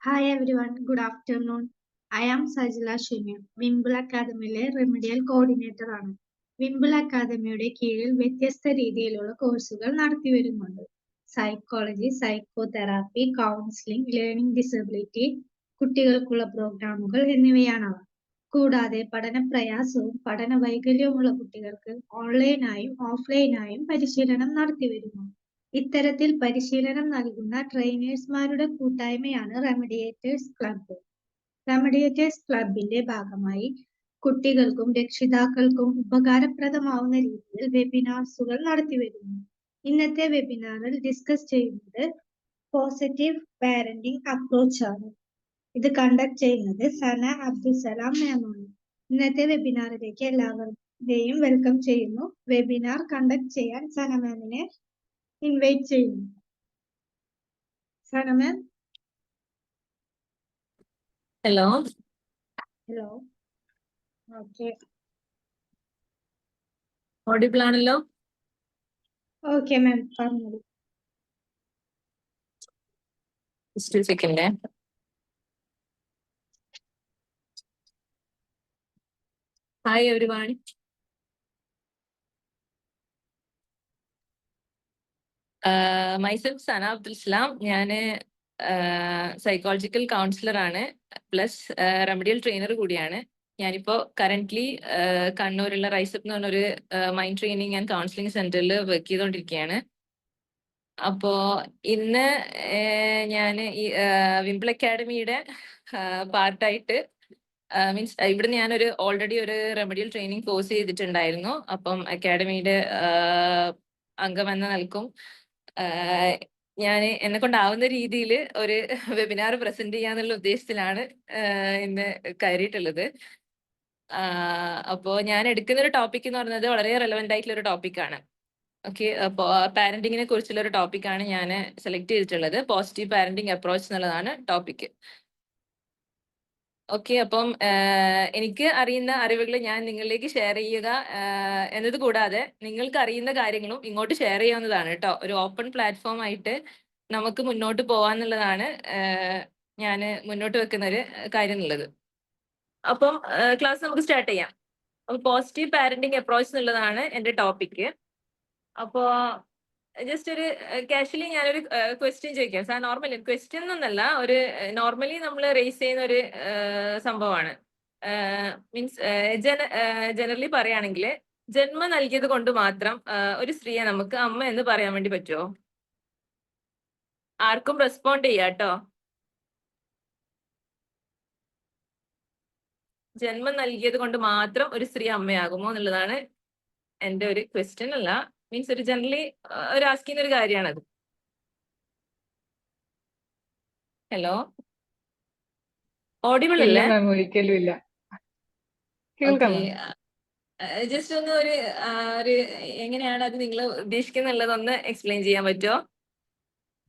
Hi everyone, good afternoon. I am Sajila Shimya, Wimble അക്കാദമിയിലെ remedial coordinator ആണ്. Wimble അക്കാദമിയുടെ കീഴിൽ വ്യത്യസ്ത രീതിയിലുള്ള കോഴ്സുകൾ നടത്തി വരുന്നുണ്ട്. Psychology, psychotherapy, counselling, learning disability, കുട്ടികൾക്കുള്ള പ്രോഗ്രാമുകൾ എന്നിവയാണവ. കൂടാതെ പഠന പ്രയാസവും പഠന വൈകല്യവുമുള്ള കുട്ടികൾക്ക് ഓൺലൈനായും ഓഫ്ലൈനായും പരിശീലനം നടത്തി വരുന്നു. ഇത്തരത്തിൽ പരിശീലനം നൽകുന്ന ട്രെയിനേഴ്സ്മാരുടെ കൂട്ടായ്മയാണ് റെമഡിയേറ്റേഴ്സ് ക്ലബ്ബ്. റെമഡിയേറ്റേഴ്സ് ക്ലബിന്റെ ഭാഗമായി കുട്ടികൾക്കും രക്ഷിതാക്കൾക്കും ഉപകാരപ്രദമാവുന്ന രീതിയിൽ വെബിനാർസുകൾ നടത്തിവരുന്നു. ഇന്നത്തെ വെബിനാറിൽ ഡിസ്കസ് ചെയ്യുന്നത് പോസിറ്റീവ് പാരന്റിംഗ് അപ്രോച്ച് ആണ്. ഇത് കണ്ടക്ട് ചെയ്യുന്നത് സന അബ്ദുസലാം മാമാണ്. ഇന്നത്തെ വെബിനാറിലേക്ക് എല്ലാവരെയും വെൽക്കം ചെയ്യുന്നു. വെബിനാർ കണ്ടക്ട് ചെയ്യാൻ സന മാമിനെ ഇൻവൈറ്റ് ചെയ്യുന്നു. സന മാം. ഹലോ. ഹലോ. ഓക്കെ. ഓഡിബിൾ ആണല്ലോ? ഓക്കെ മാം, പറഞ്ഞോളൂ. സെക്കൻഡ്. Hi everyone. മൈസെൽഫ് സന അബ്ദുൽസലാം. ഞാൻ സൈക്കോളജിക്കൽ കൗൺസിലർ ആണ്, പ്ലസ് റെമഡിയൽ ട്രെയിനർ കൂടിയാണ്. ഞാനിപ്പോ കറന്റ്ലി കണ്ണൂരുള്ള റൈസപ്പ് എന്ന് പറഞ്ഞൊരു മൈൻഡ് ട്രെയിനിങ് ആൻഡ് കൗൺസിലിംഗ് സെന്ററിൽ വർക്ക് ചെയ്തുകൊണ്ടിരിക്കുകയാണ്. അപ്പോ ഇന്ന് ഞാൻ ഈ വിംബിൾ അക്കാഡമിയുടെ പാർട്ടായിട്ട് മീൻസ് ഇവിടുന്ന് ഞാനൊരു ഓൾറെഡി ഒരു റെമഡിയൽ ട്രെയിനിങ് കോഴ്സ് ചെയ്തിട്ടുണ്ടായിരുന്നു. അപ്പം അക്കാഡമിയുടെ അംഗമെന്ന നിലക്കും ഞാൻ എന്നെ കൊണ്ടാവുന്ന രീതിയിൽ ഒരു വെബിനാർ പ്രസന്റ് ചെയ്യാന്നുള്ള ഉദ്ദേശത്തിലാണ് ഇന്ന് കയറിയിട്ടുള്ളത്. അപ്പോൾ ഞാൻ എടുക്കുന്ന ഒരു ടോപ്പിക് എന്ന് പറയുന്നത് വളരെ റെലവെന്റ് ആയിട്ടുള്ള ഒരു ടോപ്പിക്കാണ്. ഓക്കെ, അപ്പോൾ പാരന്റിങ്ങിനെ കുറിച്ചുള്ള ഒരു ടോപ്പിക്കാണ് ഞാൻ സെലക്ട് ചെയ്തിട്ടുള്ളത്. പോസിറ്റീവ് പാരന്റിങ് അപ്രോച്ച് എന്നുള്ളതാണ് ടോപ്പിക്. ഓക്കെ, അപ്പം എനിക്ക് അറിയുന്ന അറിവുകൾ ഞാൻ നിങ്ങളിലേക്ക് ഷെയർ ചെയ്യുക എന്നത് കൂടാതെ നിങ്ങൾക്ക് അറിയുന്ന കാര്യങ്ങളും ഇങ്ങോട്ട് ഷെയർ ചെയ്യാവുന്നതാണ് കേട്ടോ. ഒരു ഓപ്പൺ പ്ലാറ്റ്ഫോം ആയിട്ട് നമുക്ക് മുന്നോട്ട് പോവാന്നുള്ളതാണ് ഞാൻ മുന്നോട്ട് വെക്കുന്ന ഒരു കാര്യം എന്നുള്ളത്. അപ്പം ക്ലാസ് നമുക്ക് സ്റ്റാർട്ട് ചെയ്യാം. അപ്പോൾ പോസിറ്റീവ് പാരന്റിങ് അപ്രോച്ച് എന്നുള്ളതാണ് എൻ്റെ ടോപ്പിക്ക്. അപ്പോ ജസ്റ്റ് ഒരു കാഷ്വലി ഞാനൊരു ക്വസ്റ്റ്യൻ ചോദിക്കാം. സാർ നോർമലി ക്വസ്റ്റ്യൻ എന്നല്ല, ഒരു നോർമലി നമ്മൾ റേസ് ചെയ്യുന്ന ഒരു സംഭവമാണ്. മീൻസ് ജനറലി പറയുകയാണെങ്കിൽ ജന്മം നൽകിയത് കൊണ്ട് മാത്രം ഒരു സ്ത്രീയെ നമുക്ക് അമ്മ എന്ന് പറയാൻ വേണ്ടി പറ്റുമോ? ആർക്കും റെസ്പോണ്ട് ചെയ്യാം കേട്ടോ. ജന്മം നൽകിയത് കൊണ്ട് മാത്രം ഒരു സ്ത്രീ അമ്മയാകുമോ എന്നുള്ളതാണ് എൻ്റെ ഒരു ക്വസ്റ്റ്യൻ. അല്ല, മീൻസ് ഒരു ജനറലി ഒരു ആസ്കിങ് ഒരു കാര്യമാണത്. ഹലോ, ഓഡിബിൾ അല്ലേ? ഒരിക്കലും ഇല്ല. ജസ്റ്റ് ഒന്ന് ഒരു എങ്ങനെയാണ് അത് നിങ്ങൾ ഉദ്ദേശിക്കുന്നുള്ളതൊന്ന് എക്സ്പ്ലെയിൻ ചെയ്യാൻ പറ്റുമോ?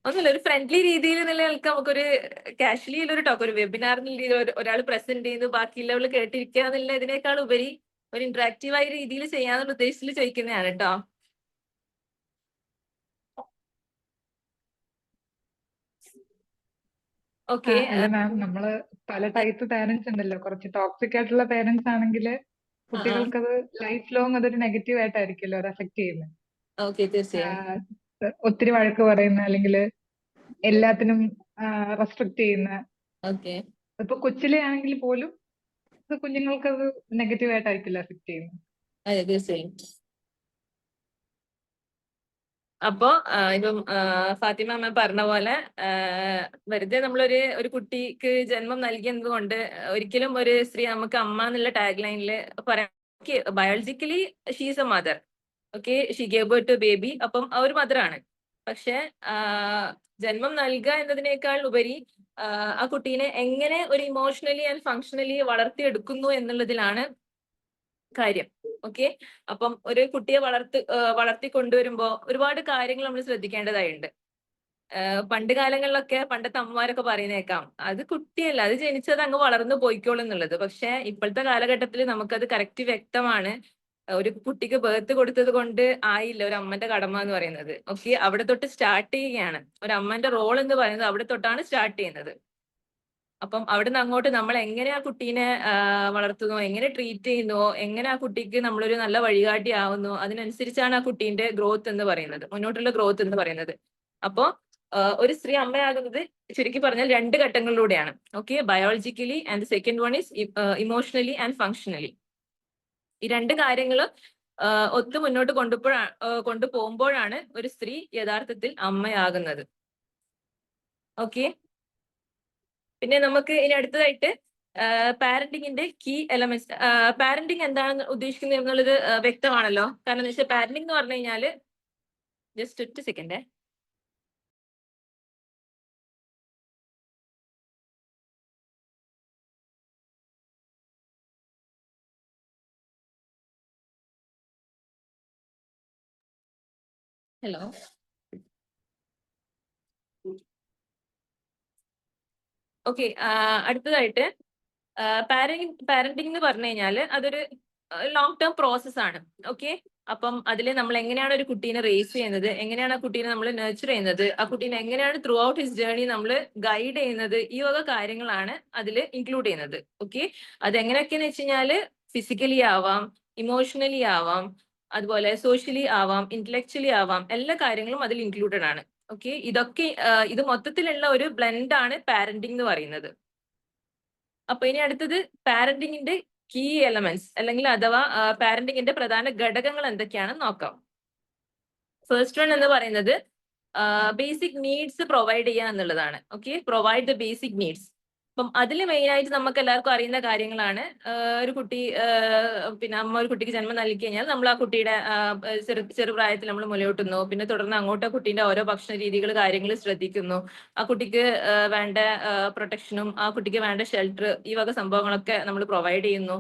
ഒന്നുമില്ല, ഒരു ഫ്രണ്ട്ലി രീതിയിൽ നിലനിൽക്കാൻ നമുക്കൊരു കാഷ്വലി ഒരു ടോക്ക്, ഒരു വെബിനാറിൽ ഒരാൾ പ്രസന്റ് ചെയ്യുന്നു, ബാക്കിയുള്ളവർ കേട്ടിരിക്കുക എന്നുള്ള ഇതിനേക്കാൾ ഉപരി ഒരു ഇന്ററാക്റ്റീവായ രീതിയിൽ ചെയ്യാന്നുള്ള ഉദ്ദേശത്തിൽ ചോദിക്കുന്നതാണ് കേട്ടോ. ഓക്കെ. അല്ല മാം, നമ്മള് പല ടൈപ്പ് പാരന്റ്സ് ഉണ്ടല്ലോ. കുറച്ച് ടോക്സിക് ആയിട്ടുള്ള പാരന്റ്സ് ആണെങ്കിൽ കുട്ടികൾക്ക് അത് ലൈഫ് ലോങ് അതൊരു നെഗറ്റീവ് ആയിട്ടായിരിക്കുമല്ലോ അത് എഫക്ട് ചെയ്യുന്നത്. ഓക്കെ, തീർച്ചയായും. ഒത്തിരി വഴക്ക് പറയുന്ന, അല്ലെങ്കിൽ എല്ലാത്തിനും റെസ്ട്രിക്ട് ചെയ്യുന്ന. ഓക്കെ. ഇപ്പൊ കൊച്ചിലെ ആണെങ്കിൽ പോലും കുഞ്ഞുങ്ങൾക്ക് അത് നെഗറ്റീവ് ആയിട്ടായിരിക്കില്ല എഫക്ട് ചെയ്യുന്നത്. അതെ, തീർച്ചയായും. അപ്പോ ഇപ്പം ഫാത്തിമ മാം പറഞ്ഞ പോലെ വെറുതെ നമ്മളൊരു കുട്ടിക്ക് ജന്മം നൽകിയത് കൊണ്ട് ഒരിക്കലും ഒരു സ്ത്രീ നമുക്ക് അമ്മ എന്നുള്ള ടാഗ് ലൈനിൽ പറയാം. Biologically she's a mother. Okay, she gave birth to baby. അപ്പം ഒരു മദറാണ്. പക്ഷെ ജന്മം നൽകുക എന്നതിനേക്കാൾ ഉപരി ആ കുട്ടീനെ എങ്ങനെ ഒരു ഇമോഷണലി ആൻഡ് ഫങ്ഷണലി വളർത്തിയെടുക്കുന്നു എന്നുള്ളതിലാണ് കാര്യം. ഓക്കെ, അപ്പം ഒരു കുട്ടിയെ വളർത്തി കൊണ്ടുവരുമ്പോ ഒരുപാട് കാര്യങ്ങൾ നമ്മൾ ശ്രദ്ധിക്കേണ്ടതായിട്ടുണ്ട്. പണ്ട് കാലങ്ങളിലൊക്കെ പണ്ടത്തെ അമ്മമാരൊക്കെ പറയുന്നേക്കാം, അത് കുട്ടിയല്ല, അത് ജനിച്ചത് അങ്ങ് വളർന്നു പോയിക്കോളും എന്നുള്ളത്. പക്ഷെ ഇപ്പോഴത്തെ കാലഘട്ടത്തിൽ നമുക്കത് കറക്റ്റ് വ്യക്തമാണ്. ഒരു കുട്ടിക്ക് ബർത്ത് കൊടുത്തത് കൊണ്ട് ആയില്ല ഒരു അമ്മന്റെ കടമ എന്ന് പറയുന്നത്. ഓക്കെ, അവിടെ തൊട്ട് സ്റ്റാർട്ട് ചെയ്യുകയാണ്. ഒരു അമ്മന്റെ റോൾ എന്ന് പറയുന്നത് അവിടെ തൊട്ടാണ് സ്റ്റാർട്ട് ചെയ്യുന്നത്. അപ്പം അവിടുന്ന് അങ്ങോട്ട് നമ്മൾ എങ്ങനെ ആ കുട്ടീനെ വളർത്തുന്നു, എങ്ങനെ ട്രീറ്റ് ചെയ്യുന്നു, എങ്ങനെ ആ കുട്ടിക്ക് നമ്മളൊരു നല്ല വഴികാട്ടി ആവുന്നു, അതിനനുസരിച്ചാണ് ആ കുട്ടീന്റെ ഗ്രോത്ത് എന്ന് പറയുന്നത്, മുന്നോട്ടുള്ള ഗ്രോത്ത് എന്ന് പറയുന്നത്. അപ്പോ ഒരു സ്ത്രീ അമ്മയാകുന്നത് ചുരുക്കി പറഞ്ഞാൽ 2 ഘട്ടങ്ങളിലൂടെയാണ്. Okay, biologically and second one is emotionally and functionally. ഈ 2 കാര്യങ്ങൾ ഒത്തു മുന്നോട്ട് കൊണ്ടുപോകുമ്പോഴാണ് ഒരു സ്ത്രീ യഥാർത്ഥത്തിൽ അമ്മയാകുന്നത്. ഓക്കെ, പിന്നെ നമുക്ക് ഇനി അടുത്തതായിട്ട് പാരന്റിങ്ങിന്റെ കീ എലമെന്റ്സ്. പാരന്റിങ് എന്താണ് ഉദ്ദേശിക്കുന്നത് എന്നുള്ളത് വ്യക്തമാണല്ലോ. കാരണം എന്താ വെച്ചാൽ പാരന്റിങ് എന്ന് പറഞ്ഞു കഴിഞ്ഞാല് ജസ്റ്റ് 1 സെക്കൻഡ്. ഹലോ. ഓക്കെ, അടുത്തതായിട്ട് പാരന്റിങ് എന്ന് പറഞ്ഞു കഴിഞ്ഞാൽ അതൊരു ലോങ് ടേം പ്രോസസ് ആണ്. ഓക്കെ, അപ്പം അതിൽ നമ്മൾ എങ്ങനെയാണ് ഒരു കുട്ടീനെ റേസ് ചെയ്യുന്നത്, എങ്ങനെയാണ് ആ കുട്ടീനെ നമ്മൾ നർച്ചർ ചെയ്യുന്നത്, ആ കുട്ടീനെ എങ്ങനെയാണ് ത്രൂ ഔട്ട് ഹിസ് ജേർണി നമ്മൾ ഗൈഡ് ചെയ്യുന്നത്, ഈ വക കാര്യങ്ങളാണ് അതിൽ ഇൻക്ലൂഡ് ചെയ്യുന്നത്. ഓക്കെ, അതെങ്ങനെയൊക്കെയെന്ന് വെച്ച് കഴിഞ്ഞാൽ ഫിസിക്കലി ആവാം, ഇമോഷണലി ആവാം, അതുപോലെ സോഷ്യലി ആവാം, ഇന്റലക്ച്വലി ആവാം, എല്ലാ കാര്യങ്ങളും അതിൽ ഇൻക്ലൂഡഡ് ആണ്. ഓക്കെ, ഇതൊക്കെ ഇത് മൊത്തത്തിലുള്ള ഒരു ബ്ലെൻഡ് ആണ് പാരന്റിങ് എന്ന് പറയുന്നത്. അപ്പൊ ഇനി അടുത്തത് പാരന്റിങ്ങിന്റെ കീ എലമെന്റ്സ് അല്ലെങ്കിൽ അഥവാ പാരന്റിങ്ങിന്റെ പ്രധാന ഘടകങ്ങൾ എന്തൊക്കെയാണെന്ന് നോക്കാം. ഫസ്റ്റ് വൺ എന്ന് പറയുന്നത് ബേസിക് നീഡ്സ് പ്രൊവൈഡ് ചെയ്യുക എന്നുള്ളതാണ്. Okay, provide the basic needs. അപ്പം അതിൽ മെയിൻ ആയിട്ട് നമുക്ക് എല്ലാവർക്കും അറിയുന്ന കാര്യങ്ങളാണ്. ഒരു കുട്ടി പിന്നെ അമ്മ ഒരു കുട്ടിക്ക് ജന്മം നൽകി കഴിഞ്ഞാൽ നമ്മൾ ആ കുട്ടിയുടെ ചെറുപ്രായത്തിൽ നമ്മൾ മുലയൂട്ടുന്നു. പിന്നെ തുടർന്ന് അങ്ങോട്ട് ആ കുട്ടീന്റെ ഓരോ ഭക്ഷണ രീതികൾ കാര്യങ്ങൾ ശ്രദ്ധിക്കുന്നു. ആ കുട്ടിക്ക് വേണ്ട പ്രൊട്ടക്ഷനും ആ കുട്ടിക്ക് വേണ്ട ഷെൽട്ടർ, ഈ വക സംഭവങ്ങളൊക്കെ നമ്മൾ പ്രൊവൈഡ് ചെയ്യുന്നു.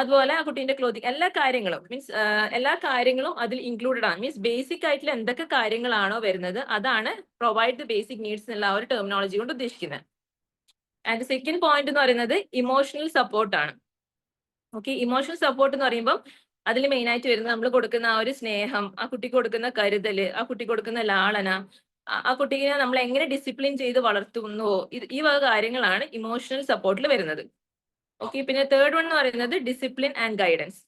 അതുപോലെ ആ കുട്ടീന്റെ ക്ലോത്തിങ്, എല്ലാ കാര്യങ്ങളും മീൻസ് എല്ലാ കാര്യങ്ങളും അതിൽ ഇൻക്ലൂഡഡ് ആണ്. മീൻസ് ബേസിക് ആയിട്ടുള്ള എന്തൊക്കെ കാര്യങ്ങളാണോ വരുന്നത് അതാണ് പ്രൊവൈഡ് ദ ബേസിക് നീഡ്സ് എന്നുള്ള ആ ഒരു ടെർമിനോളജി കൊണ്ട് ഉദ്ദേശിക്കുന്നത്. ആൻഡ് സെക്കൻഡ് പോയിന്റ് എന്ന് പറയുന്നത് ഇമോഷണൽ സപ്പോർട്ട് ആണ്. ഓക്കെ, ഇമോഷണൽ സപ്പോർട്ട് എന്ന് പറയുമ്പോൾ അതിൽ മെയിൻ ആയിട്ട് വരുന്നത് നമ്മൾ കൊടുക്കുന്ന ആ ഒരു സ്നേഹം, ആ കുട്ടിക്ക് കൊടുക്കുന്ന കരുതല്, ആ കുട്ടിക്ക് കൊടുക്കുന്ന ലാളന, ആ കുട്ടിയെ നമ്മൾ എങ്ങനെ ഡിസിപ്ലിൻ ചെയ്ത് വളർത്തുന്നുവോ, ഈ വക കാര്യങ്ങളാണ് ഇമോഷണൽ സപ്പോർട്ടിൽ വരുന്നത്. ഓക്കെ, പിന്നെ തേർഡ് വൺ എന്ന് പറയുന്നത് ഡിസിപ്ലിൻ ആൻഡ് ഗൈഡൻസ്.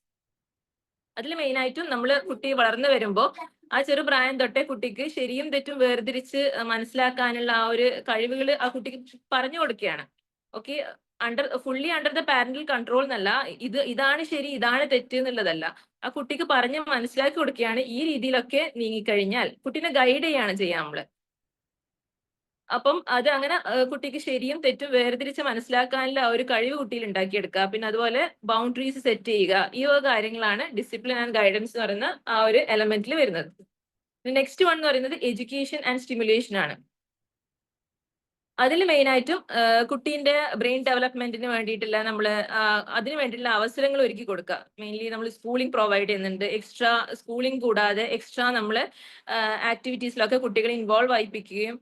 അതിൽ മെയിൻ ആയിട്ടും നമ്മൾ കുട്ടി വളർന്നു വരുമ്പോൾ ആ ചെറുപ്രായം തൊട്ടേ കുട്ടിക്ക് ശരിയും തെറ്റും വേർതിരിച്ച് മനസ്സിലാക്കാനുള്ള ആ ഒരു കഴിവുകൾ ആ കുട്ടിക്ക് പറഞ്ഞു കൊടുക്കുകയാണ്. Okay, fully under the parental control എന്നല്ല, ഇതാണ് ശരി ഇതാണ് തെറ്റ് എന്നുള്ളതല്ല, ആ കുട്ടിക്ക് പറഞ്ഞ് മനസ്സിലാക്കി കൊടുക്കുകയാണ്. ഈ രീതിയിലൊക്കെ നീങ്ങിക്കഴിഞ്ഞാൽ കുട്ടീനെ ഗൈഡ് ചെയ്യാണ് ചെയ്യാം നമ്മള്. അപ്പം അത് അങ്ങനെ കുട്ടിക്ക് ശരിയും തെറ്റും വേർതിരിച്ച് മനസ്സിലാക്കാനുള്ള ആ ഒരു കഴിവ് കുട്ടിയിൽ ഉണ്ടാക്കിയെടുക്കുക. പിന്നെ അതുപോലെ ബൗണ്ടറീസ് സെറ്റ് ചെയ്യുക, ഈ വക കാര്യങ്ങളാണ് ഡിസിപ്ലിൻ ആൻഡ് ഗൈഡൻസ് എന്ന് പറയുന്ന ആ ഒരു എലമെന്റിൽ വരുന്നത്. നെക്സ്റ്റ് വൺ എന്ന് പറയുന്നത് എഡ്യൂക്കേഷൻ ആൻഡ് സ്റ്റിമുലേഷൻ ആണ്. അതിൽ മെയിൻ ആയിട്ടും കുട്ടീന്റെ ബ്രെയിൻ ഡെവലപ്മെന്റിന് വേണ്ടിയിട്ടുള്ള നമ്മൾ അതിന് വേണ്ടിയിട്ടുള്ള അവസരങ്ങൾ ഒരുക്കി കൊടുക്കുക. മെയിൻലി നമ്മൾ സ്കൂളിംഗ് പ്രൊവൈഡ് ചെയ്യുന്നുണ്ട്. എക്സ്ട്രാ സ്കൂളിംഗ് കൂടാതെ എക്സ്ട്രാ നമ്മൾ ആക്ടിവിറ്റീസിലൊക്കെ കുട്ടികളെ ഇൻവോൾവ് ആയിപ്പിക്കുകയും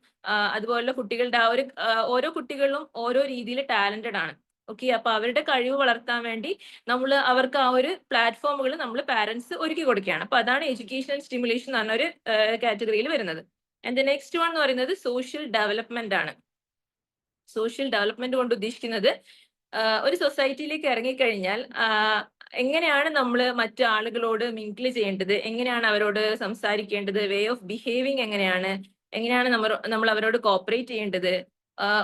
അതുപോലെ കുട്ടികളുടെ ആ ഒരു ഓരോ കുട്ടികളിലും ഓരോ രീതിയിൽ ടാലന്റഡ് ആണ്. ഓക്കെ, അപ്പൊ അവരുടെ കഴിവ് വളർത്താൻ വേണ്ടി നമ്മൾ അവർക്ക് ആ ഒരു പ്ലാറ്റ്ഫോമുകൾ നമ്മൾ പാരന്റ്സ് ഒരുക്കി കൊടുക്കുകയാണ്. അപ്പൊ അതാണ് എഡ്യൂക്കേഷൻ സ്റ്റിമുലേഷൻ എന്ന് പറഞ്ഞ ഒരു കാറ്റഗറിയിൽ വരുന്നത്. ആൻഡ് നെക്സ്റ്റ് വൺ എന്ന് പറയുന്നത് സോഷ്യൽ ഡെവലപ്മെന്റ് ആണ്. സോഷ്യൽ ഡെവലപ്മെന്റ് കൊണ്ട് ഉദ്ദേശിക്കുന്നത് ഒരു സൊസൈറ്റിയിലേക്ക് ഇറങ്ങിക്കഴിഞ്ഞാൽ എങ്ങനെയാണ് നമ്മൾ മറ്റു ആളുകളോട് മിങ്കിൾ ചെയ്യേണ്ടത്, എങ്ങനെയാണ് അവരോട് സംസാരിക്കേണ്ടത്, വേ ഓഫ് ബിഹേവിങ് എങ്ങനെയാണ് നമ്മൾ അവരോട് കോപ്പറേറ്റ് ചെയ്യേണ്ടത്,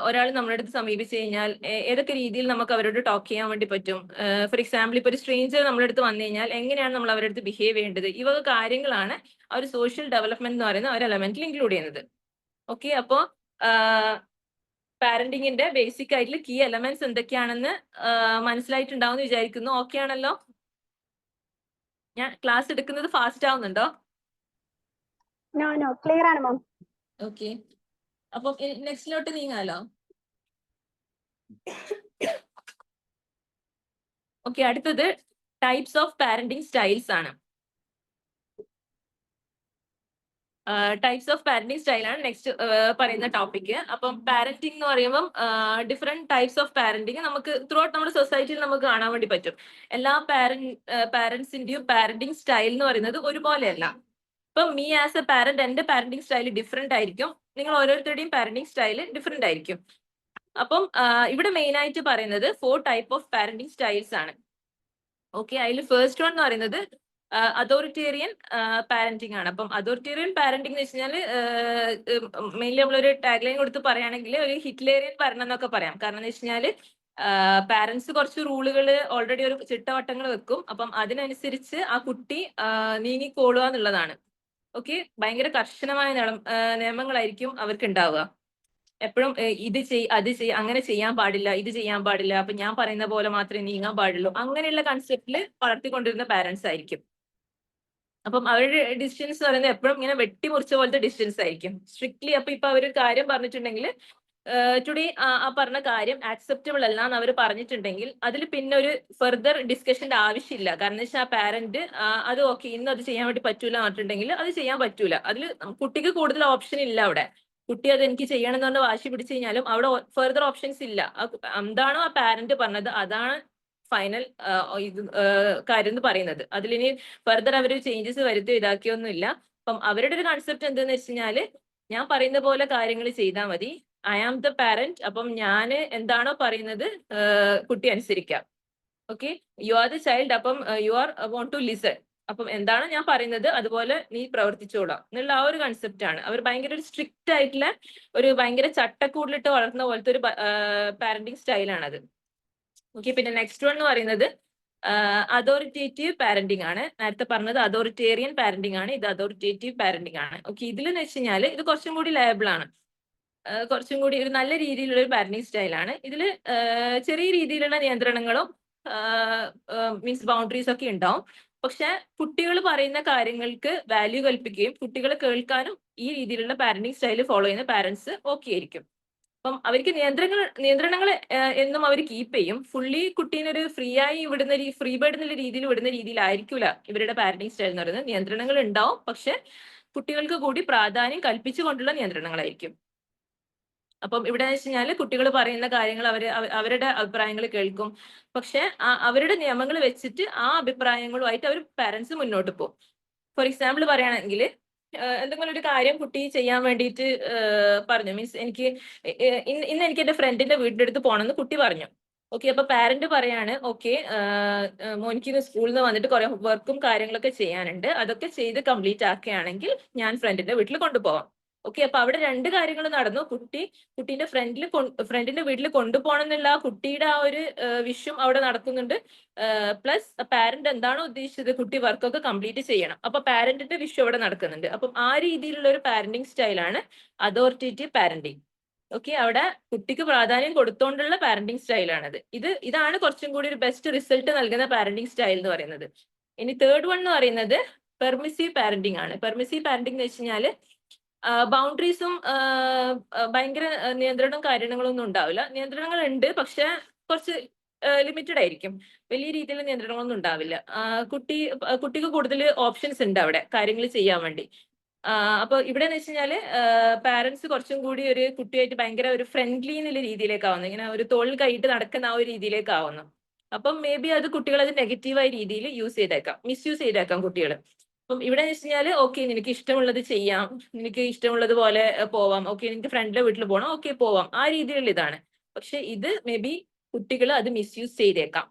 ഒരാൾ നമ്മുടെ അടുത്ത് സമീപിച്ചു കഴിഞ്ഞാൽ ഏതൊക്കെ രീതിയിൽ നമുക്ക് അവരോട് ടോക്ക് ചെയ്യാൻ വേണ്ടി പറ്റും. ഫോർ എക്സാമ്പിൾ, ഇപ്പൊ ഒരു സ്ട്രേഞ്ചർ നമ്മുടെ അടുത്ത് വന്നു കഴിഞ്ഞാൽ എങ്ങനെയാണ് നമ്മൾ അവരുടെ അടുത്ത് ബിഹേവ് ചെയ്യേണ്ടത്, ഈ വക കാര്യങ്ങളാണ് ആ ഒരു സോഷ്യൽ ഡെവലപ്മെന്റ് എന്ന് പറയുന്ന ഒരു എലമെന്റിൽ ഇൻക്ലൂഡ് ചെയ്യുന്നത്. ഓക്കെ, അപ്പോ പാരന്റിങ്ങിന്റെ ബേസിക് ആയിട്ടുള്ള കീ എലമെന്റ്സ് എന്തൊക്കെയാണെന്ന് മനസ്സിലായിട്ടുണ്ടാവും എന്ന് വിചാരിക്കുന്നു. ഓക്കെ ആണല്ലോ? ഞാൻ ക്ലാസ് എടുക്കുന്നത് ഫാസ്റ്റ് ആവുന്നുണ്ടോ? ക്ലിയർ ആണ് മാം. ഓക്കെ, അപ്പം നെക്സ്റ്റിലോട്ട് നീങ്ങാലോ. ഓക്കെ, അടുത്തത് ടൈപ്സ് ഓഫ് പാരന്റിങ് സ്റ്റൈൽസ് ആണ്. ടൈപ്സ് ഓഫ് പാരന്റിങ് സ്റ്റൈലാണ് നെക്സ്റ്റ് പറയുന്ന ടോപ്പിക്. അപ്പം പാരന്റിങ് എന്ന് പറയുമ്പം ഡിഫറെന്റ് ടൈപ്സ് ഓഫ് പാരന്റിങ് നമുക്ക് ത്രൂ ഔട്ട് നമ്മുടെ സൊസൈറ്റിയിൽ നമുക്ക് കാണാൻ വേണ്ടി പറ്റും. എല്ലാ പാരന്റ്സിന്റെയും പാരന്റിങ് സ്റ്റൈൽ എന്ന് പറയുന്നത് ഒരുപോലെയല്ല. ഇപ്പം മീ ആസ് എ പാരന്റ്, എന്റെ പാരന്റിങ് സ്റ്റൈൽ ഡിഫറെന്റ് ആയിരിക്കും, നിങ്ങൾ ഓരോരുത്തരുടെയും പാരന്റിങ് സ്റ്റൈൽ ഡിഫറെന്റ് ആയിരിക്കും. അപ്പം ഇവിടെ മെയിൻ ആയിട്ട് പറയുന്നത് 4 ടൈപ്പ് ഓഫ് പാരന്റിങ് സ്റ്റൈൽസ് ആണ്. ഓക്കെ, അതിൽ ഫസ്റ്റ് വൺ എന്ന് പറയുന്നത് അതോറിറ്റേറിയൻ പാരന്റിങ് ആണ്. അപ്പം അതോറിറ്റേറിയൻ പാരന്റിംഗ് എന്ന് വെച്ച് കഴിഞ്ഞാൽ മെയിൻലി നമ്മളൊരു ടാഗ് ലൈൻ കൊടുത്ത് പറയുകയാണെങ്കിൽ ഒരു ഹിറ്റ്ലേറിയൻ ഭരണം എന്നൊക്കെ പറയാം. കാരണം എന്ന് വെച്ച് കഴിഞ്ഞാൽ പാരന്റ്സ് കുറച്ച് റൂളുകൾ ഓൾറെഡി ഒരു ചിട്ടവട്ടങ്ങൾ വെക്കും. അപ്പം അതിനനുസരിച്ച് ആ കുട്ടി നീങ്ങിക്കോളുക എന്നുള്ളതാണ്. ഓക്കെ, ഭയങ്കര കർശനമായ നിയമങ്ങളായിരിക്കും അവർക്ക് ഉണ്ടാവുക. എപ്പോഴും ഇത് അത് അങ്ങനെ ചെയ്യാൻ പാടില്ല, ഇത് ചെയ്യാൻ പാടില്ല, അപ്പൊ ഞാൻ പറയുന്ന പോലെ മാത്രമേ നീങ്ങാൻ പാടുള്ളൂ, അങ്ങനെയുള്ള കൺസെപ്റ്റില് വളർത്തിക്കൊണ്ടിരുന്ന പാരന്റ്സ് ആയിരിക്കും. അപ്പം അവരുടെ ഡിസ്റ്റൻസ് പറയുന്നത് എപ്പോഴും ഇങ്ങനെ വെട്ടിമുറിച്ച പോലത്തെ ഡിസ്റ്റൻസ് ആയിരിക്കും. സ്ട്രിക്ട്ലി ഇപ്പൊ അവരൊരു കാര്യം പറഞ്ഞിട്ടുണ്ടെങ്കിൽ ടുഡേ ആ പറഞ്ഞ കാര്യം ആക്സെപ്റ്റബിൾ അല്ല എന്ന് അവർ പറഞ്ഞിട്ടുണ്ടെങ്കിൽ അതിൽ പിന്നെ ഒരു ഫെർദർ ഡിസ്കഷന്റെ ആവശ്യമില്ല. കാരണം എന്ന് വെച്ചാൽ ആ പാരന്റ് അത് ഓക്കെ ഇന്ന് അത് ചെയ്യാൻ വേണ്ടി പറ്റൂല പറഞ്ഞിട്ടുണ്ടെങ്കിൽ അത് ചെയ്യാൻ പറ്റൂല. അതിൽ കുട്ടിക്ക് കൂടുതൽ ഓപ്ഷൻ ഇല്ല. അവിടെ കുട്ടി അത് എനിക്ക് ചെയ്യണം എന്ന് പറഞ്ഞ് വാശി പിടിച്ചു കഴിഞ്ഞാലും അവിടെ ഫെർദർ ഓപ്ഷൻസ് ഇല്ല. എന്താണോ ആ പാരന്റ് പറഞ്ഞത് അതാണ് ഫൈനൽ കാര്യം എന്ന് പറയുന്നത്. അതിലിനി ഫെർദർ അവർ ചേഞ്ചസ് വരുത്തി ഇതാക്കിയൊന്നുമില്ല. അപ്പം അവരുടെ ഒരു കൺസെപ്റ്റ് എന്തെന്ന് വെച്ച് കഴിഞ്ഞാല് ഞാൻ പറയുന്ന പോലെ കാര്യങ്ങൾ ചെയ്താൽ മതി, ഐ ആം ദ പാരന്റ്, അപ്പം ഞാൻ എന്താണോ പറയുന്നത് കുട്ടി അനുസരിക്കാം. Okay, you are the child, അപ്പം you are won't to listen, അപ്പം എന്താണ് ഞാൻ പറയുന്നത് അതുപോലെ നീ പ്രവർത്തിച്ചോളാം എന്നുള്ള ആ ഒരു കൺസെപ്റ്റ് ആണ്. അവർ ഭയങ്കര ഒരു സ്ട്രിക്റ്റ് ആയിട്ടുള്ള ഒരു ഭയങ്കര ചട്ടക്കൂടിലിട്ട് വളർന്ന പോലത്തെ ഒരു പാരന്റിങ് സ്റ്റൈലാണത്. ഓക്കെ, പിന്നെ നെക്സ്റ്റ് വൺ എന്ന് പറയുന്നത് അതോറിറ്റേറ്റീവ് പാരന്റിങ് ആണ്. നേരത്തെ പറഞ്ഞത് അതോറിറ്റേറിയൻ പാരന്റിങ് ആണ്, ഇത് അതോറിറ്റേറ്റീവ് പാരന്റിങ് ആണ്. ഓക്കെ, ഇതിലെന്ന് വെച്ച് കഴിഞ്ഞാൽ ഇത് കുറച്ചും കൂടി ലയബിൾ ആണ്, കുറച്ചും കൂടി ഒരു നല്ല രീതിയിലുള്ള ഒരു പാരന്റിങ് സ്റ്റൈലാണ്. ഇതിൽ ചെറിയ രീതിയിലുള്ള നിയന്ത്രണങ്ങളും മീൻസ് ബൗണ്ടറീസ് ഒക്കെ ഉണ്ടാവും. പക്ഷെ കുട്ടികൾ പറയുന്ന കാര്യങ്ങൾക്ക് വാല്യൂ കൽപ്പിക്കുകയും കുട്ടികൾ കേൾക്കാനും ഈ രീതിയിലുള്ള പാരന്റിങ് സ്റ്റൈൽ ഫോളോ ചെയ്യുന്ന പാരന്റ്സ് ഓക്കെ ആയിരിക്കും. അപ്പം അവർക്ക് നിയന്ത്രണങ്ങൾ എന്നും അവർ കീപ്പ് ചെയ്യും. ഫുള്ളി കുട്ടീനെ ഒരു ഫ്രീ ആയി വിടുന്ന ഫ്രീ ബേർഡ് എന്നുള്ള രീതിയിൽ വിടുന്ന രീതിയിലായിരിക്കില്ല ഇവരുടെ പാരന്റിങ് സ്റ്റൈൽ എന്ന് പറയുന്നത്. നിയന്ത്രണങ്ങൾ ഉണ്ടാവും, പക്ഷെ കുട്ടികൾക്ക് കൂടി പ്രാധാന്യം കൽപ്പിച്ചുകൊണ്ടുള്ള നിയന്ത്രണങ്ങളായിരിക്കും. അപ്പം ഇവിടെ വെച്ച് കഴിഞ്ഞാൽ കുട്ടികൾ പറയുന്ന കാര്യങ്ങൾ അവരുടെ അഭിപ്രായങ്ങൾ കേൾക്കും, പക്ഷെ അവരുടെ നിയമങ്ങൾ വെച്ചിട്ട് ആ അഭിപ്രായങ്ങളുമായിട്ട് അവർ പാരന്റ്സ് മുന്നോട്ട് പോകും. ഫോർ എക്സാമ്പിൾ പറയുകയാണെങ്കിൽ എന്തെങ്കിലും ഒരു കാര്യം കുട്ടി ചെയ്യാൻ വേണ്ടിയിട്ട് പറഞ്ഞു, മീൻസ് എനിക്ക് ഇന്ന് എനിക്ക് എന്റെ ഫ്രണ്ടിന്റെ വീടിന്റെ അടുത്ത് പോകണമെന്ന് കുട്ടി പറഞ്ഞു. ഓക്കെ, അപ്പൊ പാരന്റ് പറയാണ് ഓക്കെ മോനിക്ക് സ്കൂളിൽ നിന്ന് വന്നിട്ട് കുറെ വർക്കും കാര്യങ്ങളൊക്കെ ചെയ്യാനുണ്ട്, അതൊക്കെ ചെയ്ത് കംപ്ലീറ്റ് ആക്കുകയാണെങ്കിൽ ഞാൻ ഫ്രണ്ടിന്റെ വീട്ടിൽ കൊണ്ടുപോവാം. ഓക്കെ, അപ്പൊ അവിടെ രണ്ട് കാര്യങ്ങൾ നടന്നു. കുട്ടീന്റെ ഫ്രണ്ടിന്റെ വീട്ടിൽ കൊണ്ടുപോകണം എന്നുള്ള കുട്ടിയുടെ ആ ഒരു വിഷയം അവിടെ നടക്കുന്നുണ്ട്. പ്ലസ് പാരന്റ് എന്താണോ ഉദ്ദേശിച്ചത് കുട്ടി വർക്കൊക്കെ കംപ്ലീറ്റ് ചെയ്യണം, അപ്പൊ പാരന്റിന്റെ വിഷയം അവിടെ നടക്കുന്നുണ്ട്. അപ്പം ആ രീതിയിലുള്ള ഒരു പാരന്റിങ് സ്റ്റൈലാണ് അതോറിറ്റേറ്റീവ് പാരന്റിങ്. ഓക്കെ, അവിടെ കുട്ടിക്ക് പ്രാധാന്യം കൊടുത്തോണ്ടുള്ള പാരന്റിങ് സ്റ്റൈലാണത്. ഇതാണ് കുറച്ചും കൂടി ഒരു ബെസ്റ്റ് റിസൾട്ട് നൽകുന്ന പാരന്റിങ് സ്റ്റൈൽ എന്ന് പറയുന്നത്. ഇനി തേർഡ് വൺ എന്ന് പറയുന്നത് പെർമിസീവ് പാരന്റിങ് ആണ്. പെർമിസീവ് പാരന്റിങ് എന്ന് വെച്ച് കഴിഞ്ഞാൽ ബൗണ്ടറീസും ഭയങ്കര നിയന്ത്രണവും കാര്യങ്ങളൊന്നും ഉണ്ടാവില്ല. നിയന്ത്രണങ്ങൾ ഉണ്ട്, പക്ഷെ കുറച്ച് ലിമിറ്റഡ് ആയിരിക്കും. വലിയ രീതിയിലുള്ള നിയന്ത്രണങ്ങളൊന്നും ഉണ്ടാവില്ല. കുട്ടിക്ക് കൂടുതൽ ഓപ്ഷൻസ് ഉണ്ട് അവിടെ കാര്യങ്ങൾ ചെയ്യാൻ വേണ്ടി. അപ്പൊ ഇവിടെ എന്ന് വെച്ച് കഴിഞ്ഞാല് പാരന്റ്സ് കുറച്ചും കൂടി ഒരു കുട്ടിയായിട്ട് ഭയങ്കര ഒരു ഫ്രണ്ട്ലി എന്നുള്ള രീതിയിലേക്കാവുന്നു, ഇങ്ങനെ ഒരു തോളിൽ കൈയിട്ട് നടക്കുന്ന ആ ഒരു രീതിയിലേക്കാവുന്നു. അപ്പം മേ ബി അത് കുട്ടികൾ അത് നെഗറ്റീവായ രീതിയിൽ യൂസ് ചെയ്തേക്കാം, മിസ്യൂസ് ചെയ്തേക്കാം കുട്ടികൾ. അപ്പം ഇവിടെ വെച്ച് കഴിഞ്ഞാൽ ഓക്കെ നിനക്ക് ഇഷ്ടമുള്ളത് ചെയ്യാം, നിനക്ക് ഇഷ്ടമുള്ളത് പോലെ പോവാം, ഓക്കെ നിനക്ക് ഫ്രണ്ടിലെ വീട്ടിൽ പോകണം, ഓക്കെ പോവാം, ആ രീതിയിലുള്ള ഇതാണ്. പക്ഷെ ഇത് മേ ബി കുട്ടികൾ അത് മിസ്യൂസ് ചെയ്തേക്കാം.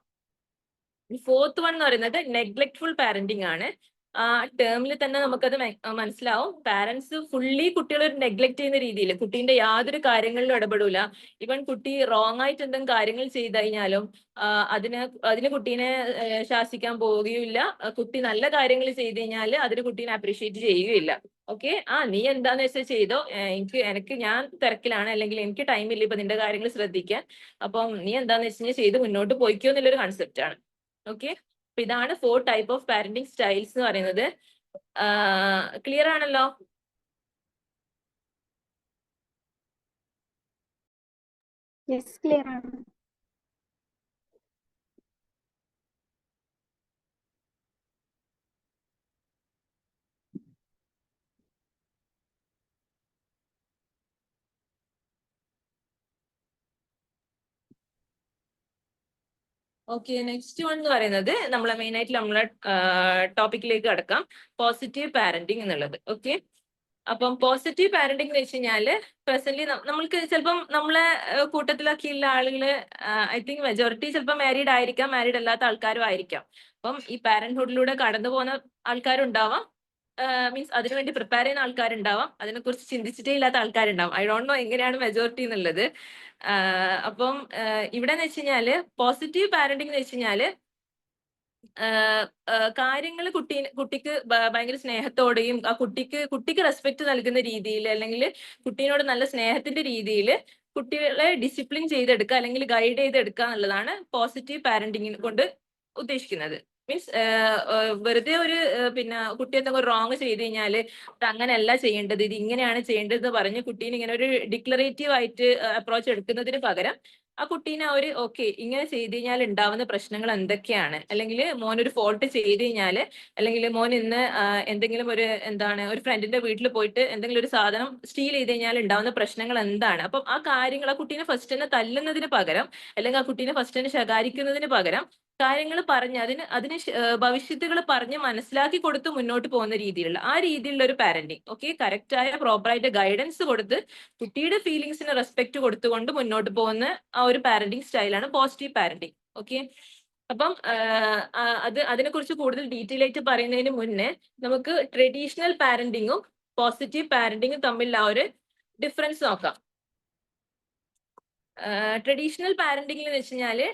ഫോർത്ത് വൺ എന്ന് പറയുന്നത് നെഗ്ലെക്ട്ഫുൾ പാരന്റിങ് ആണ്. ആ ടേമിൽ തന്നെ നമുക്കത് മനസ്സിലാവും. പാരന്റ്സ് ഫുള്ളി കുട്ടികളെ നെഗ്ലെക്ട് ചെയ്യുന്ന രീതിയിൽ കുട്ടീന്റെ യാതൊരു കാര്യങ്ങളിലും ഇടപെടൂല. ഇവൻ കുട്ടി റോങ് ആയിട്ട് എന്തെങ്കിലും കാര്യങ്ങൾ ചെയ്തു കഴിഞ്ഞാലും അതിന് കുട്ടീനെ ശാസിക്കാൻ പോവുകയില്ല. കുട്ടി നല്ല കാര്യങ്ങൾ ചെയ്തു കഴിഞ്ഞാൽ അതിന് കുട്ടീനെ അപ്രീഷിയേറ്റ് ചെയ്യുകയില്ല. ഓക്കെ, നീ എന്താന്ന് വെച്ചാൽ ചെയ്തോ, ഞാൻ തിരക്കിലാണ്, അല്ലെങ്കിൽ എനിക്ക് ടൈമില്ല ഇപ്പൊ നിന്റെ കാര്യങ്ങൾ ശ്രദ്ധിക്കാൻ, അപ്പം നീ എന്താന്ന് വെച്ച് കഴിഞ്ഞാൽ ചെയ്ത് മുന്നോട്ട് പോയിക്കോ എന്നുള്ളൊരു കൺസെപ്റ്റ് ആണ്. ഓക്കെ, അപ്പൊ ഇതാണ് 4 ടൈപ്പ് ഓഫ് പാരന്റിങ് സ്റ്റൈൽസ് എന്ന് പറയുന്നത്. ക്ലിയർ ആണല്ലോ? യെസ്, ക്ലിയർ ആണ്. ഓക്കെ, നെക്സ്റ്റ് വൺ എന്ന് പറയുന്നത് നമ്മളെ മെയിൻ ആയിട്ട് നമ്മളെ ടോപ്പിക്കിലേക്ക് കടക്കാം, പോസിറ്റീവ് പാരന്റിങ് എന്നുള്ളത്. ഓക്കെ, അപ്പം പോസിറ്റീവ് പാരന്റിംഗ് എന്ന് വെച്ച് കഴിഞ്ഞാല് പ്രസന്റ്ലി നമ്മൾക്ക് ചിലപ്പം നമ്മളെ കൂട്ടത്തിലൊക്കെ ഉള്ള ആളുകള് ഐ തിങ്ക് മെജോറിറ്റി ചിലപ്പോൾ മാരീഡ് ആയിരിക്കാം, മാരീഡ് അല്ലാത്ത ആൾക്കാരും ആയിരിക്കാം. അപ്പം ഈ പാരന്റ്ഹുഡിലൂടെ കടന്നു പോകുന്ന ആൾക്കാരുണ്ടാവാം, മീൻസ് അതിനുവേണ്ടി പ്രിപ്പയർ ചെയ്യുന്ന ആൾക്കാരുണ്ടാവാം, അതിനെക്കുറിച്ച് ചിന്തിച്ചിട്ടേ ഇല്ലാത്ത ആൾക്കാരുണ്ടാവും. ഐ ഡോണ്ട് നോ എങ്ങനെയാണ് മെജോറിറ്റി എന്നുള്ളത്. അപ്പം ഇവിടെ എന്ന് വെച്ച് കഴിഞ്ഞാല് പോസിറ്റീവ് പാരന്റിംഗ് എന്ന് വെച്ച് കഴിഞ്ഞാല് കാര്യങ്ങൾ കുട്ടിക്ക് ഭയങ്കര സ്നേഹത്തോടെയും ആ കുട്ടിക്ക് റെസ്പെക്ട് നൽകുന്ന രീതിയിൽ, അല്ലെങ്കിൽ കുട്ടീനോട് നല്ല സ്നേഹത്തിന്റെ രീതിയിൽ കുട്ടികളെ ഡിസിപ്ലിൻ ചെയ്തെടുക്കുക അല്ലെങ്കിൽ ഗൈഡ് ചെയ്തെടുക്കുക എന്നുള്ളതാണ് പോസിറ്റീവ് പാരന്റിംഗ് കൊണ്ട് ഉദ്ദേശിക്കുന്നത്. മീൻസ് വെറുതെ ഒരു പിന്നെ കുട്ടി എന്തെങ്കിലും റോങ് ചെയ്ത് കഴിഞ്ഞാൽ അങ്ങനെയല്ല ചെയ്യേണ്ടത്, ഇത് ഇങ്ങനെയാണ് ചെയ്യേണ്ടത് എന്ന് പറഞ്ഞ് കുട്ടീനെ ഇങ്ങനെ ഒരു ഡിക്ലറേറ്റീവ് ആയിട്ട് അപ്രോച്ച് എടുക്കുന്നതിന് പകരം ആ കുട്ടീനെ ഓക്കെ ഇങ്ങനെ ചെയ്ത് കഴിഞ്ഞാൽ ഉണ്ടാവുന്ന പ്രശ്നങ്ങൾ എന്തൊക്കെയാണ്, അല്ലെങ്കിൽ മോൻ ഒരു ഫോൾട്ട് ചെയ്ത് കഴിഞ്ഞാല്, അല്ലെങ്കിൽ മോൻ ഇന്ന് എന്തെങ്കിലും ഒരു ഫ്രണ്ടിന്റെ വീട്ടിൽ പോയിട്ട് എന്തെങ്കിലും ഒരു സാധനം സ്റ്റീൽ ചെയ്ത് കഴിഞ്ഞാൽ ഉണ്ടാവുന്ന പ്രശ്നങ്ങൾ എന്താണ്. അപ്പം ആ കാര്യങ്ങൾ ആ കുട്ടീനെ ഫസ്റ്റ് തന്നെ തല്ലുന്നതിന് പകരം, അല്ലെങ്കിൽ ആ കുട്ടീനെ ഫസ്റ്റ് തന്നെ ശകാരിക്കുന്നതിന് പകരം കാര്യങ്ങൾ പറഞ്ഞ് അതിന് ഭവിഷ്യത്തുകൾ പറഞ്ഞ് മനസ്സിലാക്കി കൊടുത്ത് മുന്നോട്ട് പോകുന്ന രീതിയിലുള്ള ആ രീതിയിലുള്ള ഒരു പാരന്റിങ്, ഓക്കെ, കറക്റ്റായ പ്രോപ്പറായിട്ട് ഗൈഡൻസ് കൊടുത്ത് കുട്ടിയുടെ ഫീലിങ്സിന് റെസ്പെക്ട് കൊടുത്തുകൊണ്ട് മുന്നോട്ട് പോകുന്ന ആ ഒരു പാരന്റിങ് സ്റ്റൈലാണ് പോസിറ്റീവ് പാരന്റിങ്. ഓക്കെ, അപ്പം അതിനെക്കുറിച്ച് കൂടുതൽ ഡീറ്റെയിൽ ആയിട്ട് പറയുന്നതിന് മുന്നേ നമുക്ക് ട്രഡീഷണൽ പാരന്റിങ്ങും പോസിറ്റീവ് പാരന്റിങ്ങും തമ്മിലുള്ള ആ ഒരു ഡിഫറൻസ് നോക്കാം. ട്രഡീഷണൽ പാരന്റിംഗിൽ എന്ന് വെച്ച് കഴിഞ്ഞാല്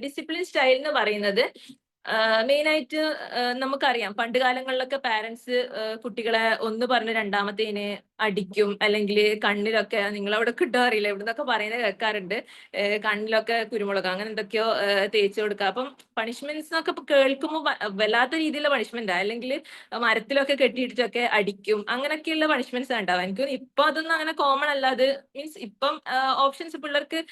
ഡിസിപ്ലിൻ സ്റ്റൈൽ എന്ന് പറയുന്നത് മെയിൻ ആയിട്ട് നമുക്കറിയാം, പണ്ട് കാലങ്ങളിലൊക്കെ പാരന്റ്സ് കുട്ടികളെ ഒന്ന് പറഞ്ഞ് രണ്ടാമത്തേന് അടിക്കും, അല്ലെങ്കിൽ കണ്ണിലൊക്കെ, നിങ്ങളവിടെ കിട്ടാറില്ല, ഇവിടെ നിന്നൊക്കെ പറയുന്നത് കേൾക്കാറുണ്ട്, കണ്ണിലൊക്കെ കുരുമുളക് അങ്ങനെ എന്തൊക്കെയോ തേച്ച് കൊടുക്കുക. അപ്പം പണിഷ്മെന്റ്സ് എന്നൊക്കെ കേൾക്കുമ്പോൾ വല്ലാത്ത രീതിയിലുള്ള പണിഷ്മെന്റ്, അല്ലെങ്കിൽ മരത്തിലൊക്കെ കെട്ടിയിട്ടൊക്കെ അടിക്കും, അങ്ങനെയൊക്കെയുള്ള പണിഷ്മെന്റ്സ് ഉണ്ടാവും. എനിക്ക് ഇപ്പൊ അതൊന്നും അങ്ങനെ കോമൺ അല്ല. അത് മീൻസ് ഇപ്പം ഓപ്ഷൻസ് പിള്ളേർക്ക്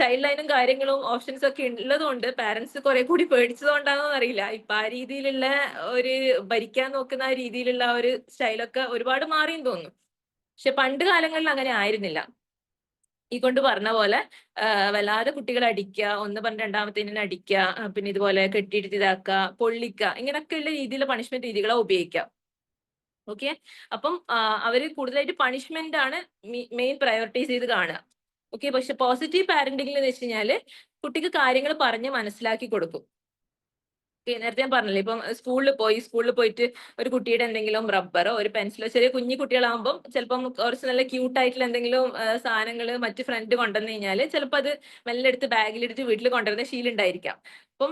ചൈൽഡ് ലൈനും കാര്യങ്ങളും ഓപ്ഷൻസ് ഒക്കെ ഉള്ളത് കൊണ്ട് പാരന്റ്സ് കുറെ കൂടി പേടിച്ചതുകൊണ്ടാണോ അറിയില്ല, ഇപ്പൊ ആ രീതിയിലുള്ള ഒരു ഭരിക്കാൻ നോക്കുന്ന ആ രീതിയിലുള്ള ഒരു സ്റ്റൈലൊക്കെ ഒരുപാട് മാറിയെന്ന് തോന്നുന്നു. പക്ഷെ പണ്ട് കാലങ്ങളിൽ അങ്ങനെ ആയിരുന്നില്ല. ഈ കൊണ്ട് പറഞ്ഞ പോലെ വല്ലാതെ കുട്ടികളെ അടിക്കുക, ഒന്ന് പറഞ്ഞ രണ്ടാമത്തേനെ അടിക്കുക, പിന്നെ ഇതുപോലെ കെട്ടിയിട്ട് ഇതാക്കുക, പൊള്ളിക്കുക, ഇങ്ങനെയൊക്കെയുള്ള രീതിയിലുള്ള പണിഷ്മെന്റ് രീതികളെ ഉപയോഗിക്കാം. ഓക്കെ, അപ്പം അവര് കൂടുതലായിട്ട് പണിഷ്മെന്റ് ആണ് മെയിൻ പ്രയോറിറ്റൈസ് ചെയ്ത് കാണുക. ഓക്കെ, പക്ഷെ പോസിറ്റീവ് പാരന്റിംഗിൽ എന്ന് വെച്ച് കഴിഞ്ഞാല് കുട്ടിക്ക് കാര്യങ്ങൾ പറഞ്ഞ് മനസ്സിലാക്കി കൊടുക്കും. നേരത്തെ ഞാൻ പറഞ്ഞില്ലേ, ഇപ്പം സ്കൂളിൽ പോയിട്ട് ഒരു കുട്ടിയുടെ എന്തെങ്കിലും റബ്ബറോ ഒരു പെൻസിലോ, ചെറിയ കുഞ്ഞു കുട്ടികളാകുമ്പോൾ ചിലപ്പം കുറച്ച് നല്ല ക്യൂട്ടായിട്ടുള്ള എന്തെങ്കിലും സാധനങ്ങൾ മറ്റ് ഫ്രണ്ട് കൊണ്ടുവന്നു കഴിഞ്ഞാല് ചിലപ്പോൾ അത് മെല്ലെ എടുത്ത് ബാഗിലെടുത്ത് വീട്ടിൽ കൊണ്ടുവരുന്ന ശീലം ഉണ്ടായിരിക്കാം. അപ്പം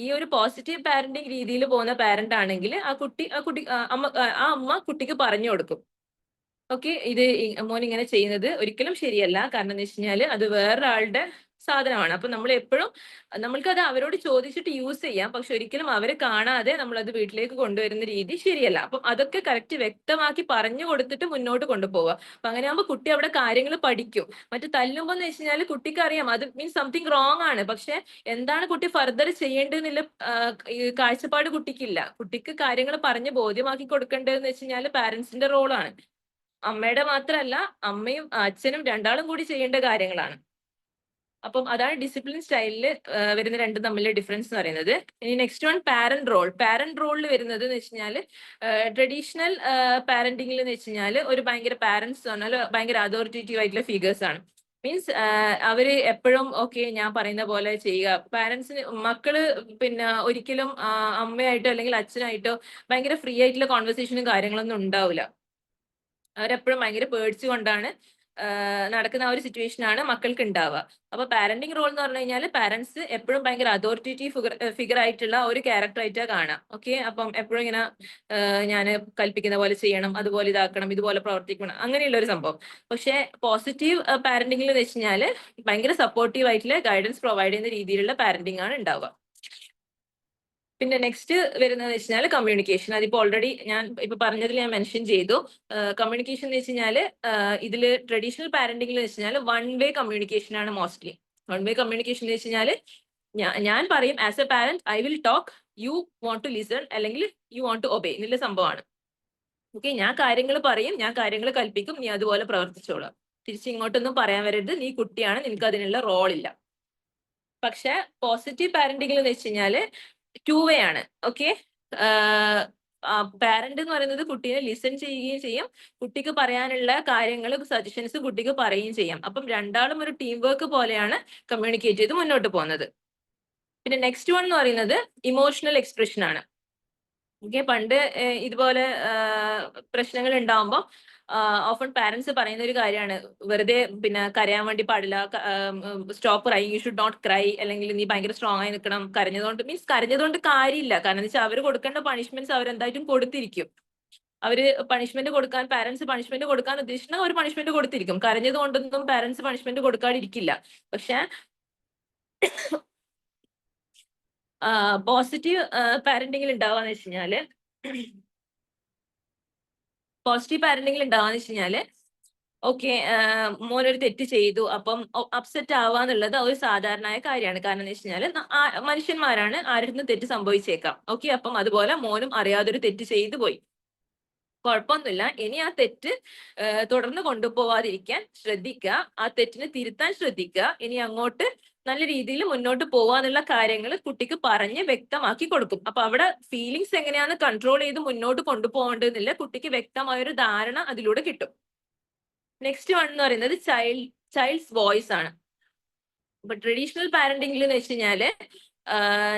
ഈ ഒരു പോസിറ്റീവ് പാരന്റിങ് രീതിയിൽ പോകുന്ന പാരന്റ് ആണെങ്കിൽ ആ അമ്മ കുട്ടിക്ക് പറഞ്ഞു കൊടുക്കും, ഓക്കെ, ഇത് മോൻ ഇങ്ങനെ ചെയ്യുന്നത് ഒരിക്കലും ശരിയല്ല, കാരണം എന്ന് വെച്ച് കഴിഞ്ഞാൽ അത് വേറൊരാളുടെ സാധനമാണ്. അപ്പൊ നമ്മൾ എപ്പോഴും നമ്മൾക്കത് അവരോട് ചോദിച്ചിട്ട് യൂസ് ചെയ്യാം, പക്ഷെ ഒരിക്കലും അവരെ കാണാതെ നമ്മൾ അത് വീട്ടിലേക്ക് കൊണ്ടുവരുന്ന രീതി ശരിയല്ല. അപ്പം അതൊക്കെ കറക്റ്റ് വ്യക്തമാക്കി പറഞ്ഞു കൊടുത്തിട്ട് മുന്നോട്ട് കൊണ്ടുപോവുക. അപ്പൊ അങ്ങനെയാകുമ്പോൾ കുട്ടി അവിടെ കാര്യങ്ങൾ പഠിക്കും. മറ്റു തല്ലുമ്പോൾ എന്ന് വെച്ച് കഴിഞ്ഞാൽ കുട്ടിക്ക് അറിയാം അത് മീൻസ് സംതിങ് റോങ് ആണ്, പക്ഷെ എന്താണ് കുട്ടി ഫർദർ ചെയ്യേണ്ടതെന്നുള്ള കാഴ്ചപ്പാട് കുട്ടിക്കില്ല. കുട്ടിക്ക് കാര്യങ്ങൾ പറഞ്ഞ് ബോധ്യമാക്കി കൊടുക്കേണ്ടതെന്ന് വെച്ച് കഴിഞ്ഞാൽ പാരന്റ്സിന്റെ റോളാണ്. അമ്മയുടെ മാത്രമല്ല, അമ്മയും അച്ഛനും രണ്ടാളും കൂടി ചെയ്യേണ്ട കാര്യങ്ങളാണ്. അപ്പം അതാണ് ഡിസിപ്ലിൻ സ്റ്റൈലിൽ വരുന്ന രണ്ടും തമ്മിലുള്ള ഡിഫറൻസ് എന്ന് പറയുന്നത്. ഇനി നെക്സ്റ്റ് വൺ പാരന്റ് റോളിൽ വരുന്നത് എന്ന് വെച്ച് കഴിഞ്ഞാൽ ട്രഡീഷണൽ പാരന്റിംഗിൽ എന്ന് വെച്ച് കഴിഞ്ഞാൽ ഒരു ഭയങ്കര പാരന്റ്സ് പറഞ്ഞാൽ ഭയങ്കര അതോറിറ്റേറ്റീവ് ആയിട്ടുള്ള ഫിഗേഴ്സ് ആണ്. മീൻസ് അവര് എപ്പോഴും ഓക്കെ ഞാൻ പറയുന്ന പോലെ ചെയ്യുക. പാരന്റ്സിന് മക്കള് പിന്നെ ഒരിക്കലും അമ്മയായിട്ടോ അല്ലെങ്കിൽ അച്ഛനായിട്ടോ ഭയങ്കര ഫ്രീ ആയിട്ടുള്ള കോൺവെർസേഷനും കാര്യങ്ങളൊന്നും ഉണ്ടാവില്ല. അവരെപ്പോഴും ഭയങ്കര പേടിച്ചുകൊണ്ടാണ് നടക്കുന്ന ആ ഒരു സിറ്റുവേഷൻ ആണ് മക്കൾക്ക് ഉണ്ടാവുക. അപ്പൊ പാരന്റിങ് റോൾ എന്ന് പറഞ്ഞു കഴിഞ്ഞാൽ പാരന്റ്സ് എപ്പോഴും ഭയങ്കര അതോറിറ്റേറ്റീവ് ഫിഗർ ആയിട്ടുള്ള ഒരു ക്യാരക്ടർ ആയിട്ടാണ് കാണാം. ഓക്കെ, അപ്പം എപ്പോഴും ഇങ്ങനെ ഞാൻ കൽപ്പിക്കുന്ന പോലെ ചെയ്യണം, അതുപോലെ ഇതാക്കണം, ഇതുപോലെ പ്രവർത്തിക്കണം, അങ്ങനെയുള്ള ഒരു സംഭവം. പക്ഷെ പോസിറ്റീവ് പാരന്റിംഗിൽ എന്ന് വെച്ച് കഴിഞ്ഞാൽ ഭയങ്കര സപ്പോർട്ടീവ് ആയിട്ടുള്ള ഗൈഡൻസ് പ്രൊവൈഡ് ചെയ്യുന്ന രീതിയിലുള്ള പാരന്റിംഗ് ആണ് ഉണ്ടാവുക. പിന്നെ നെക്സ്റ്റ് വരുന്നത് വെച്ച് കഴിഞ്ഞാൽ കമ്മ്യൂണിക്കേഷൻ. അതിപ്പോ ഓൾറെഡി ഞാൻ ഇപ്പൊ പറഞ്ഞതിൽ ഞാൻ മെൻഷൻ ചെയ്തു. കമ്മ്യൂണിക്കേഷൻ എന്ന് വെച്ച് കഴിഞ്ഞാൽ ഇതിൽ ട്രഡീഷണൽ പാരന്റിംഗിൽ വെച്ച് കഴിഞ്ഞാൽ വൺ വേ കമ്മ്യൂണിക്കേഷൻ ആണ് മോസ്റ്റ്ലി. വൺ വേ കമ്മ്യൂണിക്കേഷൻ എന്ന് വെച്ച് കഴിഞ്ഞാൽ ഞാൻ പറയും as a parent I will talk, you want to listen അല്ലെങ്കിൽ യു വോണ്ട് ടു ഒബേ എന്നുള്ള സംഭവമാണ്. ഓക്കെ, ഞാൻ കാര്യങ്ങൾ പറയും, ഞാൻ കാര്യങ്ങൾ കൽപ്പിക്കും, നീ അതുപോലെ പ്രവർത്തിച്ചോളാം. തിരിച്ചിങ്ങോട്ടൊന്നും പറയാൻ വരരുത്, നീ കുട്ടിയാണ്, നിനക്ക് അതിനുള്ള റോൾ ഇല്ല. പക്ഷെ പോസിറ്റീവ് പാരന്റിംഗിൽ എന്ന് വെച്ച് കഴിഞ്ഞാൽ ടു വേ ആണ്. ഓക്കെ, പാരന്റ് എന്ന് പറയുന്നത് കുട്ടീനെ ലിസൺ ചെയ്യുകയും ചെയ്യും, കുട്ടിക്ക് പറയാനുള്ള കാര്യങ്ങൾ സജഷൻസ് കുട്ടിക്ക് പറയുകയും ചെയ്യാം. അപ്പം രണ്ടാളും ഒരു ടീം വർക്ക് പോലെയാണ് കമ്മ്യൂണിക്കേറ്റ് ചെയ്ത് മുന്നോട്ട് പോകുന്നത്. പിന്നെ നെക്സ്റ്റ് വൺ എന്ന് പറയുന്നത് ഇമോഷണൽ എക്സ്പ്രഷൻ ആണ്. ഓക്കെ, പണ്ട് ഇതുപോലെ പ്രശ്നങ്ങൾ ഉണ്ടാവുമ്പോൾ ഓഫൺ പാരന്റ്സ് പറയുന്ന ഒരു കാര്യമാണ്, വെറുതെ പിന്നെ കരയാൻ വേണ്ടി പാടില്ല, stop crying, you should not cry, അല്ലെങ്കിൽ നീ ഭയങ്കര സ്ട്രോങ് ആയി നിൽക്കണം. കരഞ്ഞതുകൊണ്ട് കാര്യമില്ല. കാരണം വെച്ചാൽ അവർ കൊടുക്കേണ്ട പണിഷ്മെന്റ്സ് അവരെന്തായിട്ടും കൊടുത്തിരിക്കും. അവര് പണിഷ്മെന്റ് കൊടുക്കാൻ, പാരന്റ്സ് പണിഷ്മെന്റ് കൊടുക്കാൻ ഉദ്ദേശിക്കുന്ന ഒരു പണിഷ്മെന്റ് കൊടുത്തിരിക്കും. കരഞ്ഞത് കൊണ്ടൊന്നും പാരന്റ്സ് പണിഷ്മെന്റ് കൊടുക്കാതിരിക്കില്ല. പക്ഷെ പോസിറ്റീവ് പാരന്റിങ്ങിൽ ഉണ്ടാവാന്ന് വെച്ച് കഴിഞ്ഞാല് ഓക്കെ, മോനൊരു തെറ്റ് ചെയ്തു, അപ്പം അപ്സെറ്റ് ആവാന്നുള്ളത് ഒരു സാധാരണമായ കാര്യമാണ്. കാരണം എന്ന് വെച്ച് കഴിഞ്ഞാല് മനുഷ്യന്മാരാണ്, ആരുടെ തെറ്റ് സംഭവിച്ചേക്കാം. ഓക്കെ, അപ്പം അതുപോലെ മോനും അറിയാതൊരു തെറ്റ് ചെയ്തു പോയി, കുഴപ്പമൊന്നുമില്ല. ഇനി ആ തെറ്റ് തുടർന്ന് കൊണ്ടുപോവാതിരിക്കാൻ ശ്രദ്ധിക്കുക, ആ തെറ്റിനെ തിരുത്താൻ ശ്രദ്ധിക്കുക, ഇനി അങ്ങോട്ട് നല്ല രീതിയിൽ മുന്നോട്ട് പോവാന്നുള്ള കാര്യങ്ങൾ കുട്ടിക്ക് പറഞ്ഞ് വ്യക്തമാക്കി കൊടുക്കും. അപ്പൊ അവിടെ ഫീലിങ്സ് എങ്ങനെയാണ് കൺട്രോൾ ചെയ്ത് മുന്നോട്ട് കൊണ്ടുപോകേണ്ടതെന്നില്ല, കുട്ടിക്ക് വ്യക്തമായൊരു ധാരണ അതിലൂടെ കിട്ടും. നെക്സ്റ്റ് വൺ എന്ന് പറയുന്നത് ചൈൽഡ്സ് വോയിസ് ആണ്. ഇപ്പൊ ട്രഡീഷണൽ പാരന്റിംഗിൽ എന്ന് വെച്ച് കഴിഞ്ഞാല്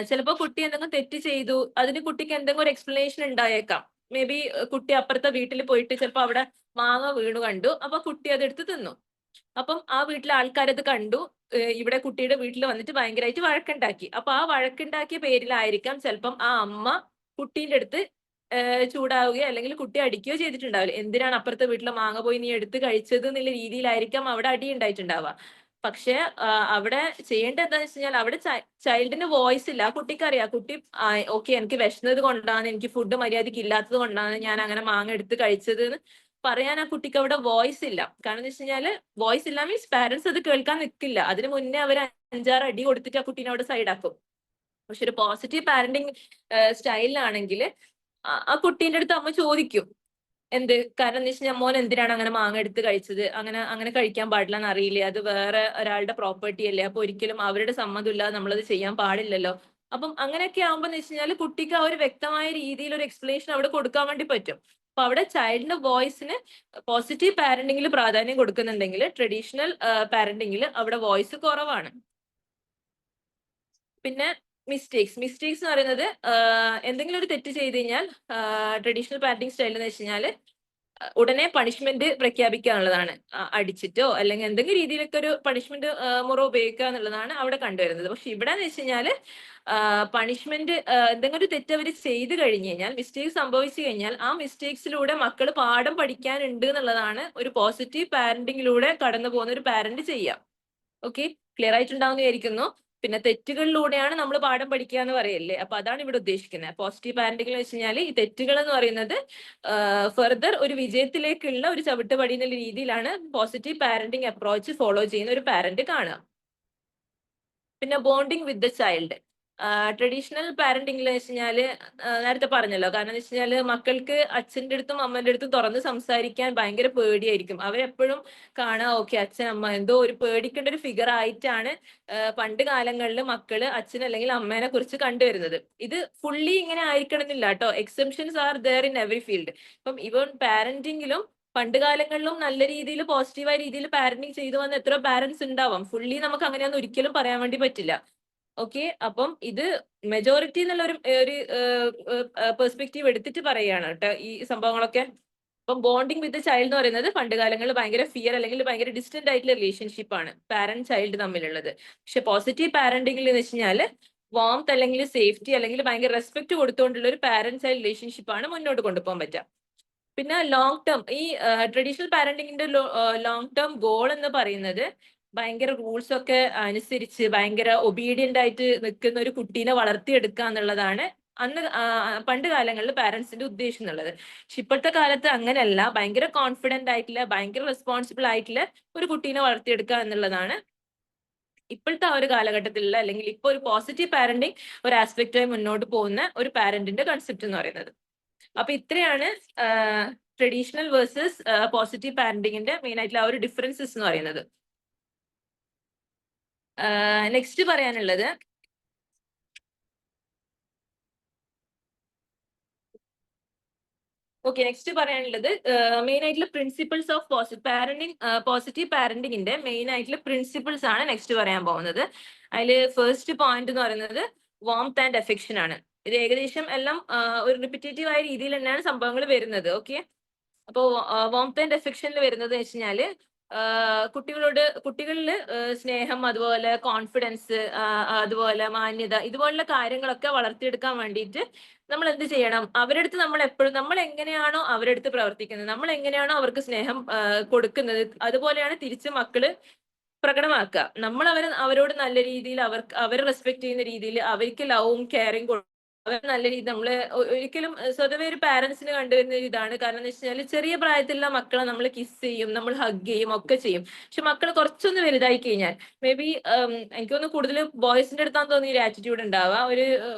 ചിലപ്പോ കുട്ടി എന്തെങ്കിലും തെറ്റ് ചെയ്തു, അതിന് കുട്ടിക്ക് എന്തെങ്കിലും ഒരു എക്സ്പ്ലനേഷൻ ഉണ്ടായേക്കാം. മേ ബി കുട്ടി അപ്പുറത്തെ വീട്ടിൽ പോയിട്ട് ചിലപ്പോ അവിടെ മാങ്ങ വീണു കണ്ടു, അപ്പൊ കുട്ടി അതെടുത്ത് തിന്നു. അപ്പം ആ വീട്ടിലെ ആൾക്കാരത് കണ്ടു, ഇവിടെ കുട്ടിയുടെ വീട്ടിൽ വന്നിട്ട് ഭയങ്കരമായിട്ട് വഴക്കുണ്ടാക്കി. അപ്പൊ ആ വഴക്കുണ്ടാക്കിയ പേരിലായിരിക്കാം ചിലപ്പം ആ അമ്മ കുട്ടീന്റെ അടുത്ത് ചൂടാവുകയോ അല്ലെങ്കിൽ കുട്ടി അടിക്കുകയോ ചെയ്തിട്ടുണ്ടാവില്ല. എന്തിനാണ് അപ്പുറത്തെ വീട്ടിലെ മാങ്ങ പോയി നീ എടുത്ത് കഴിച്ചത് എന്നുള്ള രീതിയിലായിരിക്കാം അവിടെ അടി ഉണ്ടായിട്ടുണ്ടാവുക. പക്ഷെ അവിടെ ചെയ്യേണ്ടത് എന്താണെന്ന് വെച്ച് കഴിഞ്ഞാൽ അവിടെ ചൈൽഡിന് വോയിസ് ഇല്ല. ആ കുട്ടിക്ക് അറിയാം, കുട്ടി ഓക്കെ എനിക്ക് വിശന്നത് കൊണ്ടാണ്, എനിക്ക് ഫുഡ് മര്യാദയ്ക്ക് ഇല്ലാത്തത് കൊണ്ടാണ് ഞാൻ അങ്ങനെ മാങ്ങ എടുത്ത് കഴിച്ചത് എന്ന് പറയാൻ ആ കുട്ടിക്ക് അവിടെ വോയിസ് ഇല്ല. കാരണം എന്ന് വെച്ച് കഴിഞ്ഞാല് വോയിസ് ഇല്ല മീൻസ് പാരന്റ്സ് അത് കേൾക്കാൻ നിൽക്കില്ല. അതിന് മുന്നേ അവർ 5-6 അടി കൊടുത്തിട്ട് ആ കുട്ടീനെ അവിടെ സൈഡാക്കും. പക്ഷെ ഒരു പോസിറ്റീവ് പാരന്റിങ് സ്റ്റൈലിലാണെങ്കിൽ ആ കുട്ടീന്റെ അടുത്ത് അമ്മ ചോദിക്കും, എന്ത് കാരണം എന്ന് വെച്ച് കഴിഞ്ഞാൽ മോൻ എന്തിനാണ് അങ്ങനെ മാങ്ങ എടുത്ത് കഴിച്ചത്, അങ്ങനെ കഴിക്കാൻ പാടില്ല എന്ന് അറിയില്ലേ, അത് വേറെ ഒരാളുടെ പ്രോപ്പർട്ടി അല്ലേ, അപ്പൊ ഒരിക്കലും അവരുടെ സമ്മതം ഇല്ലാതെ നമ്മളത് ചെയ്യാൻ പാടില്ലല്ലോ. അപ്പം അങ്ങനെയൊക്കെ ആകുമ്പോൾ എന്ന് വെച്ച് കഴിഞ്ഞാൽ കുട്ടിക്ക് ആ ഒരു വ്യക്തമായ രീതിയിൽ ഒരു എക്സ്പ്ലനേഷൻ അവിടെ കൊടുക്കാൻ വേണ്ടി പറ്റും. അപ്പൊ അവിടെ ചൈൽഡിന്റെ വോയിസിന് പോസിറ്റീവ് പാരന്റിങ്ങിൽ പ്രാധാന്യം കൊടുക്കുന്നുണ്ടെങ്കിൽ ട്രഡീഷണൽ പാരന്റിങ്ങിൽ അവിടെ വോയിസ് കുറവാണ്. പിന്നെ മിസ്റ്റേക്സ് എന്ന് പറയുന്നത് എന്തെങ്കിലും ഒരു തെറ്റ് ചെയ്ത് കഴിഞ്ഞാൽ ട്രഡീഷണൽ പാരന്റിങ് സ്റ്റൈൽ എന്ന് വെച്ച് കഴിഞ്ഞാൽ ഉടനെ പണിഷ്മെന്റ് പ്രഖ്യാപിക്കുക എന്നുള്ളതാണ്. അടിച്ചിട്ടോ അല്ലെങ്കിൽ എന്തെങ്കിലും രീതിയിലൊക്കെ ഒരു പണിഷ്മെന്റ് മുറ ഉപയോഗിക്കുക എന്നുള്ളതാണ് അവിടെ കണ്ടുവരുന്നത്. പക്ഷെ ഇവിടെ എന്ന് വെച്ച് കഴിഞ്ഞാല് പണിഷ്മെന്റ് എന്തെങ്കിലും ഒരു തെറ്റ് അവർ ചെയ്ത് കഴിഞ്ഞു കഴിഞ്ഞാൽ, മിസ്റ്റേക്ക് സംഭവിച്ചു കഴിഞ്ഞാൽ ആ മിസ്റ്റേക്സിലൂടെ മക്കൾ പാഠം പഠിക്കാനുണ്ട് എന്നുള്ളതാണ് ഒരു പോസിറ്റീവ് പാരന്റിങ്ങിലൂടെ കടന്നു പോകുന്ന ഒരു പാരന്റ് ചെയ്യാം. ഓക്കെ, ക്ലിയർ ആയിട്ടുണ്ടാവുന്ന വിചാരിക്കുന്നു. പിന്നെ തെറ്റുകളിലൂടെയാണ് നമ്മൾ പാഠം പഠിക്കുക എന്ന് പറയല്ലേ, അപ്പൊ അതാണ് ഇവിടെ ഉദ്ദേശിക്കുന്നത്. പോസിറ്റീവ് പാരന്റിംഗ് എന്ന് വെച്ച് കഴിഞ്ഞാൽ ഈ തെറ്റുകൾ എന്ന് പറയുന്നത് ഫർദർ ഒരു വിജയത്തിലേക്കുള്ള ഒരു ചവിട്ടുപടി എന്നുള്ള രീതിയിലാണ് പോസിറ്റീവ് പാരന്റിംഗ് അപ്രോച്ച് ഫോളോ ചെയ്യുന്ന ഒരു പാരന്റ് കാണുക. പിന്നെ bonding with the child. Traditional പാരന്റിംഗിൽ വെച്ച് കഴിഞ്ഞാല് നേരത്തെ പറഞ്ഞല്ലോ, കാരണം എന്ന് വെച്ച് കഴിഞ്ഞാല് മക്കൾക്ക് അച്ഛൻ്റെ അടുത്തും അമ്മൻ്റെ അടുത്തും തുറന്ന് സംസാരിക്കാൻ ഭയങ്കര പേടിയായിരിക്കും. അവരെപ്പോഴും കാണുക ഓക്കെ അച്ഛൻ അമ്മ എന്തോ ഒരു പേടിക്കേണ്ട ഒരു ഫിഗർ ആയിട്ടാണ് പണ്ട് കാലങ്ങളിൽ മക്കള് അച്ഛൻ അല്ലെങ്കിൽ അമ്മേനെ കുറിച്ച് കണ്ടുവരുന്നത്. ഇത് ഫുള്ളി ഇങ്ങനെ ആയിരിക്കണമെന്നില്ല കേട്ടോ, exceptions are there in every field. ഇപ്പം ഇവൻ പാരന്റിങ്ങിലും പണ്ട് കാലങ്ങളിലും നല്ല രീതിയിൽ പോസിറ്റീവായ രീതിയിൽ പാരന്റിങ് ചെയ്തു വന്ന എത്ര പാരന്റ്സ് ഉണ്ടാവാം. ഫുള്ളി നമുക്ക് അങ്ങനെയൊന്നും ഒരിക്കലും പറയാൻ വേണ്ടി പറ്റില്ല. ഓക്കെ, അപ്പം ഇത് മെജോറിറ്റി എന്നുള്ള ഒരു പെർസ്പെക്റ്റീവ് എടുത്തിട്ട് പറയുകയാണ് കേട്ടോ ഈ സംഭവങ്ങളൊക്കെ. അപ്പം ബോണ്ടിങ് വിത്ത് ചൈൽഡ് എന്ന് പറയുന്നത് പണ്ട് കാലങ്ങളിൽ ഭയങ്കര ഫിയർ അല്ലെങ്കിൽ ഭയങ്കര ഡിസ്റ്റന്റ് ആയിട്ടുള്ള റിലേഷൻഷിപ്പ് ആണ് പാരന്റ് ചൈൽഡ് തമ്മിലുള്ളത്. പക്ഷെ പോസിറ്റീവ് പാരന്റിംഗിൽ എന്ന് വെച്ച് കഴിഞ്ഞാൽ വാംത്ത് അല്ലെങ്കിൽ സേഫ്റ്റി അല്ലെങ്കിൽ ഭയങ്കര റെസ്പെക്ട് കൊടുത്തുകൊണ്ടുള്ള ഒരു പാരന്റ് ചൈൽഡ് റിലേഷൻഷിപ്പ് ആണ് മുന്നോട്ട് കൊണ്ടുപോകാൻ പറ്റുക. പിന്നെ ലോങ് ടേം ഈ ട്രഡീഷണൽ പാരന്റിങ്ങിന്റെ ലോങ് ടേം ഗോൾ എന്ന് പറയുന്നത് ഭയങ്കര റൂൾസ് ഒക്കെ അനുസരിച്ച് ഭയങ്കര ഒബീഡിയന്റ് ആയിട്ട് നിൽക്കുന്ന ഒരു കുട്ടീനെ വളർത്തിയെടുക്കുക എന്നുള്ളതാണ് അന്ന് പണ്ട് കാലങ്ങളിൽ പാരന്റ്സിന്റെ ഉദ്ദേശം എന്നുള്ളത്. പക്ഷെ ഇപ്പോഴത്തെ കാലത്ത് അങ്ങനെയല്ല, ഭയങ്കര കോൺഫിഡന്റ് ആയിട്ടുള്ള ഭയങ്കര റെസ്പോൺസിബിൾ ആയിട്ടുള്ള ഒരു കുട്ടീനെ വളർത്തിയെടുക്കുക എന്നുള്ളതാണ് ഇപ്പോഴത്തെ ആ ഒരു കാലഘട്ടത്തിലുള്ള അല്ലെങ്കിൽ ഇപ്പോൾ ഒരു പോസിറ്റീവ് പാരന്റിങ് ഒരു ആസ്പെക്റ്റായി മുന്നോട്ട് പോകുന്ന ഒരു പാരന്റിന്റെ കൺസെപ്റ്റ് എന്ന് പറയുന്നത്. അപ്പൊ ഇത്രയാണ് ട്രഡീഷണൽ വേഴ്സസ് പോസിറ്റീവ് പാരന്റിങ്ങിന്റെ മെയിൻ ആയിട്ടുള്ള ആ ഒരു ഡിഫറൻസസ് എന്ന് പറയുന്നത്. നെക്സ്റ്റ് പറയാനുള്ളത് ഓക്കെ, നെക്സ്റ്റ് പറയാനുള്ളത് മെയിൻ ആയിട്ടുള്ള പ്രിൻസിപ്പിൾസ് ഓഫ് പോസിറ്റീവ് പാരന്റിങ്ങിന്റെ മെയിൻ ആയിട്ടുള്ള പ്രിൻസിപ്പിൾസ് ആണ് നെക്സ്റ്റ് പറയാൻ പോകുന്നത്. അതിൽ ഫസ്റ്റ് പോയിന്റ് എന്ന് പറയുന്നത് വാംത്ത് ആൻഡ് അഫെക്ഷൻ ആണ്. ഇത് ഏകദേശം എല്ലാം ഒരു റിപ്പിറ്റേറ്റീവ് ആയ രീതിയിൽ തന്നെയാണ് സംഭവങ്ങൾ വരുന്നത്. ഓക്കെ, അപ്പോ വാംത്ത് ആൻഡ് അഫെക്ഷനിൽ വരുന്നത് വെച്ച് കഴിഞ്ഞാല് കുട്ടികളിൽ സ്നേഹം, അതുപോലെ കോൺഫിഡൻസ്, അതുപോലെ മാന്യത, ഇതുപോലുള്ള കാര്യങ്ങളൊക്കെ വളർത്തിയെടുക്കാൻ വേണ്ടിയിട്ട് നമ്മൾ എന്ത് ചെയ്യണം? അവരുടെ അടുത്ത് നമ്മൾ എപ്പോഴും നമ്മൾ എങ്ങനെയാണോ അവരുടെ അടുത്ത് പ്രവർത്തിക്കുന്നത്, നമ്മൾ എങ്ങനെയാണോ അവർക്ക് സ്നേഹം കൊടുക്കുന്നത്, അതുപോലെയാണ് തിരിച്ച് മക്കള് പ്രകടമാക്കുക. നമ്മൾ അവരോട് നല്ല രീതിയിൽ അവരെ റെസ്പെക്ട് ചെയ്യുന്ന രീതിയിൽ അവർക്ക് ലവും കെയറിങ് അവർ നല്ല രീതി നമ്മള് ഒരിക്കലും സ്വതവേ ഒരു പാരന്റ്സിന് കണ്ടുവരുന്ന ഒരു ഇതാണ്. കാരണം എന്ന് വെച്ചാൽ ചെറിയ പ്രായത്തിലുള്ള മക്കളെ നമ്മൾ കിസ് ചെയ്യും, നമ്മൾ ഹഗ് ചെയ്യും, ഒക്കെ ചെയ്യും. പക്ഷെ മക്കൾ കുറച്ചൊന്ന് വലുതായി കഴിഞ്ഞാൽ മേ ബി എനിക്കൊന്ന് കൂടുതൽ ബോയ്സിന്റെ അടുത്താന്ന് തോന്നിയ ഒരു ആറ്റിറ്റ്യൂഡ് ഉണ്ടാവുക.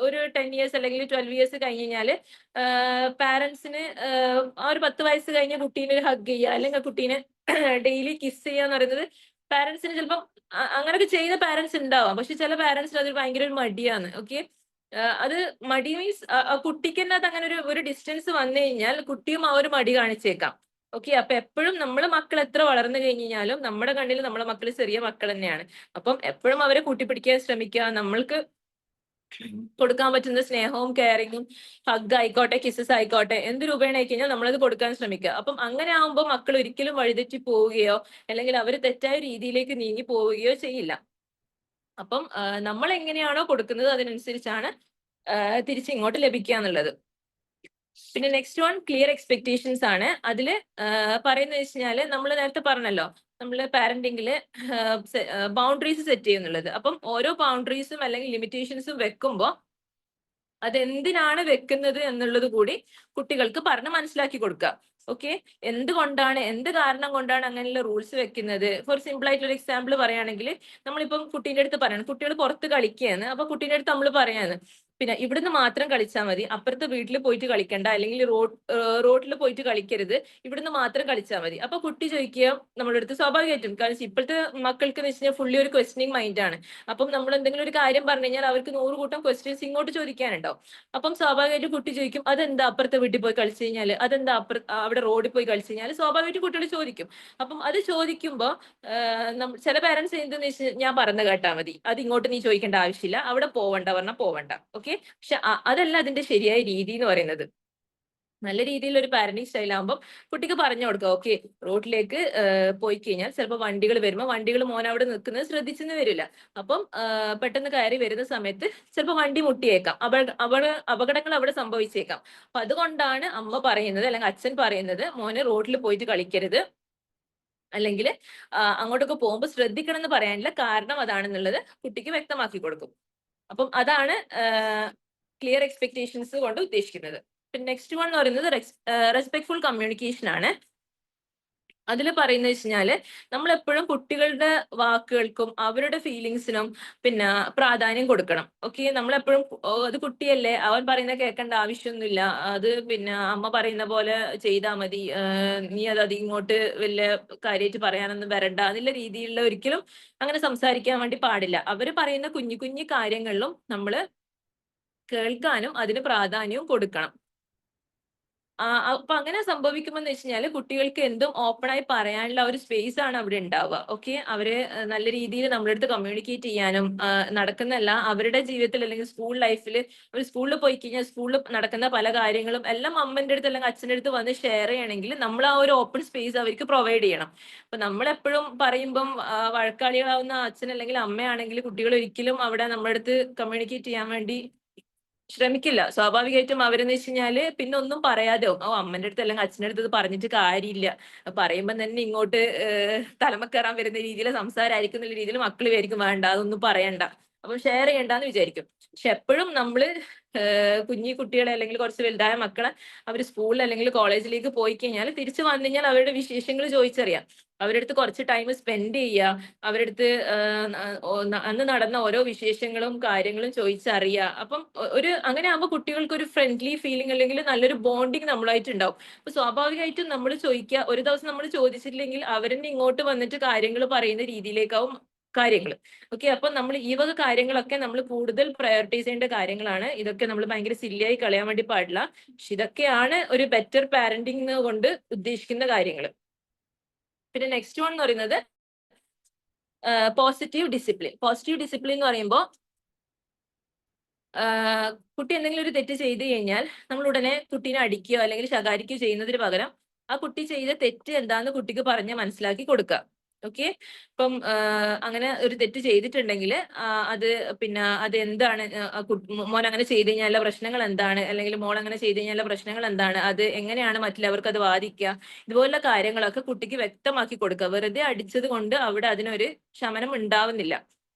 ഒരു 10 ഇയേഴ്സ് അല്ലെങ്കിൽ 12 ഇയേഴ്സ് കഴിഞ്ഞ് കഴിഞ്ഞാല് പാരന്റ്സിന് ആ ഒരു 10 വയസ്സ് കഴിഞ്ഞ കുട്ടീനെ ഹഗ് ചെയ്യുക അല്ലെങ്കിൽ ആ കുട്ടീനെ ഡെയിലി കിസ് ചെയ്യുക എന്ന് പറയുന്നത് പാരന്റ്സിന് ചിലപ്പം അങ്ങനെയൊക്കെ ചെയ്യുന്ന പാരന്റ്സ് ഉണ്ടാവാം. പക്ഷെ ചില പാരന്റ്സിന് അത് ഭയങ്കര ഒരു മടിയാണ്. ഓക്കെ, അത് മടി മീൻസ് കുട്ടിക്ക് തന്നെ അത് അങ്ങനെ ഒരു ഡിസ്റ്റൻസ് വന്നു കഴിഞ്ഞാൽ കുട്ടിയും ആ ഒരു മടി കാണിച്ചേക്കാം. ഓക്കെ, അപ്പൊ എപ്പോഴും നമ്മളെ മക്കൾ എത്ര വളർന്നു കഴിഞ്ഞാലും നമ്മുടെ കണ്ണിൽ നമ്മളെ മക്കൾ ചെറിയ മക്കൾ തന്നെയാണ്. അപ്പം എപ്പോഴും അവരെ കൂട്ടിപ്പിടിക്കാൻ ശ്രമിക്കുക. നമ്മൾക്ക് കൊടുക്കാൻ പറ്റുന്ന സ്നേഹവും കെയറിങ്ങും, ഹഗ് ആയിക്കോട്ടെ, കിസസ് ആയിക്കോട്ടെ, എന്ത് രൂപേണ കഴിഞ്ഞാൽ നമ്മളത് കൊടുക്കാൻ ശ്രമിക്കുക. അപ്പം അങ്ങനെ ആകുമ്പോൾ മക്കൾ ഒരിക്കലും വഴിതെറ്റി പോവുകയോ അല്ലെങ്കിൽ അവർ തെറ്റായ രീതിയിലേക്ക് നീങ്ങി പോവുകയോ ചെയ്യില്ല. അപ്പം നമ്മൾ എങ്ങനെയാണോ കൊടുക്കുന്നത് അതിനനുസരിച്ചാണ് തിരിച്ചിങ്ങോട്ട് ലഭിക്കുക എന്നുള്ളത്. പിന്നെ നെക്സ്റ്റ് വൺ ക്ലിയർ എക്സ്പെക്ടേഷൻസ് ആണ്. അതിൽ പറയുന്നത് വെച്ച് കഴിഞ്ഞാൽ നമ്മൾ നേരത്തെ പറഞ്ഞല്ലോ, നമ്മൾ പാരന്റിങ്ങിൽ ബൗണ്ടറീസ് സെറ്റ് ചെയ്യുന്നുള്ളത്. അപ്പം ഓരോ ബൗണ്ടറീസും അല്ലെങ്കിൽ ലിമിറ്റേഷൻസും വെക്കുമ്പോൾ അതെന്തിനാണ് വെക്കുന്നത് എന്നുള്ളത് കൂടി കുട്ടികൾക്ക് പറഞ്ഞ് മനസ്സിലാക്കി കൊടുക്കുക. ഓക്കെ, എന്തുകൊണ്ടാണ്, എന്ത് കാരണം കൊണ്ടാണ് അങ്ങനെയുള്ള റൂൾസ് വെക്കുന്നത്? ഫോർ സിമ്പിൾ ആയിട്ടുള്ള എക്സാമ്പിൾ പറയുകയാണെങ്കിൽ, നമ്മളിപ്പം കുട്ടീൻ്റെ അടുത്ത് പറയണം, കുട്ടികൾ പുറത്ത് കളിക്കുകയാണ്. അപ്പൊ കുട്ടീൻ്റെ അടുത്ത് നമ്മൾ പറയാണ്, പിന്നെ ഇവിടുന്ന് മാത്രം കളിച്ചാൽ മതി, അപ്പുറത്തെ വീട്ടിൽ പോയിട്ട് കളിക്കണ്ട, അല്ലെങ്കിൽ റോഡിൽ പോയിട്ട് കളിക്കരുത്, ഇവിടുന്ന് മാത്രം കളിച്ചാൽ മതി. അപ്പൊ കുട്ടി ചോദിക്കുക നമ്മുടെ അടുത്ത്, സ്വാഭാവികമായിട്ടും, കാരണം ഇപ്പോഴത്തെ മക്കൾക്ക് എന്ന് വെച്ച് കഴിഞ്ഞാൽ ഫുള്ളി ഒരു ക്വസ്റ്റനിങ് മൈൻഡാണ്. അപ്പം നമ്മൾ എന്തെങ്കിലും ഒരു കാര്യം പറഞ്ഞു കഴിഞ്ഞാൽ അവർക്ക് 100 കൂട്ടം ക്വസ്റ്റ്യൻസ് ഇങ്ങോട്ട് ചോദിക്കാനുണ്ടാവും. അപ്പം സ്വാഭാവികമായിട്ട് കുട്ടി ചോദിക്കും, അതെന്താ അപ്പുറത്തെ വീട്ടിൽ പോയി കളിച്ചു കഴിഞ്ഞാൽ, അതെന്താ അവിടെ റോഡിൽ പോയി കളിച്ചു കഴിഞ്ഞാൽ, സ്വാഭാവികമായിട്ട് കുട്ടികൾ ചോദിക്കും. അപ്പം അത് ചോദിക്കുമ്പോൾ ചില പാരന്റ്സ് എന്തെന്ന് വെച്ചാൽ, ഞാൻ പറഞ്ഞ കേട്ടാ മതി, അത് ഇങ്ങോട്ട് നീ ചോദിക്കേണ്ട ആവശ്യമില്ല, അവിടെ പോവണ്ട പറഞ്ഞാൽ പോവണ്ട. ഓക്കെ, പക്ഷെ അതല്ല അതിന്റെ ശരിയായ രീതി എന്ന് പറയുന്നത്. നല്ല രീതിയിൽ ഒരു പാരന്റിങ് സ്റ്റൈൽ ആകുമ്പോൾ കുട്ടിക്ക് പറഞ്ഞു കൊടുക്കുക, ഓക്കെ, റോഡിലേക്ക് പോയി കഴിഞ്ഞാൽ ചിലപ്പോൾ വണ്ടികൾ വരുമ്പോൾ വണ്ടികൾ മോൻ അവിടെ നിൽക്കുന്നത് ശ്രദ്ധിച്ചെന്ന് വരില്ല. അപ്പം പെട്ടെന്ന് കയറി വരുന്ന സമയത്ത് ചിലപ്പോൾ വണ്ടി മുട്ടിയേക്കാം, അപകടങ്ങൾ അവിടെ സംഭവിച്ചേക്കാം. അപ്പൊ അതുകൊണ്ടാണ് അമ്മ പറയുന്നത് അല്ലെങ്കിൽ അച്ഛൻ പറയുന്നത്, മോനെ റോഡിൽ പോയിട്ട് കളിക്കരുത്, അല്ലെങ്കിൽ അങ്ങോട്ടൊക്കെ പോകുമ്പോൾ ശ്രദ്ധിക്കണം എന്ന് പറയാനുള്ള കാരണം അതാണെന്നുള്ളത് കുട്ടിക്ക് വ്യക്തമാക്കി കൊടുക്കും. അപ്പം അതാണ് ക്ലിയർ എക്സ്പെക്ടേഷൻസ് കൊണ്ട് ഉദ്ദേശിക്കുന്നത്. പിന്നെ നെക്സ്റ്റ് വൺ എന്ന് പറയുന്നത് റെസ്പെക്ട്ഫുൾ കമ്മ്യൂണിക്കേഷൻ ആണ്. അതിൽ പറയുന്നത് വെച്ച് കഴിഞ്ഞാല് നമ്മൾ എപ്പോഴും കുട്ടികളുടെ വാക്കുകൾക്കും അവരുടെ ഫീലിങ്സിനും പിന്നെ പ്രാധാന്യം കൊടുക്കണം. ഓക്കെ, നമ്മളെപ്പോഴും അത് കുട്ടിയല്ലേ, അവൻ പറയുന്ന കേൾക്കേണ്ട ആവശ്യമൊന്നുമില്ല, അത് പിന്നെ അമ്മ പറയുന്ന പോലെ ചെയ്താൽ മതി, നീ അത് ഇങ്ങോട്ട് വലിയ കാര്യമായിട്ട് പറയാനൊന്നും വരണ്ട എന്നുള്ള രീതിയിലുള്ള ഒരിക്കലും അങ്ങനെ സംസാരിക്കാൻ വേണ്ടി പാടില്ല. അവര് പറയുന്ന കുഞ്ഞു കുഞ്ഞു കാര്യങ്ങളിലും നമ്മൾ കേൾക്കാനും അതിന് പ്രാധാന്യവും കൊടുക്കണം. അപ്പൊ അങ്ങനെ സംഭവിക്കുമെന്ന് വെച്ച് കഴിഞ്ഞാൽ കുട്ടികൾക്ക് എന്തും ഓപ്പണായി പറയാനുള്ള ഒരു സ്പേസ് ആണ് അവിടെ ഉണ്ടാവുക. ഓക്കെ, അവര് നല്ല രീതിയിൽ നമ്മുടെ അടുത്ത് കമ്മ്യൂണിക്കേറ്റ് ചെയ്യാനും നടക്കുന്നല്ല അവരുടെ ജീവിതത്തിൽ അല്ലെങ്കിൽ സ്കൂൾ ലൈഫിൽ അവർ സ്കൂളിൽ പോയി കഴിഞ്ഞാൽ സ്കൂളിൽ നടക്കുന്ന പല കാര്യങ്ങളും എല്ലാം അമ്മന്റെ അടുത്ത് അല്ലെങ്കിൽ അച്ഛൻ്റെ അടുത്ത് വന്ന് ഷെയർ ചെയ്യണമെങ്കിൽ നമ്മൾ ആ ഒരു ഓപ്പൺ സ്പേസ് അവർക്ക് പ്രൊവൈഡ് ചെയ്യണം. അപ്പൊ നമ്മളെപ്പോഴും പറയുമ്പം വഴക്കാളികളാവുന്ന അച്ഛൻ അല്ലെങ്കിൽ അമ്മയാണെങ്കിൽ കുട്ടികൾ ഒരിക്കലും അവിടെ നമ്മുടെ അടുത്ത് കമ്മ്യൂണിക്കേറ്റ് ചെയ്യാൻ വേണ്ടി ശ്രമിക്കില്ല. സ്വാഭാവികമായിട്ടും അവരെന്ന് വെച്ച് കഴിഞ്ഞാല് പിന്നെ ഒന്നും പറയാതെ അമ്മന്റെ അടുത്ത് അല്ലെങ്കിൽ അച്ഛൻ്റെ അടുത്ത് പറഞ്ഞിട്ട് കാര്യമില്ല, പറയുമ്പോൾ തന്നെ ഇങ്ങോട്ട് തലമക്കയറാൻ വരുന്ന രീതിയിൽ സംസാരമായിരിക്കും എന്നുള്ള രീതിയിൽ മക്കൾ വിചാരിക്കും വേണ്ട അതൊന്നും പറയണ്ട, അപ്പം ഷെയർ ചെയ്യണ്ടെന്ന് വിചാരിക്കും. പക്ഷെ എപ്പോഴും നമ്മള് കുഞ്ഞി കുട്ടികളെ അല്ലെങ്കിൽ കുറച്ച് വലുതായ മക്കളെ അവർ സ്കൂളിൽ അല്ലെങ്കിൽ കോളേജിലേക്ക് പോയി കഴിഞ്ഞാൽ തിരിച്ചു വന്നു കഴിഞ്ഞാൽ അവരുടെ വിശേഷങ്ങൾ ചോദിച്ചറിയാം, അവരുടെ അടുത്ത് കുറച്ച് ടൈം സ്പെൻഡ് ചെയ്യുക, അവരുടെ അടുത്ത് അന്ന് നടന്ന ഓരോ വിശേഷങ്ങളും കാര്യങ്ങളും ചോദിച്ചറിയുക. അപ്പം അങ്ങനെ ആകുമ്പോൾ കുട്ടികൾക്ക് ഒരു ഫ്രണ്ട്ലി ഫീലിംഗ് അല്ലെങ്കിൽ നല്ലൊരു ബോണ്ടിങ് നമ്മളായിട്ട് ഉണ്ടാവും. അപ്പൊ സ്വാഭാവികമായിട്ടും നമ്മൾ ചോദിക്കുക, ഒരു ദിവസം നമ്മൾ ചോദിച്ചിട്ടില്ലെങ്കിൽ അവരെന്നെ ഇങ്ങോട്ട് വന്നിട്ട് കാര്യങ്ങൾ പറയുന്ന രീതിയിലേക്കാവും കാര്യങ്ങൾ. ഓക്കെ, അപ്പൊ നമ്മൾ ഈ വക കാര്യങ്ങളൊക്കെ നമ്മൾ കൂടുതൽ പ്രയോറിറ്റൈസ് ചെയ്യേണ്ട കാര്യങ്ങളാണ്. ഇതൊക്കെ നമ്മൾ ഭയങ്കര സില്ലിയായി കളയാൻ വേണ്ടി പാടില്ല. പക്ഷെ ഇതൊക്കെയാണ് ഒരു ബെറ്റർ പാരന്റിങ് കൊണ്ട് ഉദ്ദേശിക്കുന്ന കാര്യങ്ങൾ. പിന്നെ നെക്സ്റ്റ് വൺ എന്ന് പറയുന്നത് പോസിറ്റീവ് ഡിസിപ്ലിൻ. പോസിറ്റീവ് ഡിസിപ്ലിൻ എന്ന് പറയുമ്പോൾ കുട്ടി എന്തെങ്കിലും ഒരു തെറ്റ് ചെയ്തു കഴിഞ്ഞാൽ നമ്മൾ ഉടനെ കുട്ടീനെ അടിക്കുകയോ അല്ലെങ്കിൽ ശകാരിക്കുകയോ ചെയ്യുന്നതിന് പകരം ആ കുട്ടി ചെയ്ത തെറ്റ് എന്താന്ന് കുട്ടിക്ക് പറഞ്ഞ് മനസ്സിലാക്കി കൊടുക്കുക. ഓക്കെ, ഇപ്പം അങ്ങനെ ഒരു തെറ്റ് ചെയ്തിട്ടുണ്ടെങ്കിൽ അത് പിന്നെ അത് എന്താണ്, മോൻ അങ്ങനെ ചെയ്ത് കഴിഞ്ഞാലുള്ള പ്രശ്നങ്ങൾ എന്താണ്, അല്ലെങ്കിൽ മോൾ അങ്ങനെ ചെയ്ത് കഴിഞ്ഞാലുള്ള പ്രശ്നങ്ങൾ എന്താണ്, അത് എങ്ങനെയാണ് മറ്റുള്ളവർക്ക് അത് ബാധിക്കുക, ഇതുപോലുള്ള കാര്യങ്ങളൊക്കെ കുട്ടിക്ക് വ്യക്തമാക്കി കൊടുക്കുക. വെറുതെ അടിച്ചത് കൊണ്ട് അവിടെ അതിനൊരു ശമനം ഉണ്ടാവുന്നില്ല.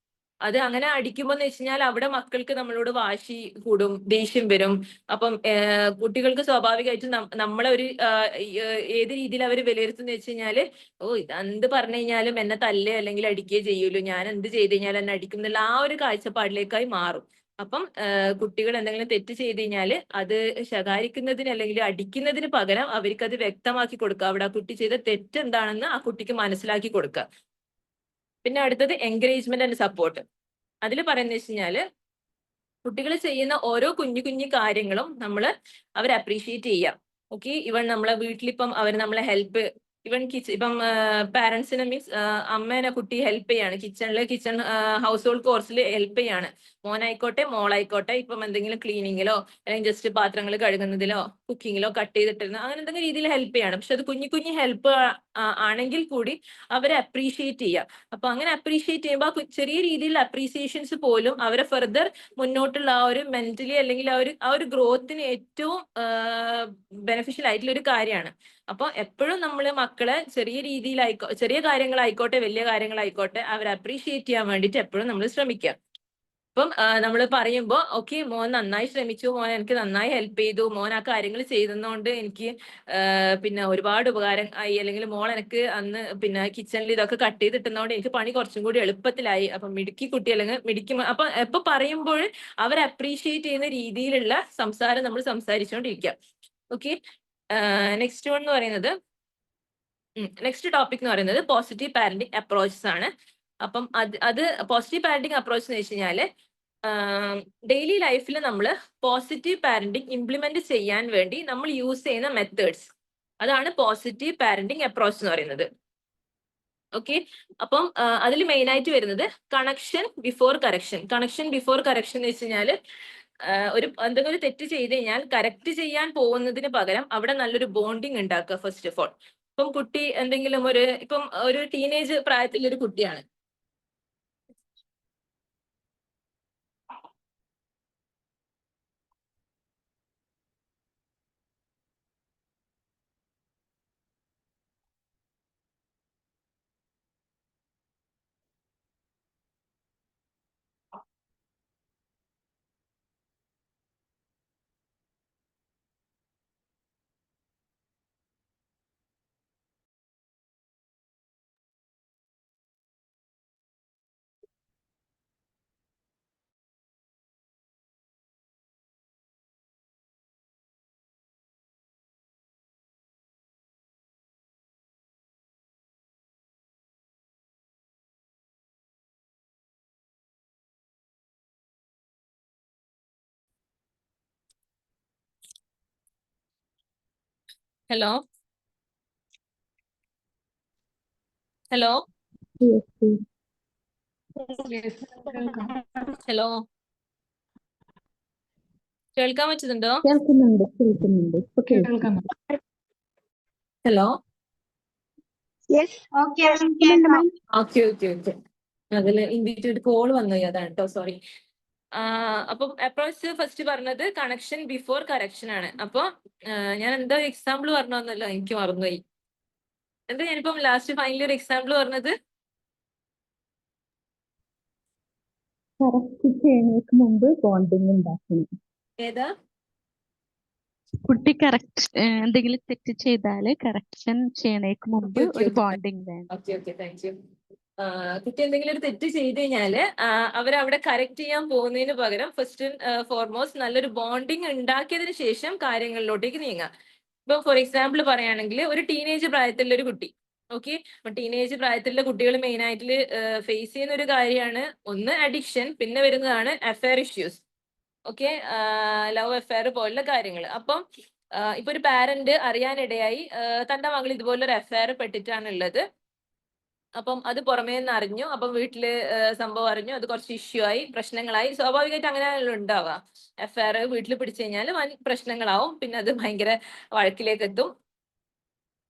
അത് അങ്ങനെ അടിക്കുമ്പോൾ എന്ന് വെച്ച് കഴിഞ്ഞാൽ അവിടെ മക്കൾക്ക് നമ്മളോട് വാശി കൂടും, ദേഷ്യം വരും. അപ്പം കുട്ടികൾക്ക് സ്വാഭാവികമായിട്ടും നമ്മളെ ഒരു ഏത് രീതിയിൽ അവർ വിലയിരുത്തുന്ന വെച്ച് കഴിഞ്ഞാല്, ഓ ഇത് എന്ത് പറഞ്ഞു കഴിഞ്ഞാലും എന്നെ തല്ലേ അല്ലെങ്കിൽ അടിക്കുകയോ ചെയ്യുമല്ലോ, ഞാൻ എന്ത് ചെയ്ത് കഴിഞ്ഞാലും എന്നെ അടിക്കും എന്നുള്ള ആ ഒരു കാഴ്ചപ്പാടിലേക്കായി മാറും. അപ്പം കുട്ടികൾ എന്തെങ്കിലും തെറ്റ് ചെയ്ത് കഴിഞ്ഞാൽ അത് ശകാരിക്കുന്നതിന് അല്ലെങ്കിൽ അടിക്കുന്നതിന് പകരം അവർക്ക് അത് വ്യക്തമാക്കി കൊടുക്കുക. അവിടെ ആ കുട്ടി ചെയ്ത തെറ്റ് എന്താണെന്ന് ആ കുട്ടിക്ക് മനസ്സിലാക്കി കൊടുക്കുക. പിന്നെ അടുത്തത് എൻകറേജ്മെന്റ് ആൻഡ് സപ്പോർട്ട്. അതിൽ പറയുന്നത് വെച്ച് കഴിഞ്ഞാല് കുട്ടികൾ ചെയ്യുന്ന ഓരോ കുഞ്ഞു കുഞ്ഞു കാര്യങ്ങളും നമ്മൾ അവരെ അപ്രീഷിയേറ്റ് ചെയ്യാം. ഓക്കെ, ഇവൻ നമ്മളെ വീട്ടിലിപ്പം അവർ നമ്മളെ ഹെൽപ്പ്, ഇവൻ ഇപ്പം പാരന്റ്സിനെ മീൻസ് അമ്മേനെ കുട്ടി ഹെൽപ്പ് ചെയ്യാണ്, കിച്ചൺ ഹൗസ് ഹോൾഡ് കോഴ്സിൽ ഹെൽപ്പ് ചെയ്യാണ്. മോനായിക്കോട്ടെ മോളായിക്കോട്ടെ, ഇപ്പം എന്തെങ്കിലും ക്ലീനിങ്ങിലോ അല്ലെങ്കിൽ ജസ്റ്റ് പാത്രങ്ങൾ കഴുകുന്നതിലോ കുക്കിങ്ങിലോ കട്ട് ചെയ്തിട്ടിരുന്ന അങ്ങനെ എന്തെങ്കിലും രീതിയിൽ ഹെൽപ്പ് ചെയ്യാണ്. പക്ഷെ അത് കുഞ്ഞു കുഞ്ഞു ഹെൽപ്പ് ആണെങ്കിൽ കൂടി അവരെ അപ്രീഷിയേറ്റ് ചെയ്യുക. അപ്പൊ അങ്ങനെ അപ്രീഷിയേറ്റ് ചെയ്യുമ്പോൾ ചെറിയ രീതിയിൽ അപ്രീസിയേഷൻസ് പോലും അവരെ ഫെർദർ മുന്നോട്ടുള്ള ആ ഒരു മെന്റലി അല്ലെങ്കിൽ ആ ഒരു ഗ്രോത്തിന് ഏറ്റവും ബെനിഫിഷ്യൽ ആയിട്ടുള്ള ഒരു കാര്യമാണ്. അപ്പൊ എപ്പോഴും നമ്മൾ മക്കളെ ചെറിയ കാര്യങ്ങളായിക്കോട്ടെ വലിയ കാര്യങ്ങളായിക്കോട്ടെ അവരെ അപ്രീഷിയേറ്റ് ചെയ്യാൻ വേണ്ടിയിട്ട് എപ്പോഴും നമ്മൾ ശ്രമിക്കുക. ഇപ്പം നമ്മൾ പറയുമ്പോൾ ഓക്കെ മോൻ നന്നായി ശ്രമിച്ചു, മോൻ എനിക്ക് നന്നായി ഹെൽപ്പ് ചെയ്തു, മോൻ ആ കാര്യങ്ങൾ ചെയ്തതുകൊണ്ട് എനിക്ക് പിന്നെ ഒരുപാട് ഉപകാരം ആയി, അല്ലെങ്കിൽ മോൾ എനിക്ക് അന്ന് പിന്നെ കിച്ചണിൽ ഇതൊക്കെ കട്ട് ചെയ്തിട്ടുന്നതുകൊണ്ട് എനിക്ക് പണി കുറച്ചും കൂടി എളുപ്പത്തിലായി, അപ്പൊ മിടുക്കി കുട്ടി അല്ലെങ്കിൽ മിടുക്കി. അപ്പൊ എപ്പൊ പറയുമ്പോൾ അവരെ അപ്രീഷിയേറ്റ് ചെയ്യുന്ന രീതിയിലുള്ള സംസാരം നമ്മൾ സംസാരിച്ചുകൊണ്ടിരിക്കുക. ഓക്കെ, നെക്സ്റ്റ് വൺ എന്ന് പറയുന്നത് നെക്സ്റ്റ് ടോപ്പിക് എന്ന് പറയുന്നത് പോസിറ്റീവ് പാരന്റിങ് അപ്രോച്ചസ് ആണ്. അപ്പം അത് പോസിറ്റീവ് പാരന്റിങ് അപ്രോച്ച് എന്ന് വെച്ച് കഴിഞ്ഞാല് ഡെയിലി ലൈഫിൽ നമ്മൾ പോസിറ്റീവ് പാരന്റിങ് ഇംപ്ലിമെന്റ് ചെയ്യാൻ വേണ്ടി നമ്മൾ യൂസ് ചെയ്യുന്ന മെത്തേഡ്സ്, അതാണ് പോസിറ്റീവ് പാരന്റിങ് അപ്രോച്ച് എന്ന് പറയുന്നത്. ഓക്കെ, അപ്പം അതിൽ മെയിൻ ആയിട്ട് വരുന്നത് connection before correction. Connection before correction എന്ന് വെച്ച് കഴിഞ്ഞാൽ എന്തെങ്കിലും ഒരു തെറ്റ് ചെയ്ത് കഴിഞ്ഞാൽ കറക്റ്റ് ചെയ്യാൻ പോകുന്നതിന് പകരം അവിടെ നല്ലൊരു ബോണ്ടിങ് ഉണ്ടാക്കുക ഫസ്റ്റ് ഓഫ് ഓൾ. ഇപ്പം കുട്ടി എന്തെങ്കിലും ഇപ്പം ഒരു ടീനേജ് പ്രായത്തിലൊരു കുട്ടിയാണ്. ഹലോ ഹലോ ഹലോ, കേൾക്കാൻ പറ്റുന്നുണ്ടോ? Hello, okay okay okay okay, അതില് ഇൻഡിവിജ്വൽ കോൾ വന്നു, അതാണ് കേട്ടോ, സോറി. അപ്പം അപ്രോച്ച് ഫസ്റ്റ് പറഞ്ഞത് കണക്ഷൻ ബിഫോർ കറക്ഷൻ ആണ്. അപ്പൊ ഞാൻ എന്താ എക്സാമ്പിൾ പറഞ്ഞല്ലോ, എനിക്ക് മറന്നുപോയി. എന്താ ഞാനിപ്പം ലാസ്റ്റ് ഫൈനലി ഒരു എക്സാമ്പിൾ പറഞ്ഞത്? കറക്റ്റ് ചെയ്യുന്നതിന് മുമ്പ് ബോണ്ടിങ് ഉണ്ടാക്കണം. ഏതാ? കുട്ടി എന്തെങ്കിലും തെറ്റ് ചെയ്താല് കറക്ഷൻ ചെയ്യണേക്ക് മുമ്പ് ഒരു ബോണ്ടിങ് വേണം. Okay okay, thank you. കുട്ടി എന്തെങ്കിലും ഒരു തെറ്റ് ചെയ്ത് കഴിഞ്ഞാല് അവരവിടെ കറക്റ്റ് ചെയ്യാൻ പോകുന്നതിന് പകരം ഫസ്റ്റ് ആൻഡ് ഫോർമോസ്റ്റ് നല്ലൊരു ബോണ്ടിങ് ഉണ്ടാക്കിയതിന് ശേഷം കാര്യങ്ങളിലോട്ടേക്ക് നീങ്ങാം. ഇപ്പൊ ഫോർ എക്സാമ്പിൾ പറയുകയാണെങ്കിൽ ഒരു ടീനേജ് പ്രായത്തിലുള്ള ഒരു കുട്ടി, ഓക്കെ. ടീനേജ് പ്രായത്തിലുള്ള കുട്ടികൾ മെയിൻ ആയിട്ട് ഫേസ് ചെയ്യുന്ന ഒരു കാര്യമാണ് ഒന്ന് അഡിക്ഷൻ, പിന്നെ വരുന്നതാണ് affair issues. Okay, love affair പോലുള്ള കാര്യങ്ങൾ. അപ്പം ഇപ്പൊ ഒരു പാരന്റ് അറിയാനിടയായി തന്റെ മകൾ ഇതുപോലൊരു അഫയർ പെട്ടിട്ടാണുള്ളത്. അപ്പം അത് പുറമേ നിന്ന് അറിഞ്ഞു, അപ്പം വീട്ടില് സംഭവം അറിഞ്ഞു, അത് കുറച്ച് ഇഷ്യൂ ആയി, പ്രശ്നങ്ങളായി. സ്വാഭാവികമായിട്ട് അങ്ങനെയാണല്ലോ ഉണ്ടാവുക. അഫയർ വീട്ടിൽ പിടിച്ചു കഴിഞ്ഞാൽ വൻ പ്രശ്നങ്ങളാവും, പിന്നെ അത് ഭയങ്കര വഴക്കിലേക്ക് എത്തും.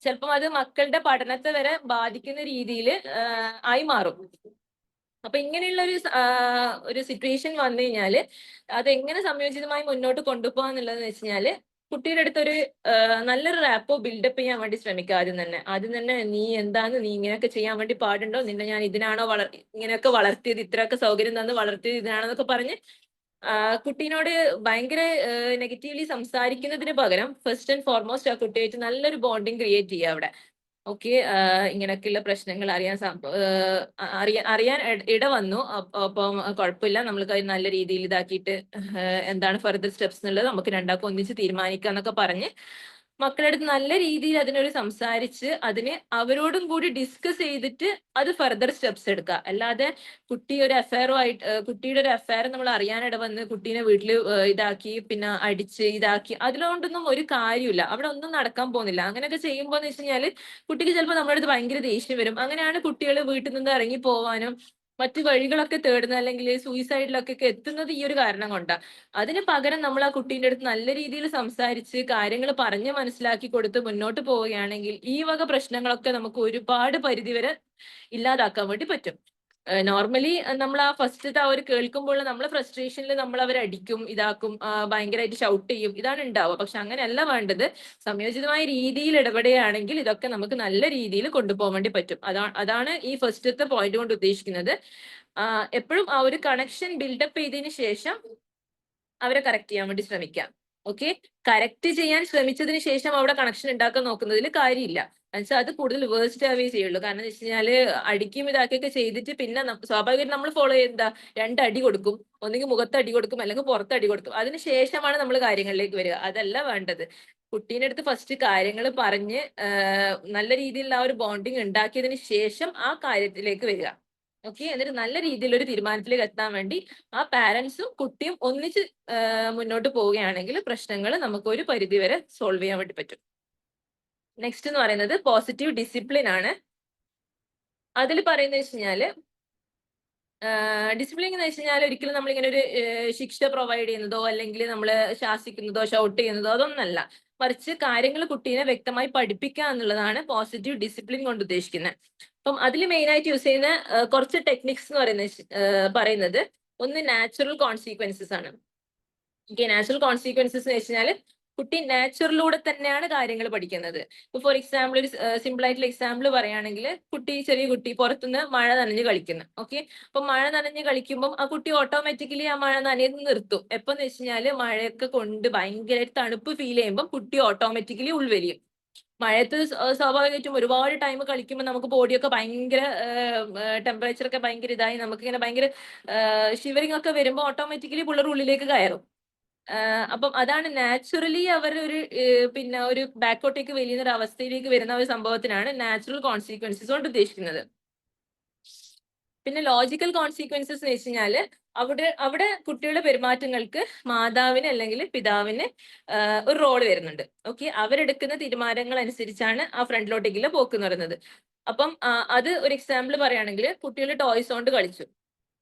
ചിലപ്പം അത് മക്കളുടെ പഠനത്തെ വരെ ബാധിക്കുന്ന രീതിയിൽ ആയി മാറും. അപ്പൊ ഇങ്ങനെയുള്ള ഒരു സിറ്റുവേഷൻ വന്നു കഴിഞ്ഞാല് അതെങ്ങനെ സംയോജിതമായി മുന്നോട്ട് കൊണ്ടുപോകാന്നുള്ളതെന്ന് വെച്ച് കഴിഞ്ഞാല് കുട്ടിയുടെ അടുത്തൊരു നല്ലൊരു റാപ്പോ ബിൽഡപ്പ് ചെയ്യാൻ വേണ്ടി ശ്രമിക്കുക. ആദ്യം തന്നെ നീ എന്താണ്, നീ ഇങ്ങനെയൊക്കെ ചെയ്യാൻ വേണ്ടി പാടുണ്ടോ, നിന്നെ ഞാൻ ഇതിനാണോ ഇങ്ങനെയൊക്കെ വളർത്തിയത്, ഇത്രയൊക്കെ സൗകര്യം തന്ന് വളർത്തിയത് ഇതിനാണെന്നൊക്കെ പറഞ്ഞ് കുട്ടീനോട് ഭയങ്കര നെഗറ്റീവ്ലി സംസാരിക്കുന്നതിന് പകരം ഫസ്റ്റ് ആൻഡ് ഫോർമോസ്റ്റ് ആ കുട്ടിയായിട്ട് നല്ലൊരു ബോണ്ടിങ് ക്രിയേറ്റ് ചെയ്യുക അവിടെ. ഓക്കെ, ഇങ്ങനെയൊക്കെയുള്ള പ്രശ്നങ്ങൾ അറിയാൻ ഇട വന്നു. അപ്പം കുഴപ്പമില്ല, നമ്മൾക്ക് അത് നല്ല രീതിയിൽ ഇതാക്കിയിട്ട് എന്താണ് ഫർദർ സ്റ്റെപ്സ് എന്നുള്ളത് നമുക്ക് രണ്ടാൾക്കും ഒന്നിച്ച് തീരുമാനിക്കാം എന്നൊക്കെ പറഞ്ഞ് മക്കളുടെ അടുത്ത് നല്ല രീതിയിൽ അതിനൊരു സംസാരിച്ച് അതിന് അവരോടും കൂടി ഡിസ്കസ് ചെയ്തിട്ട് അത് ഫർദർ സ്റ്റെപ്സ് എടുക്കുക. അല്ലാതെ കുട്ടിയുടെ ഒരു അഫയർ നമ്മൾ അറിയാനിട വന്ന് കുട്ടീനെ വീട്ടിൽ ഇതാക്കി പിന്നെ അടിച്ച് ഇതാക്കി അതിലുകൊണ്ടൊന്നും ഒരു കാര്യമില്ല. അവിടെ ഒന്നും നടക്കാൻ പോകുന്നില്ല. അങ്ങനെയൊക്കെ ചെയ്യുമ്പോൾ എന്ന് വെച്ച് കഴിഞ്ഞാൽ കുട്ടിക്ക് ചിലപ്പോൾ നമ്മുടെ അടുത്ത് ഭയങ്കര ദേഷ്യം വരും. അങ്ങനെയാണ് കുട്ടികൾ വീട്ടിൽ നിന്ന് ഇറങ്ങി പോവാനും മറ്റു വഴികളൊക്കെ തേടുന്നത്, അല്ലെങ്കിൽ സൂയിസൈഡിലൊക്കെ എത്തുന്നത് ഈ ഒരു കാരണം കൊണ്ടാണ്. അതിന് പകരം നമ്മൾ ആ കുട്ടീൻ്റെ അടുത്ത് നല്ല രീതിയിൽ സംസാരിച്ച് കാര്യങ്ങൾ പറഞ്ഞ് മനസ്സിലാക്കി കൊടുത്ത് മുന്നോട്ട് പോവുകയാണെങ്കിൽ ഈ വക പ്രശ്നങ്ങളൊക്കെ നമുക്ക് ഒരുപാട് പരിധിവരെ ഇല്ലാതാക്കാൻ വേണ്ടി പറ്റും. നോർമലി നമ്മൾ ആ ഫസ്റ്റത്തെ ഒരു കേൾക്കുമ്പോൾ നമ്മൾ ഫ്രസ്ട്രേഷനിൽ നമ്മൾ അവരെ അടിക്കും, ഇതാക്കും, ഭയങ്കരമായിട്ട് ഷൗട്ട് ചെയ്യും, ഇതാണ് ഉണ്ടാവുക. പക്ഷെ അങ്ങനെയല്ല വേണ്ടത്. സംയോജിതമായ രീതിയിൽ ഇടപെടുകയാണെങ്കിൽ ഇതൊക്കെ നമുക്ക് നല്ല രീതിയിൽ കൊണ്ടുപോകാൻ വേണ്ടി പറ്റും. അതാണ് ഈ ഫസ്റ്റത്തെ പോയിന്റ് കൊണ്ട് ഉദ്ദേശിക്കുന്നത്. എപ്പോഴും ആ ഒരു കണക്ഷൻ ബിൽഡപ്പ് ചെയ്തതിന് ശേഷം അവരെ കറക്റ്റ് ചെയ്യാൻ വേണ്ടി ശ്രമിക്കാം. ഓക്കെ, കറക്റ്റ് ചെയ്യാൻ ശ്രമിച്ചതിന് ശേഷം അവിടെ കണക്ഷൻ ഉണ്ടാക്കാൻ നോക്കുന്നതിൽ കാര്യമില്ല. എന്നുവെച്ചാൽ അത് കൂടുതൽ വേഴ്സ്റ്റ് ആവേ ചെയ്യുള്ളൂ. കാരണം എന്ന് വെച്ച് കഴിഞ്ഞാല് അടിക്കും ഇതാക്കിയൊക്കെ ചെയ്തിട്ട് പിന്നെ സ്വാഭാവികമായിട്ട് നമ്മൾ ഫോളോ ചെയ്യുന്ന 2 അടി കൊടുക്കും, ഒന്നുകിൽ മുഖത്ത് അടി കൊടുക്കും, അല്ലെങ്കിൽ പുറത്ത് അടി കൊടുക്കും. അതിന് ശേഷമാണ് നമ്മൾ കാര്യങ്ങളിലേക്ക് വരിക. അതല്ല വേണ്ടത്. കുട്ടീൻ്റെ അടുത്ത് ഫസ്റ്റ് കാര്യങ്ങൾ പറഞ്ഞ് നല്ല രീതിയിലുള്ള ആ ഒരു ബോണ്ടിങ് ഉണ്ടാക്കിയതിന് ശേഷം ആ കാര്യത്തിലേക്ക് വരിക. ഓക്കെ, എന്നിട്ട് നല്ല രീതിയിൽ ഒരു തീരുമാനത്തിലേക്ക് എത്താൻ വേണ്ടി ആ പാരന്റ്സും കുട്ടിയും ഒന്നിച്ച് മുന്നോട്ട് പോവുകയാണെങ്കിൽ പ്രശ്നങ്ങൾ നമുക്ക് ഒരു പരിധി വരെ സോൾവ് ചെയ്യാൻ വേണ്ടി പറ്റും. നെക്സ്റ്റ് എന്ന് പറയുന്നത് പോസിറ്റീവ് ഡിസിപ്ലിൻ ആണ്. അതിൽ പറയുന്നത് വെച്ച് കഴിഞ്ഞാല് ഡിസിപ്ലിൻ എന്ന് വെച്ച് കഴിഞ്ഞാൽ ഒരിക്കലും നമ്മളിങ്ങനെ ഒരു ശിക്ഷ പ്രൊവൈഡ് ചെയ്യുന്നതോ അല്ലെങ്കിൽ നമ്മൾ ശാസിക്കുന്നതോ ഷൗട്ട് ചെയ്യുന്നതോ അതൊന്നല്ല. മറിച്ച് കാര്യങ്ങൾ കുട്ടീനെ വ്യക്തമായി പഠിപ്പിക്കുക എന്നുള്ളതാണ് പോസിറ്റീവ് ഡിസിപ്ലിൻ കൊണ്ട് ഉദ്ദേശിക്കുന്നത്. അപ്പം അതിൽ മെയിൻ ആയിട്ട് യൂസ് ചെയ്യുന്ന കുറച്ച് ടെക്നിക്സ് എന്ന് പറയുന്നത് ഒന്ന് നാച്ചുറൽ കോൺസിക്വൻസസ് ആണ്. നാച്ചുറൽ കോൺസിക്വൻസസ് എന്ന് വെച്ച് കഴിഞ്ഞാൽ കുട്ടി നാച്ചുറലിലൂടെ തന്നെയാണ് കാര്യങ്ങൾ പഠിക്കുന്നത്. ഇപ്പൊ ഫോർ എക്സാമ്പിൾ ഒരു സിമ്പിൾ ആയിട്ടുള്ള എക്സാമ്പിൾ പറയുകയാണെങ്കിൽ ചെറിയ കുട്ടി പുറത്തുനിന്ന് മഴ നനഞ്ഞ് കളിക്കുന്നു. ഓക്കെ, അപ്പൊ മഴ നനഞ്ഞ് കളിക്കുമ്പോൾ ആ കുട്ടി ഓട്ടോമാറ്റിക്കലി ആ മഴ നനയുന്നത് നിർത്തും. എപ്പോന്ന് വെച്ച് കഴിഞ്ഞാല് മഴയൊക്കെ കൊണ്ട് ഭയങ്കരമായിട്ട് തണുപ്പ് ഫീൽ ചെയ്യുമ്പോൾ കുട്ടി ഓട്ടോമാറ്റിക്കലി ഉൾവലിയും. മഴയത്ത് സ്വാഭാവികമായിട്ടും ഒരുപാട് ടൈം കളിക്കുമ്പോൾ നമുക്ക് ബോഡിയൊക്കെ ഭയങ്കര ടെമ്പറേച്ചർ ഒക്കെ ഭയങ്കര ഇതായി നമുക്ക് ഇങ്ങനെ ഭയങ്കര ഷിവറിങ് ഒക്കെ വരുമ്പോൾ ഓട്ടോമാറ്റിക്കലി പിള്ളേർ ഉള്ളിലേക്ക് കയറും. അപ്പം അതാണ് നാച്ചുറലി അവർ പിന്നെ ഒരു ബാക്കോട്ടേക്ക് വലിയുന്ന ഒരു അവസ്ഥയിലേക്ക് വരുന്ന ഒരു സംഭവത്തിനാണ് നാച്ചുറൽ കോൺസിക്വൻസസ് കൊണ്ട് ഉദ്ദേശിക്കുന്നത്. പിന്നെ ലോജിക്കൽ കോൺസിക്വൻസസ് എന്ന് വെച്ച് കഴിഞ്ഞാല് അവിടെ കുട്ടികളുടെ പെരുമാറ്റങ്ങൾക്ക് മാതാവിന് അല്ലെങ്കിൽ പിതാവിന് ഒരു റോൾ വരുന്നുണ്ട്. ഓക്കെ, അവരെടുക്കുന്ന തീരുമാനങ്ങൾ അനുസരിച്ചാണ് ആ ഫ്രണ്ടിലോട്ടേക്കുള്ള പോക്ക് എന്ന് പറയുന്നത്. അപ്പം അത് ഒരു എക്സാമ്പിൾ പറയുകയാണെങ്കിൽ കുട്ടികൾ ടോയ്സ് കൊണ്ട് കളിച്ചു.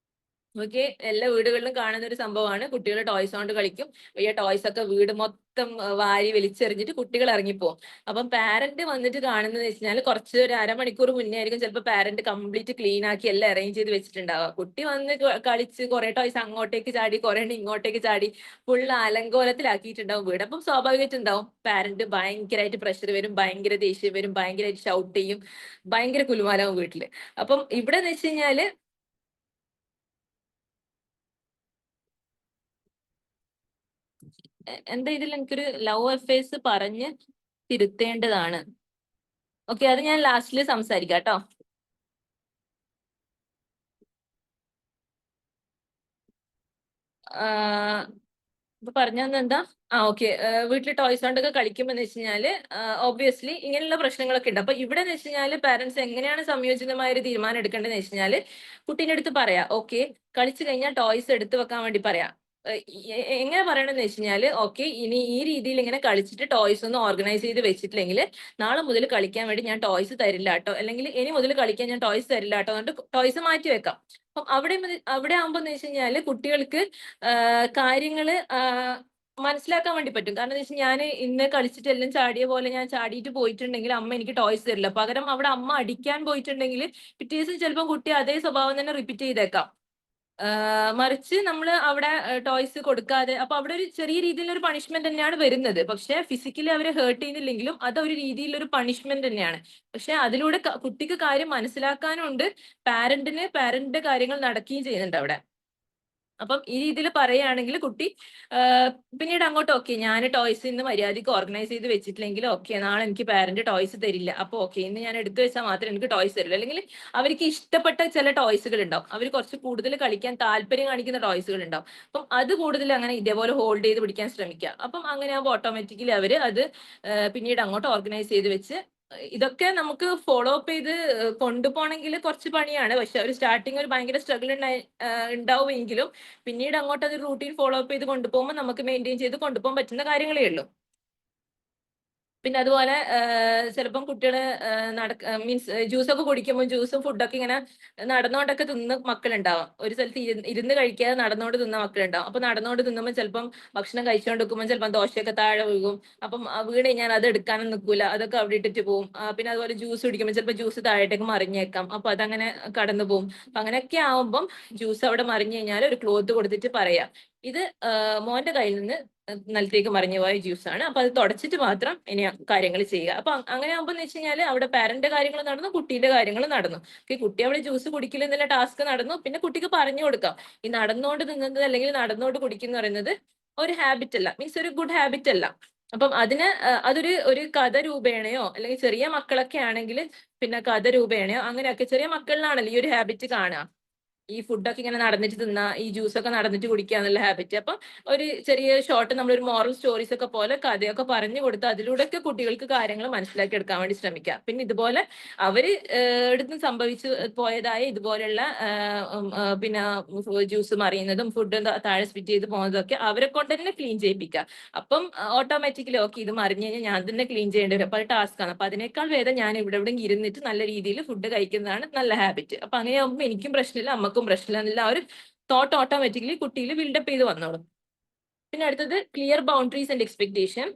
ഓക്കെ, എല്ലാ വീടുകളിലും കാണുന്ന ഒരു സംഭവമാണ്. കുട്ടികൾ ടോയ്സ് കൊണ്ട് കളിക്കും. ഈ ടോയ്സ് ഒക്കെ വീട് മൊത്തം വാരി വലിച്ചെറിഞ്ഞിട്ട് കുട്ടികൾ ഇറങ്ങിപ്പോവും. അപ്പം പാരന്റ് വന്നിട്ട് കാണുന്നത് വെച്ച് കഴിഞ്ഞാൽ ഒരു അരമണിക്കൂർ മുന്നേ ആയിരിക്കും ചിലപ്പോൾ പാരന്റ് കംപ്ലീറ്റ് ക്ലീൻ ആക്കി എല്ലാം അറേഞ്ച് ചെയ്ത് വെച്ചിട്ടുണ്ടാവുക. കുട്ടി വന്ന് കളിച്ച് കുറെ ടോയ്സ് അങ്ങോട്ടേക്ക് ചാടി, കുറെ ഇങ്ങോട്ടേക്ക് ചാടി, ഫുള്ള് അലങ്കോലത്തിലാക്കിയിട്ടുണ്ടാവും വീട്. അപ്പം സ്വാഭാവികമായിട്ട് ഉണ്ടാവും പാരന്റ് ഭയങ്കരമായിട്ട് പ്രഷർ വരും, ഭയങ്കര ദേഷ്യം വരും, ഭയങ്കരമായിട്ട് ഷൗട്ട് ചെയ്യും, ഭയങ്കര കുലുമാലാവും വീട്ടില്. അപ്പം ഇവിടെ എന്ന് വെച്ച് കഴിഞ്ഞാല് എന്താ ഇതിൽ എനിക്കൊരു ലവ് അഫയേഴ്സ് പറഞ്ഞ് തിരുത്തേണ്ടതാണ്. ഓക്കെ, അത് ഞാൻ ലാസ്റ്റില് സംസാരിക്കാം കേട്ടോ. ഇപ്പൊ പറഞ്ഞു എന്താ ഓക്കെ, വീട്ടിൽ ടോയ്സ് കൊണ്ടൊക്കെ കളിക്കുമ്പോൾ എന്ന് വെച്ച് കഴിഞ്ഞാല് ഓബ്വിയസ്ലി ഇങ്ങനെയുള്ള പ്രശ്നങ്ങളൊക്കെ ഉണ്ട്. അപ്പൊ ഇവിടെ എന്ന് വെച്ച് കഴിഞ്ഞാല് പാരന്റ്സ് എങ്ങനെയാണ് സംയോജിതമായ ഒരു തീരുമാനം എടുക്കേണ്ടതെന്ന് വെച്ച് കഴിഞ്ഞാല് കുട്ടീൻ്റെ അടുത്ത് പറയാ, ഓക്കെ കളിച്ചു കഴിഞ്ഞാൽ ടോയ്സ് എടുത്തു വെക്കാൻ വേണ്ടി പറയാം. എങ്ങനെ പറയണമെന്ന് വെച്ച് കഴിഞ്ഞാല് ഓക്കെ, ഇനി ഈ രീതിയിൽ ഇങ്ങനെ കളിച്ചിട്ട് ടോയ്സ് ഒന്നും ഓർഗനൈസ് ചെയ്ത് വെച്ചിട്ടില്ലെങ്കിൽ നാളെ മുതൽ കളിക്കാൻ വേണ്ടി ഞാൻ ടോയ്സ് തരില്ല കേട്ടോ, അല്ലെങ്കിൽ ഇനി മുതൽ കളിക്കാൻ ഞാൻ ടോയ്സ് തരില്ല കേട്ടോ എന്നിട്ട് ടോയ്സ് മാറ്റി വെക്കാം. അപ്പം അവിടെ ആകുമ്പോൾ എന്ന് വെച്ച് കഴിഞ്ഞാല് കുട്ടികൾക്ക് കാര്യങ്ങള് മനസ്സിലാക്കാൻ വേണ്ടി പറ്റും. കാരണം എന്താ വെച്ചാൽ ഞാൻ ഇന്ന് കളിച്ചിട്ട് എല്ലാം ചാടിയ പോലെ ഞാൻ ചാടിയിട്ട് പോയിട്ടുണ്ടെങ്കിൽ അമ്മ എനിക്ക് ടോയ്സ് തരില്ല. പകരം അവിടെ അമ്മ അടിക്കാൻ പോയിട്ടുണ്ടെങ്കിൽ പിറ്റേ ദിവസം ചിലപ്പോൾ കുട്ടി അതേ സ്വഭാവം തന്നെ റിപ്പീറ്റ് ചെയ്തേക്കാം. മറിച്ച് നമ്മൾ അവിടെ ടോയ്സ് കൊടുക്കാതെ, അപ്പൊ അവിടെ ഒരു ചെറിയ രീതിയിലുള്ള ഒരു പണിഷ്മെന്റ് തന്നെയാണ് വരുന്നത്. പക്ഷെ ഫിസിക്കലി അവരെ ഹേർട്ട് ചെയ്യുന്നില്ലെങ്കിലും അത് ഒരു രീതിയിലൊരു പണിഷ്മെന്റ് തന്നെയാണ്. പക്ഷെ അതിലൂടെ കുട്ടിക്ക് കാര്യം മനസ്സിലാക്കാനും ഉണ്ട്, പാരന്റിന്റെ കാര്യങ്ങൾ നടക്കുകയും ചെയ്യുന്നുണ്ട് അവിടെ. അപ്പം ഈ രീതിയിൽ പറയുകയാണെങ്കിൽ കുട്ടി പിന്നീട് അങ്ങോട്ട് ഓക്കെ, ഞാൻ ടോയ്സ് ഇന്ന് മര്യാദയ്ക്ക് ഓർഗനൈസ് ചെയ്ത് വെച്ചിട്ടില്ലെങ്കിൽ ഓക്കെ നാളെ എനിക്ക് പാരന്റ് ടോയ്സ് തരില്ല, അപ്പൊ ഓക്കെ ഇന്ന് ഞാൻ എടുത്തു വെച്ചാൽ മാത്രമേ എനിക്ക് ടോയ്സ് തരില്ല. അല്ലെങ്കിൽ അവർക്ക് ഇഷ്ടപ്പെട്ട ചില ടോയ്സുകൾ ഉണ്ടാവും, അവർ കുറച്ച് കൂടുതൽ കളിക്കാൻ താല്പര്യം കാണിക്കുന്ന ടോയ്സുകൾ ഉണ്ടാവും. അപ്പം അത് കൂടുതൽ അങ്ങനെ ഇതേപോലെ ഹോൾഡ് ചെയ്ത് പിടിക്കാൻ ശ്രമിക്കുക. അപ്പം അങ്ങനെ ആകുമ്പോൾ ഓട്ടോമാറ്റിക്കലി അവർ അത് പിന്നീട് അങ്ങോട്ട് ഓർഗനൈസ് ചെയ്ത് വെച്ച്, ഇതൊക്കെ നമുക്ക് ഫോളോ അപ്പ് ചെയ്ത് കൊണ്ടുപോകണമെങ്കിൽ കുറച്ച് പണിയാണ്. പക്ഷെ ഒരു സ്റ്റാർട്ടിങ് ഒരു ഭയങ്കര സ്ട്രഗിൾ ഉണ്ടാവുമെങ്കിലും പിന്നീട് അങ്ങോട്ട് അത് റൂട്ടീൻ ഫോളോ അപ്പ് ചെയ്ത് കൊണ്ടുപോകുമ്പോൾ നമുക്ക് മെയിൻറ്റെയിൻ ചെയ്ത് കൊണ്ടുപോകാൻ പറ്റുന്ന കാര്യങ്ങളേ ഉള്ളൂ. പിന്നെ അതുപോലെ ചിലപ്പം കുട്ടികള് മീൻസ് ജ്യൂസൊക്കെ കുടിക്കുമ്പോൾ ജ്യൂസും ഫുഡൊക്കെ ഇങ്ങനെ നടന്നുകൊണ്ടൊക്കെ തിന്ന മക്കളുണ്ടാവും. ഒരു സ്ഥലത്ത് ഇരുന്ന് കഴിക്കാതെ നടന്നുകൊണ്ട് തിന്ന മക്കളുണ്ടാവും. അപ്പൊ നടന്നുകൊണ്ട് തിന്നുമ്പോൾ ചിലപ്പം ഭക്ഷണം കഴിച്ചുകൊണ്ട് നിൽക്കുമ്പോൾ ചിലപ്പം ദോശയൊക്കെ താഴെ വീഴും. അപ്പം വീണ് ഞാൻ അത് എടുക്കാനും നിൽക്കൂല, അതൊക്കെ അവിടെ ഇട്ടിട്ട് പോകും. പിന്നെ അതുപോലെ ജ്യൂസ് കുടിക്കുമ്പോൾ ചിലപ്പോൾ ജ്യൂസ് താഴേക്ക് മറിഞ്ഞേക്കാം, അപ്പൊ അതങ്ങനെ കടന്നു പോകും. അപ്പൊ അങ്ങനെയൊക്കെ ആവുമ്പം ജ്യൂസ് അവിടെ മറിഞ്ഞു കഴിഞ്ഞാൽ ഒരു ക്ലോത്ത് കൊടുത്തിട്ട് പറയാം, ഇത് മോന്റെ കയ്യിൽ നിന്ന് നിലത്തേക്ക് മറിഞ്ഞു പോയ ജ്യൂസാണ്, അപ്പൊ അത് തുടച്ചിട്ട് മാത്രം ഇനി കാര്യങ്ങൾ ചെയ്യുക. അപ്പൊ അങ്ങനെ ആകുമ്പോൾ എന്ന് വെച്ച് കഴിഞ്ഞാൽ അവിടെ പാരന്റ് കാര്യങ്ങൾ നടന്നു, കുട്ടീന്റെ കാര്യങ്ങൾ നടന്നു. കുട്ടി അവിടെ ജ്യൂസ് കുടിക്കില്ല എന്നുള്ള ടാസ്ക് നടന്നു. പിന്നെ കുട്ടിക്ക് പറഞ്ഞു കൊടുക്കാം, ഈ നടന്നുകൊണ്ട് നിന്നത് അല്ലെങ്കിൽ നടന്നുകൊണ്ട് കുടിക്കുന്ന പറയുന്നത് ഒരു ഹാബിറ്റ് അല്ല, മീൻസ് ഒരു ഗുഡ് ഹാബിറ്റ് അല്ല. അപ്പം അതൊരു കഥ രൂപേണയോ അല്ലെങ്കിൽ ചെറിയ മക്കളൊക്കെ ആണെങ്കിൽ പിന്നെ കഥ രൂപേണയോ അങ്ങനെയൊക്കെ ചെറിയ മക്കളിലാണല്ലോ ഈ ഒരു ഹാബിറ്റ് കാണുക. ഈ ഫുഡൊക്കെ ഇങ്ങനെ നടന്നിട്ട് തിന്ന, ഈ ജ്യൂസൊക്കെ നടന്നിട്ട് കുടിക്കുക എന്നുള്ള ഹാബിറ്റ്. അപ്പൊ ഒരു ചെറിയ ഷോർട്ട് നമ്മളൊരു മോറൽ സ്റ്റോറീസ് ഒക്കെ പോലെ കഥയൊക്കെ പറഞ്ഞു കൊടുത്ത് അതിലൂടെയൊക്കെ കുട്ടികൾക്ക് കാര്യങ്ങൾ മനസ്സിലാക്കി എടുക്കാൻ വേണ്ടി ശ്രമിക്കുക. പിന്നെ ഇതുപോലെ അവര് എടുത്ത് സംഭവിച്ചു പോയതായ ഇതുപോലെയുള്ള പിന്നെ ജ്യൂസ് മറിയുന്നതും ഫുഡ് താഴെ സ്പിറ്റ് ചെയ്ത് പോകുന്നതൊക്കെ അവരെ കൊണ്ട് തന്നെ ക്ലീൻ ചെയ്യിപ്പിക്കുക. അപ്പം ഓട്ടോമാറ്റിക്കലി ഓക്കെ ഇത് മറിഞ്ഞു കഴിഞ്ഞാൽ ഞാൻ തന്നെ ക്ലീൻ ചെയ്യേണ്ടി വരും, അപ്പൊ അത് ടാസ്ക് ആണ്. അപ്പൊ അതിനേക്കാൾ ഭേദം ഞാൻ ഇവിടെ ഇരുന്നിട്ട് നല്ല രീതിയിൽ ഫുഡ് കഴിക്കുന്നതാണ് നല്ല ഹാബിറ്റ്. അപ്പൊ അങ്ങനെയാകുമ്പോൾ എനിക്കും പ്രശ്നമില്ല, അമ്മക്കും പ്രശ്നമില്ല എന്നുള്ള ആ ഒരു തോട്ട് ഓട്ടോമാറ്റിക്കലി കുട്ടിയിൽ ബിൽഡപ്പ് ചെയ്ത് വന്നോളും. പിന്നെ അടുത്തത് ക്ലിയർ ബൗണ്ടറീസ് ആൻഡ് എക്സ്പെക്ടേഷൻ.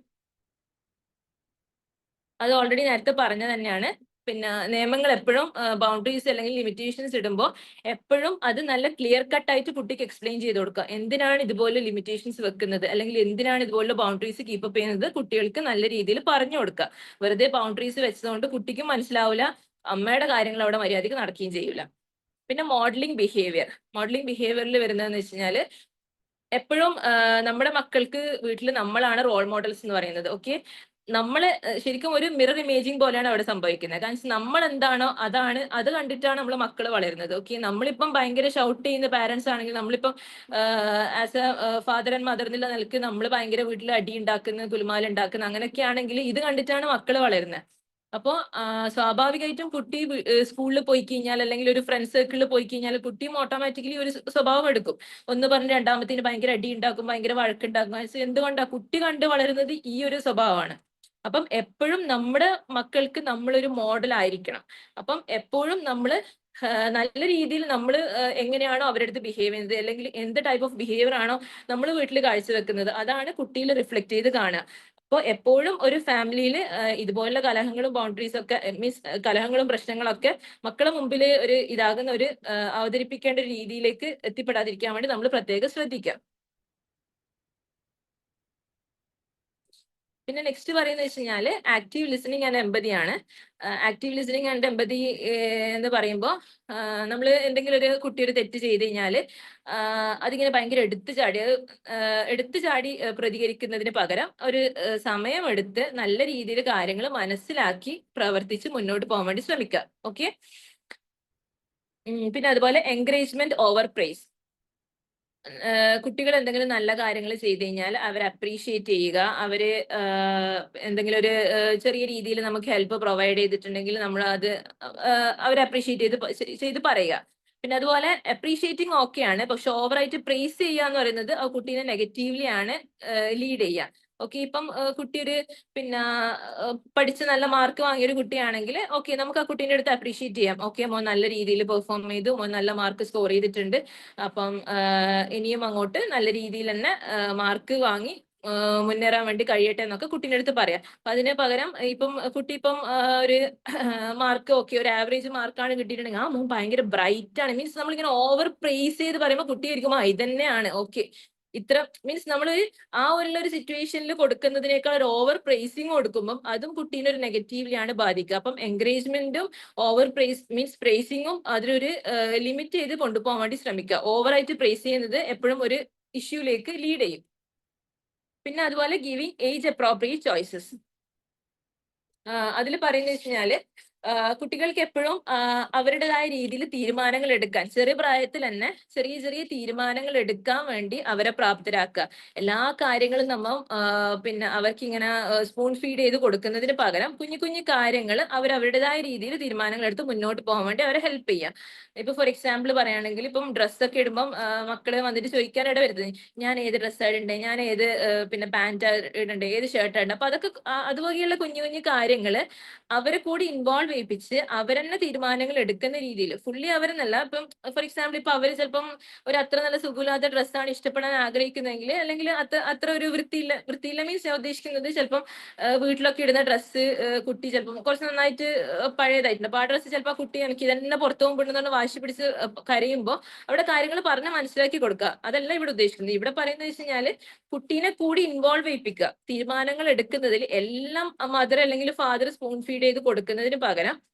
അത് ഓൾറെഡി നേരത്തെ പറഞ്ഞ തന്നെയാണ്. പിന്നെ നിയമങ്ങൾ എപ്പോഴും ബൗണ്ടറീസ് അല്ലെങ്കിൽ ലിമിറ്റേഷൻസ് ഇടുമ്പോൾ എപ്പോഴും അത് നല്ല ക്ലിയർ കട്ട് ആയിട്ട് കുട്ടിക്ക് എക്സ്പ്ലെയിൻ ചെയ്ത് കൊടുക്കുക. എന്തിനാണ് ഇതുപോലെ ലിമിറ്റേഷൻസ് വെക്കുന്നത് അല്ലെങ്കിൽ എന്തിനാണ് ഇതുപോലെ ബൗണ്ടറീസ് കീപ്പപ്പ് ചെയ്യുന്നത് കുട്ടികൾക്ക് നല്ല രീതിയിൽ പറഞ്ഞു കൊടുക്കുക. വെറുതെ ബൗണ്ടറീസ് വെച്ചതുകൊണ്ട് കുട്ടിക്കും മനസ്സിലാവില്ല, അമ്മയുടെ കാര്യങ്ങൾ അവിടെ മര്യാദയ്ക്ക് നടക്കുകയും ചെയ്യൂല. പിന്നെ മോഡലിംഗ് ബിഹേവിയറിൽ വരുന്നതെന്ന് വെച്ച് കഴിഞ്ഞാൽ എപ്പോഴും നമ്മുടെ മക്കൾക്ക് വീട്ടിൽ നമ്മളാണ് റോൾ മോഡൽസ് എന്ന് പറയുന്നത്. ഓക്കെ, നമ്മള് ശരിക്കും ഒരു മിറർ ഇമേജിങ് പോലെയാണ് അവിടെ സംഭവിക്കുന്നത്. കാരണം നമ്മൾ എന്താണോ അത് കണ്ടിട്ടാണ് നമ്മളെ മക്കൾ വളരുന്നത്. ഓക്കെ, നമ്മളിപ്പം ഭയങ്കര ഷൗട്ട് ചെയ്യുന്ന പാരന്റ്സ് ആണെങ്കിൽ നമ്മളിപ്പം as A father and mother എന്നുള്ള നിലക്ക് നമ്മൾ ഭയങ്കര വീട്ടിൽ അടി ഉണ്ടാക്കുന്ന കുലുമാല ഉണ്ടാക്കുന്ന അങ്ങനെയൊക്കെ ആണെങ്കിൽ ഇത് കണ്ടിട്ടാണ് മക്കൾ വളരുന്നത്. അപ്പോൾ സ്വാഭാവികമായിട്ടും കുട്ടി സ്കൂളിൽ പോയി കഴിഞ്ഞാൽ അല്ലെങ്കിൽ ഒരു ഫ്രണ്ട് സർക്കിളിൽ പോയി കഴിഞ്ഞാൽ കുട്ടിയും ഓട്ടോമാറ്റിക്കലി ഒരു സ്വഭാവം എടുക്കും. ഒന്ന് പറഞ്ഞ് രണ്ടാമത്തേന് ഭയങ്കര അടി ഉണ്ടാക്കും, ഭയങ്കര വഴക്കുണ്ടാക്കും. എന്തുകൊണ്ടാ കുട്ടി കണ്ടു വളരുന്നത് ഈ ഒരു സ്വഭാവമാണ്. അപ്പം എപ്പോഴും നമ്മുടെ മക്കൾക്ക് നമ്മളൊരു മോഡൽ ആയിരിക്കണം. അപ്പം എപ്പോഴും നമ്മൾ നല്ല രീതിയിൽ നമ്മൾ എങ്ങനെയാണോ അവരുടെ അടുത്ത് ബിഹേവ് ചെയ്യുന്നത് അല്ലെങ്കിൽ എന്ത് ടൈപ്പ് ഓഫ് ബിഹേവിയർ ആണോ നമ്മൾ വീട്ടിൽ കാഴ്ചവെക്കുന്നത് അതാണ് കുട്ടിയിൽ റിഫ്ലക്ട് ചെയ്ത് കാണുക. അപ്പോൾ എപ്പോഴും ഒരു ഫാമിലിയിൽ ഇതുപോലുള്ള കലഹങ്ങളും ബൗണ്ടറീസ് ഒക്കെ മീൻസ് കലഹങ്ങളും പ്രശ്നങ്ങളൊക്കെ മക്കളെ മുമ്പിൽ ഒരു ഇതാകുന്ന ഒരു അവതരിപ്പിക്കേണ്ട രീതിയിലേക്ക് എത്തിപ്പെടാതിരിക്കാൻ വേണ്ടി നമ്മൾ പ്രത്യേകം ശ്രദ്ധിക്കാം. പിന്നെ നെക്സ്റ്റ് പറയുന്നത് വെച്ച് കഴിഞ്ഞാൽ ആക്റ്റീവ് ലിസണിങ് ആൻഡ് എമ്പതി ആണ്. ആക്റ്റീവ് ലിസണിങ് ആൻഡ് എമ്പതി എന്ന് പറയുമ്പോൾ നമ്മൾ എന്തെങ്കിലും ഒരു കുട്ടി ഒരു തെറ്റ് ചെയ്ത് കഴിഞ്ഞാൽ അതിങ്ങനെ ഭയങ്കര എടുത്തു ചാടി പ്രതികരിക്കുന്നതിന് പകരം ഒരു സമയമെടുത്ത് നല്ല രീതിയിൽ കാര്യങ്ങൾ മനസ്സിലാക്കി പ്രവർത്തിച്ച് മുന്നോട്ട് പോകാൻ വേണ്ടി ശ്രമിക്കുക. ഓക്കെ, പിന്നെ അതുപോലെ എൻകറേജ്മെന്റ് ഓവർ പ്രൈസ്. കുട്ടികൾ എന്തെങ്കിലും നല്ല കാര്യങ്ങൾ ചെയ്ത് കഴിഞ്ഞാൽ അവരെ അപ്രീഷിയേറ്റ് ചെയ്യുക. അവര് എന്തെങ്കിലും ഒരു ചെറിയ രീതിയിൽ നമുക്ക് ഹെൽപ്പ് പ്രൊവൈഡ് ചെയ്തിട്ടുണ്ടെങ്കിൽ നമ്മൾ അത് അവരെ അപ്രീഷിയേറ്റ് ചെയ്ത് പറയുക. പിന്നെ അതുപോലെ അപ്രീഷിയേറ്റിംഗ് ഓക്കെയാണ്, പക്ഷെ ഓവറായിട്ട് പ്രൈസ് ചെയ്യുക എന്ന് പറയുന്നത് ആ കുട്ടീനെ നെഗറ്റീവ്ലി ആണ് ലീഡ് ചെയ്യുക. ഓക്കെ, ഇപ്പം കുട്ടി ഒരു പിന്നെ പഠിച്ച് നല്ല മാർക്ക് വാങ്ങിയ ഒരു കുട്ടിയാണെങ്കിൽ ഓക്കെ, നമുക്ക് ആ കുട്ടീൻ്റെ അടുത്ത് അപ്രീഷിയേറ്റ് ചെയ്യാം. ഓക്കെ, മോൻ നല്ല രീതിയിൽ പെർഫോം ചെയ്തു, മോൻ നല്ല മാർക്ക് സ്കോർ ചെയ്തിട്ടുണ്ട്, അപ്പം ഇനിയും അങ്ങോട്ട് നല്ല രീതിയിൽ തന്നെ മാർക്ക് വാങ്ങി മുന്നേറാൻ വേണ്ടി കഴിയട്ടെ എന്നൊക്കെ കുട്ടീൻ്റെ അടുത്ത് പറയാം. അപ്പൊ അതിന് പകരം കുട്ടി ഇപ്പം ഒരു മാർക്ക് ഓക്കെ, ഒരു ആവറേജ് മാർക്കാണ് കിട്ടിയിട്ടുണ്ടെങ്കിൽ ആ മോൻ ഭയങ്കര ബ്രൈറ്റ് ആണ് മീൻസ് നമ്മളിങ്ങനെ ഓവർ പ്രൈസ് ചെയ്ത് പറയുമ്പോൾ കുട്ടി ആയിരിക്കും ഇത് തന്നെയാണ് ഓക്കെ, ഇത്ര മീൻസ് നമ്മളൊരു ആ ഒരു സിറ്റുവേഷനിൽ കൊടുക്കുന്നതിനേക്കാൾ ഒരു ഓവർ പ്രൈസിങ് കൊടുക്കുമ്പോൾ അതും കുട്ടീനെ ഒരു നെഗറ്റീവ്ലിയാണ് ബാധിക്കുക. അപ്പം എൻകറേജ്മെന്റും ഓവർ പ്രൈസ് മീൻസ് പ്രൈസിങ്ങും അതിലൊരു ലിമിറ്റ് ചെയ്ത് കൊണ്ടുപോകാൻ വേണ്ടി ശ്രമിക്കുക. ഓവറായിട്ട് പ്രൈസ് ചെയ്യുന്നത് എപ്പോഴും ഒരു ഇഷ്യൂലേക്ക് ലീഡ് ചെയ്യും. പിന്നെ അതുപോലെ ഗിവിങ് ഏജ് അപ്രോപ്രിയേറ്റ് ചോയ്സസ്. അതിൽ പറയുന്നത് വെച്ച് കഴിഞ്ഞാല് കുട്ടികൾക്ക് എപ്പോഴും അവരുടേതായ രീതിയിൽ തീരുമാനങ്ങൾ എടുക്കാൻ ചെറിയ പ്രായത്തിൽ തന്നെ ചെറിയ ചെറിയ തീരുമാനങ്ങൾ എടുക്കാൻ വേണ്ടി അവരെ പ്രാപ്തരാക്കുക. എല്ലാ കാര്യങ്ങളും നമ്മൾ പിന്നെ അവർക്ക് ഇങ്ങനെ സ്പൂൺ ഫീഡ് ചെയ്ത് കൊടുക്കുന്നതിന് പകരം കുഞ്ഞു കുഞ്ഞു കാര്യങ്ങൾ അവരവരുടേതായ രീതിയിൽ തീരുമാനങ്ങൾ എടുത്ത് മുന്നോട്ട് പോകാൻ വേണ്ടി അവരെ ഹെൽപ്പ് ചെയ്യാം. ഇപ്പൊ ഫോർ എക്സാമ്പിൾ പറയുകയാണെങ്കിൽ ഇപ്പം ഡ്രസ്സൊക്കെ ഇടുമ്പം മക്കള് വന്നിട്ട് ചോദിക്കാൻ ഇടവരുന്നത് ഞാൻ ഏത് ഡ്രസ്സാണ് ഇടണ്ടേ, ഞാൻ ഏത് പിന്നെ പാൻറ് ഇടണ്ടേ, ഏത് ഷർട്ട് ഇടണ്ടേ. അപ്പൊ അതൊക്കെ അതുവകെയുള്ള കുഞ്ഞു കുഞ്ഞു കാര്യങ്ങള് അവരെ കൂടി ഇൻവോൾവ് ചെയ്യിപ്പിച്ച് അവരെന്നെ തീരുമാനങ്ങൾ എടുക്കുന്ന രീതിയിൽ ഫുള്ളി അവരെന്നല്ല. ഇപ്പം ഫോർ എക്സാമ്പിൾ ഇപ്പൊ അവര് ചിലപ്പം ഒരു അത്ര നല്ല സുഖമില്ലാത്ത ഡ്രസ്സാണ് ഇഷ്ടപ്പെടാൻ ആഗ്രഹിക്കുന്നതെങ്കിൽ അല്ലെങ്കിൽ അത്ര ഒരു വൃത്തിയില്ല മീൻസ് ഞാൻ ഉദ്ദേശിക്കുന്നത് ചിലപ്പം വീട്ടിലൊക്കെ ഇടുന്ന ഡ്രസ്സ് കുട്ടി ചിലപ്പം കുറച്ച് നന്നായിട്ട് പഴയതായിട്ടുണ്ട്. അപ്പൊ ആ ഡ്രസ്സ് ചിലപ്പോൾ കുട്ടി എനിക്ക് ഇതന്നെ പുറത്തു പോകുമ്പോഴെന്ന് വാശി പിടിച്ച് കരയുമ്പോൾ അവിടെ കാര്യങ്ങൾ പറഞ്ഞ് മനസ്സിലാക്കി കൊടുക്കുക. അതല്ല ഇവിടെ ഉദ്ദേശിക്കുന്നത്. ഇവിടെ പറയുന്നത് വെച്ച് കഴിഞ്ഞാല് കുട്ടീനെ കൂടി ഇൻവോൾവ് ചെയ്യിപ്പിക്കുക. തീരുമാനങ്ങൾ എടുക്കുന്നതിൽ എല്ലാം മദർ അല്ലെങ്കിൽ ഫാദർ സ്പൂൺ ഫീഡ് ചെയ്ത് കൊടുക്കുന്നതിന് പകരം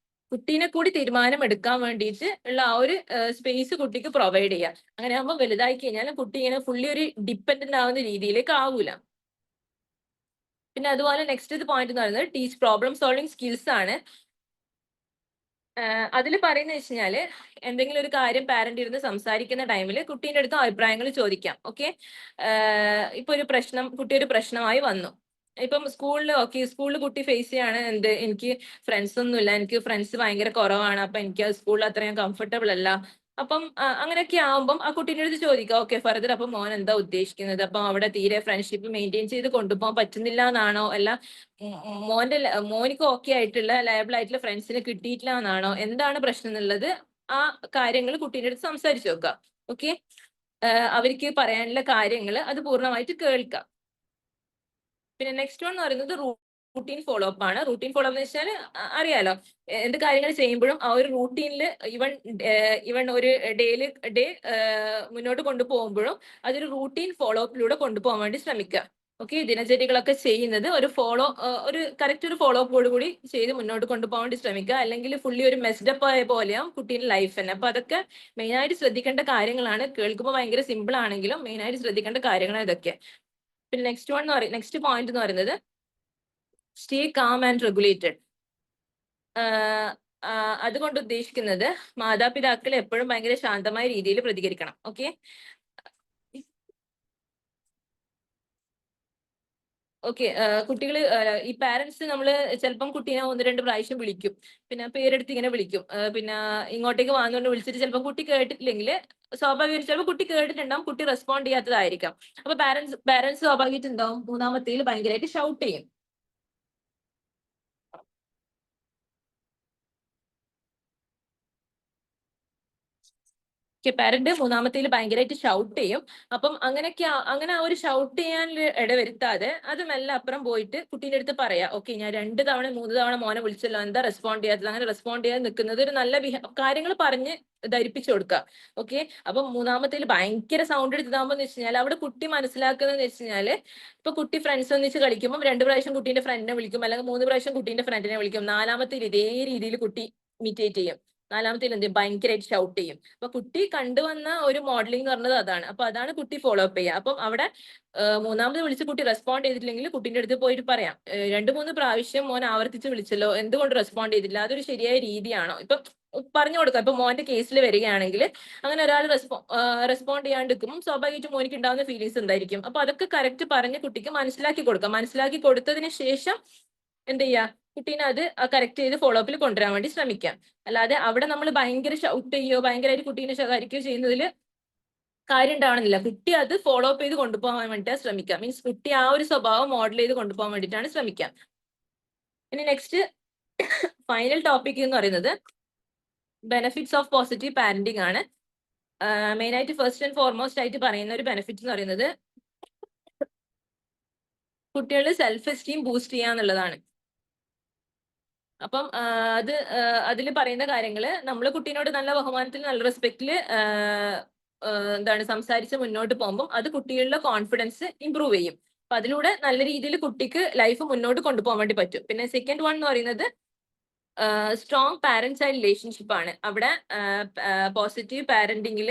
കുട്ടീനെ കൂടി തീരുമാനം എടുക്കാൻ വേണ്ടിയിട്ട് ഉള്ള ആ ഒരു സ്പേസ് കുട്ടിക്ക് പ്രൊവൈഡ് ചെയ്യുക. അങ്ങനെ ആകുമ്പോൾ വലുതായി കഴിഞ്ഞാൽ കുട്ടി ഇങ്ങനെ ഫുള്ളി ഒരു ഡിപ്പെൻഡന്റ് ആവുന്ന രീതിയിലേക്ക് ആവൂല. പിന്നെ അതുപോലെ നെക്സ്റ്റ് പോയിന്റ് എന്ന് പറയുന്നത് ടീച്ച് പ്രോബ്ലം സോൾവിങ് സ്കിൽസ് ആണ്. അതിൽ പറയുന്നത് വെച്ച് കഴിഞ്ഞാല് എന്തെങ്കിലും ഒരു കാര്യം പാരന്റ് ഇരുന്ന് സംസാരിക്കുന്ന ടൈമിൽ കുട്ടീൻ്റെ അടുത്ത് അഭിപ്രായങ്ങൾ ചോദിക്കാം. ഓക്കെ, ഇപ്പൊ ഒരു പ്രശ്നം കുട്ടി ഒരു പ്രശ്നമായി വന്നു. ഇപ്പം സ്കൂളിൽ കുട്ടി ഫേസ് ചെയ്യാണ് എനിക്ക് ഫ്രണ്ട്സ് ഒന്നുമില്ല, എനിക്ക് ഫ്രണ്ട്സ് ഭയങ്കര കുറവാണ്, അപ്പൊ എനിക്ക് സ്കൂളിൽ അത്രയും കംഫർട്ടബിൾ അല്ല. അപ്പം അങ്ങനെയൊക്കെ ആവുമ്പം ആ കുട്ടീൻ്റെ അടുത്ത് ചോദിക്കാം ഓക്കെ ഫർദർ അപ്പം മോൻ എന്താ ഉദ്ദേശിക്കുന്നത്, അപ്പം അവിടെ തീരെ ഫ്രണ്ട്ഷിപ്പ് മെയിൻറ്റെയിൻ ചെയ്ത് കൊണ്ടുപോകാൻ പറ്റുന്നില്ല എന്നാണോ, അല്ല മോനിക്ക് ഓക്കെ ആയിട്ടുള്ള ലയബിൾ ആയിട്ടുള്ള ഫ്രണ്ട്സിന് കിട്ടിയിട്ടില്ല എന്നാണോ, എന്താണ് പ്രശ്നം എന്നുള്ളത് ആ കാര്യങ്ങൾ കുട്ടീൻ്റെ അടുത്ത് സംസാരിച്ചു നോക്കുക. ഓക്കെ, അവർക്ക് പറയാനുള്ള കാര്യങ്ങൾ അത് പൂർണ്ണമായിട്ട് കേൾക്കാം. പിന്നെ നെക്സ്റ്റ് വൺ എന്ന് പറയുന്നത് റൂട്ടീൻ ഫോളോ അപ്പ് ആണ്. റൂട്ടീൻ ഫോളോ അപ്പ് എന്ന് വെച്ചാൽ അറിയാലോ, എന്ത് കാര്യങ്ങൾ ചെയ്യുമ്പോഴും ആ ഒരു റൂട്ടീനിൽ ഇവൺ ഒരു ഡേ മുന്നോട്ട് കൊണ്ടുപോകുമ്പോഴും അതൊരു റൂട്ടീൻ ഫോളോ അപ്പിലൂടെ കൊണ്ടുപോകാൻ വേണ്ടി ശ്രമിക്കുക. ഓക്കെ, ദിനചര്യകളൊക്കെ ചെയ്യുന്നത് ഒരു കറക്റ്റ് ഒരു ഫോളോ അപ്പോട് കൂടി ചെയ്ത് മുന്നോട്ട് കൊണ്ടുപോകാൻ വേണ്ടി ശ്രമിക്കുക. അല്ലെങ്കിൽ ഫുള്ളി ഒരു മെസ്ഡപ്പ് ആയ പോലെയാവും കുട്ടീൻ്റെ ലൈഫ് തന്നെ. അപ്പൊ അതൊക്കെ മെയിനായിട്ട് ശ്രദ്ധിക്കേണ്ട കാര്യങ്ങളാണ്. കേൾക്കുമ്പോൾ ഭയങ്കര സിമ്പിൾ ആണെങ്കിലും മെയിനായിട്ട് ശ്രദ്ധിക്കേണ്ട കാര്യങ്ങളാണ് ഇതൊക്കെ. പിന്നെ നെക്സ്റ്റ് പോയിന്റ് എന്ന് പറയുന്നത് സ്റ്റേ കാം ആൻഡ് റെഗുലേറ്റഡ്. അതുകൊണ്ട് ഉദ്ദേശിക്കുന്നത് മാതാപിതാക്കൾ എപ്പോഴും ഭയങ്കര ശാന്തമായ രീതിയിൽ പ്രതികരിക്കണം. ഓക്കെ, കുട്ടികൾ ഈ പാരന്റ്സ് നമ്മൾ ചിലപ്പം കുട്ടീനെ 1-2 പ്രാവശ്യം വിളിക്കും, പിന്നെ പേരെടുത്ത് ഇങ്ങനെ വിളിക്കും, പിന്നെ ഇങ്ങോട്ടേക്ക് വന്നുകൊണ്ട് വിളിച്ചിട്ട് ചിലപ്പോൾ കുട്ടി കേട്ടിട്ടില്ലെങ്കിൽ സ്വാഭാവികമായിട്ട് ചിലപ്പോൾ കുട്ടി കേട്ടിട്ടുണ്ടാവും, കുട്ടി റെസ്പോണ്ട് ചെയ്യാത്തതായിരിക്കാം. അപ്പൊ പാരന്റ്സ് സ്വാഭാവികമായിട്ട് ഉണ്ടാവും മൂന്നാമത്തേൽ ഭയങ്കരമായിട്ട് ഷൗട്ട് ചെയ്യും. പാരന്റ് മൂന്നാമത്തേൽ ഭയങ്കരമായിട്ട് ഷൗട്ട് ചെയ്യും. അപ്പം അങ്ങനെ ആ ഒരു ഷൗട്ട് ചെയ്യാൻ ഇടവരുത്താതെ അത് മെല്ലെ അപ്പുറം പോയിട്ട് കുട്ടീൻ്റെ അടുത്ത് പറയാ ഓക്കെ ഞാൻ 2 തവണ 3 തവണ മോനെ വിളിച്ചല്ലോ, എന്താ റെസ്പോണ്ട് ചെയ്യാത്തത്, അങ്ങനെ റെസ്പോണ്ട് ചെയ്യാൻ നിൽക്കുന്നത് ഒരു നല്ല കാര്യങ്ങൾ പറഞ്ഞ് ധരിപ്പിച്ചു കൊടുക്കുക. ഓക്കെ, അപ്പം മൂന്നാമത്തേൽ ഭയങ്കര സൗണ്ട് എടുത്തതാകുമ്പോൾ വെച്ച് കഴിഞ്ഞാൽ അവിടെ കുട്ടി മനസ്സിലാക്കുന്നതെന്ന് വെച്ച് കഴിഞ്ഞാല് ഇപ്പൊ കുട്ടി ഫ്രണ്ട്സ് ഒന്നിച്ച് കളിക്കുമ്പോൾ 2 പ്രാവശ്യം കുട്ടീന്റെ ഫ്രണ്ടിനെ വിളിക്കും, അല്ലെങ്കിൽ 3 പ്രാവശ്യം കുട്ടീന്റെ ഫ്രണ്ടിനെ വിളിക്കും, 4-മത്തേൽ ഇതേ രീതിയിൽ കുട്ടി ഇമിറ്റേറ്റ് ചെയ്യും, 4-മത്തേൽ എന്ത് ഭയങ്കരമായിട്ട് ഷൗട്ട് ചെയ്യും. അപ്പൊ കുട്ടി കണ്ടുവന്ന ഒരു മോഡലിംഗ് എന്ന് പറഞ്ഞത് അതാണ്. അപ്പൊ അതാണ് കുട്ടി ഫോളോ അപ്പ് ചെയ്യുക. അപ്പം അവിടെ 3-മത് വിളിച്ച് കുട്ടി റെസ്പോണ്ട് ചെയ്തിട്ടില്ലെങ്കിൽ കുട്ടീൻ്റെ അടുത്ത് പോയിട്ട് പറയാം 2-3 പ്രാവശ്യം മോൻ ആവർത്തിച്ച് വിളിച്ചല്ലോ, എന്തുകൊണ്ട് റെസ്പോണ്ട് ചെയ്തില്ല, അതൊരു ശരിയായ രീതിയാണോ, ഇപ്പം പറഞ്ഞു കൊടുക്കാം. ഇപ്പൊ മോന്റെ കേസിൽ വരികയാണെങ്കിൽ അങ്ങനെ ഒരാൾ റെസ്പോണ്ട് ചെയ്യാണ്ടിരിക്കുമ്പോൾ സ്വാഭാവികമായിട്ടും മോനിക്ക് ഉണ്ടാകുന്ന ഫീലിങ്സ് ഉണ്ടായിരിക്കും. അപ്പൊ അതൊക്കെ കറക്റ്റ് പറഞ്ഞ് കുട്ടിക്ക് മനസ്സിലാക്കി കൊടുക്കാം. മനസ്സിലാക്കി കൊടുത്തതിന് ശേഷം എന്ത് ചെയ്യുക, കുട്ടീനെ അത് കറക്റ്റ് ചെയ്ത് ഫോളോ അപ്പിൽ കൊണ്ടുവരാൻ വേണ്ടി ശ്രമിക്കാം. അല്ലാതെ അവിടെ നമ്മൾ ഭയങ്കര ഷൗട്ട് ചെയ്യോ ഭയങ്കരമായിട്ട് കുട്ടീനെ ശകാരിക്കുകയോ ചെയ്യുന്നതിൽ കാര്യം ഉണ്ടാവണമെന്നില്ല. കുട്ടി അത് ഫോളോ അപ്പ് ചെയ്ത് കൊണ്ടുപോകാൻ വേണ്ടിയിട്ടാണ് ശ്രമിക്കാം. മീൻസ് കുട്ടി ആ ഒരു സ്വഭാവം മോഡൽ ചെയ്ത് കൊണ്ടുപോകാൻ വേണ്ടിയിട്ടാണ് ശ്രമിക്കാം. ഇനി നെക്സ്റ്റ് ഫൈനൽ ടോപ്പിക് എന്ന് പറയുന്നത് ബെനിഫിറ്റ്സ് ഓഫ് പോസിറ്റീവ് പാരന്റിങ് ആണ്. മെയിൻ ആയിട്ട് ഫസ്റ്റ് ആൻഡ് ഫോർമോസ്റ്റ് ആയിട്ട് പറയുന്ന ഒരു ബെനിഫിറ്റ് എന്ന് പറയുന്നത് കുട്ടികളുടെ സെൽഫ് എസ്റ്റീം ബൂസ്റ്റ് ചെയ്യാന്നുള്ളതാണ്. അപ്പം അതിൽ പറയുന്ന കാര്യങ്ങള് നമ്മൾ കുട്ടീനോട് നല്ല ബഹുമാനത്തിൽ നല്ല റെസ്പെക്റ്റില് എന്താണ് സംസാരിച്ച് മുന്നോട്ട് പോകുമ്പോൾ അത് കുട്ടികളുടെ കോൺഫിഡൻസ് ഇമ്പ്രൂവ് ചെയ്യും. അപ്പൊ അതിലൂടെ നല്ല രീതിയിൽ കുട്ടിക്ക് ലൈഫ് മുന്നോട്ട് കൊണ്ടുപോകാൻ വേണ്ടി പറ്റും. പിന്നെ സെക്കൻഡ് വൺ എന്ന് പറയുന്നത് സ്ട്രോങ് പാരന്റ് ചൈൽഡ് റിലേഷൻഷിപ്പ് ആണ്. അവിടെ പോസിറ്റീവ് പാരന്റിങ്ങിൽ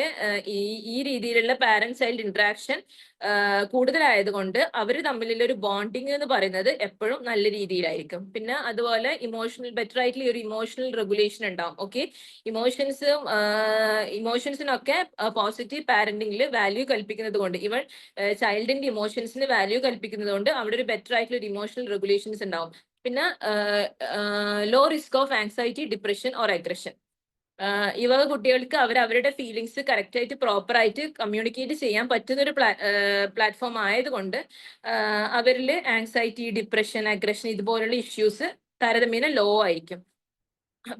ഈ രീതിയിലുള്ള പാരന്റ് ചൈൽഡ് ഇന്ററാക്ഷൻ കൂടുതലായതുകൊണ്ട് അവർ തമ്മിലുള്ള ഒരു ബോണ്ടിങ് എന്ന് പറയുന്നത് എപ്പോഴും നല്ല രീതിയിലായിരിക്കും. പിന്നെ അതുപോലെ ബെറ്റർ ആയിട്ടുള്ള ഒരു ഇമോഷണൽ റെഗുലേഷൻ ഉണ്ടാവും. ഓക്കെ, ഇമോഷൻസിനൊക്കെ പോസിറ്റീവ് പാരന്റിങ്ങിൽ വാല്യൂ കൽപ്പിക്കുന്നത് കൊണ്ട്, ഇവൻ ചൈൽഡിന്റെ ഇമോഷൻസിന് വാല്യൂ കൽപ്പിക്കുന്നത് കൊണ്ട് അവിടെ ഒരു ബെറ്റർ ആയിട്ടുള്ള ഒരു ഇമോഷണൽ റെഗുലേഷൻസ് ഉണ്ടാവും. പിന്നെ low risk of anxiety, depression or aggression. ഇവ കുട്ടികൾക്ക് അവരുടെ ഫീലിങ്സ് കറക്റ്റ് ആയിട്ട് പ്രോപ്പർ ആയിട്ട് കമ്മ്യൂണിക്കേറ്റ് ചെയ്യാൻ പറ്റുന്ന ഒരു പ്ലാറ്റ്ഫോം ആയതുകൊണ്ട് അവരിൽ ആൻസൈറ്റി, ഡിപ്രഷൻ, അഗ്രഷൻ ഇതുപോലുള്ള ഇഷ്യൂസ് താരതമ്യേന ലോ ആയിരിക്കും.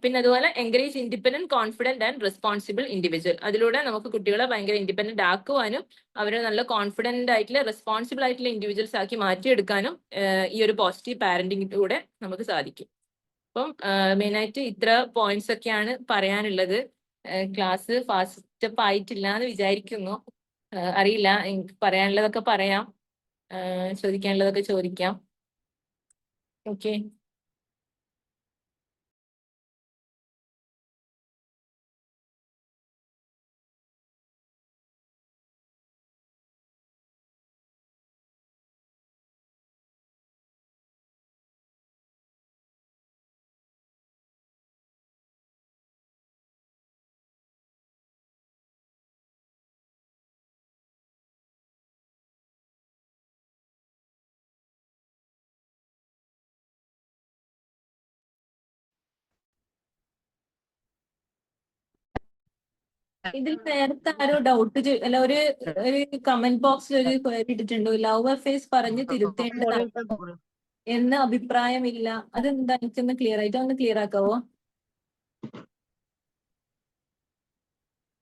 പിന്നെ അതുപോലെ encourage independent, confident and responsible individual. അതിലൂടെ നമുക്ക് കുട്ടികളെ ഭയങ്കര ഇൻഡിപെൻഡന്റ് ആക്കുവാനും അവരെ നല്ല കോൺഫിഡന്റ് ആയിട്ടുള്ള റെസ്പോൺസിബിൾ ആയിട്ടുള്ള ഇൻഡിവിജ്വൽസ് ആക്കി മാറ്റിയെടുക്കാനും ഈ ഒരു പോസിറ്റീവ് പാരന്റിങ്ങിലൂടെ നമുക്ക് സാധിക്കും. അപ്പം മെയിനായിട്ട് ഇത്ര പോയിന്റ്സ് ഒക്കെയാണ് പറയാനുള്ളത്. ക്ലാസ് ഫാസ്റ്റ് അപ്പ് ആയിട്ടില്ല എന്ന് വിചാരിക്കുന്നു. അറിയില്ല, എനിക്ക് പറയാനുള്ളതൊക്കെ പറയാം, ചോദിക്കാനുള്ളതൊക്കെ ചോദിക്കാം. ഓക്കെ. ഇതിൽ നേരത്തെ ആരോ ഡൗട്ട് അല്ല, ഒരു കമന്റ് ബോക്സിൽ ഒരു ക്വയറി ഇട്ടിട്ടുണ്ട്, ലവ് അഫേഴ്സ് പറഞ്ഞ് തിരുത്തേണ്ടതാണ് എന്ന അഭിപ്രായമില്ല. അതെന്താ, എനിക്കൊന്ന് ക്ലിയർ ആയിട്ട് ഒന്ന് ക്ലിയർ ആക്കാവോ?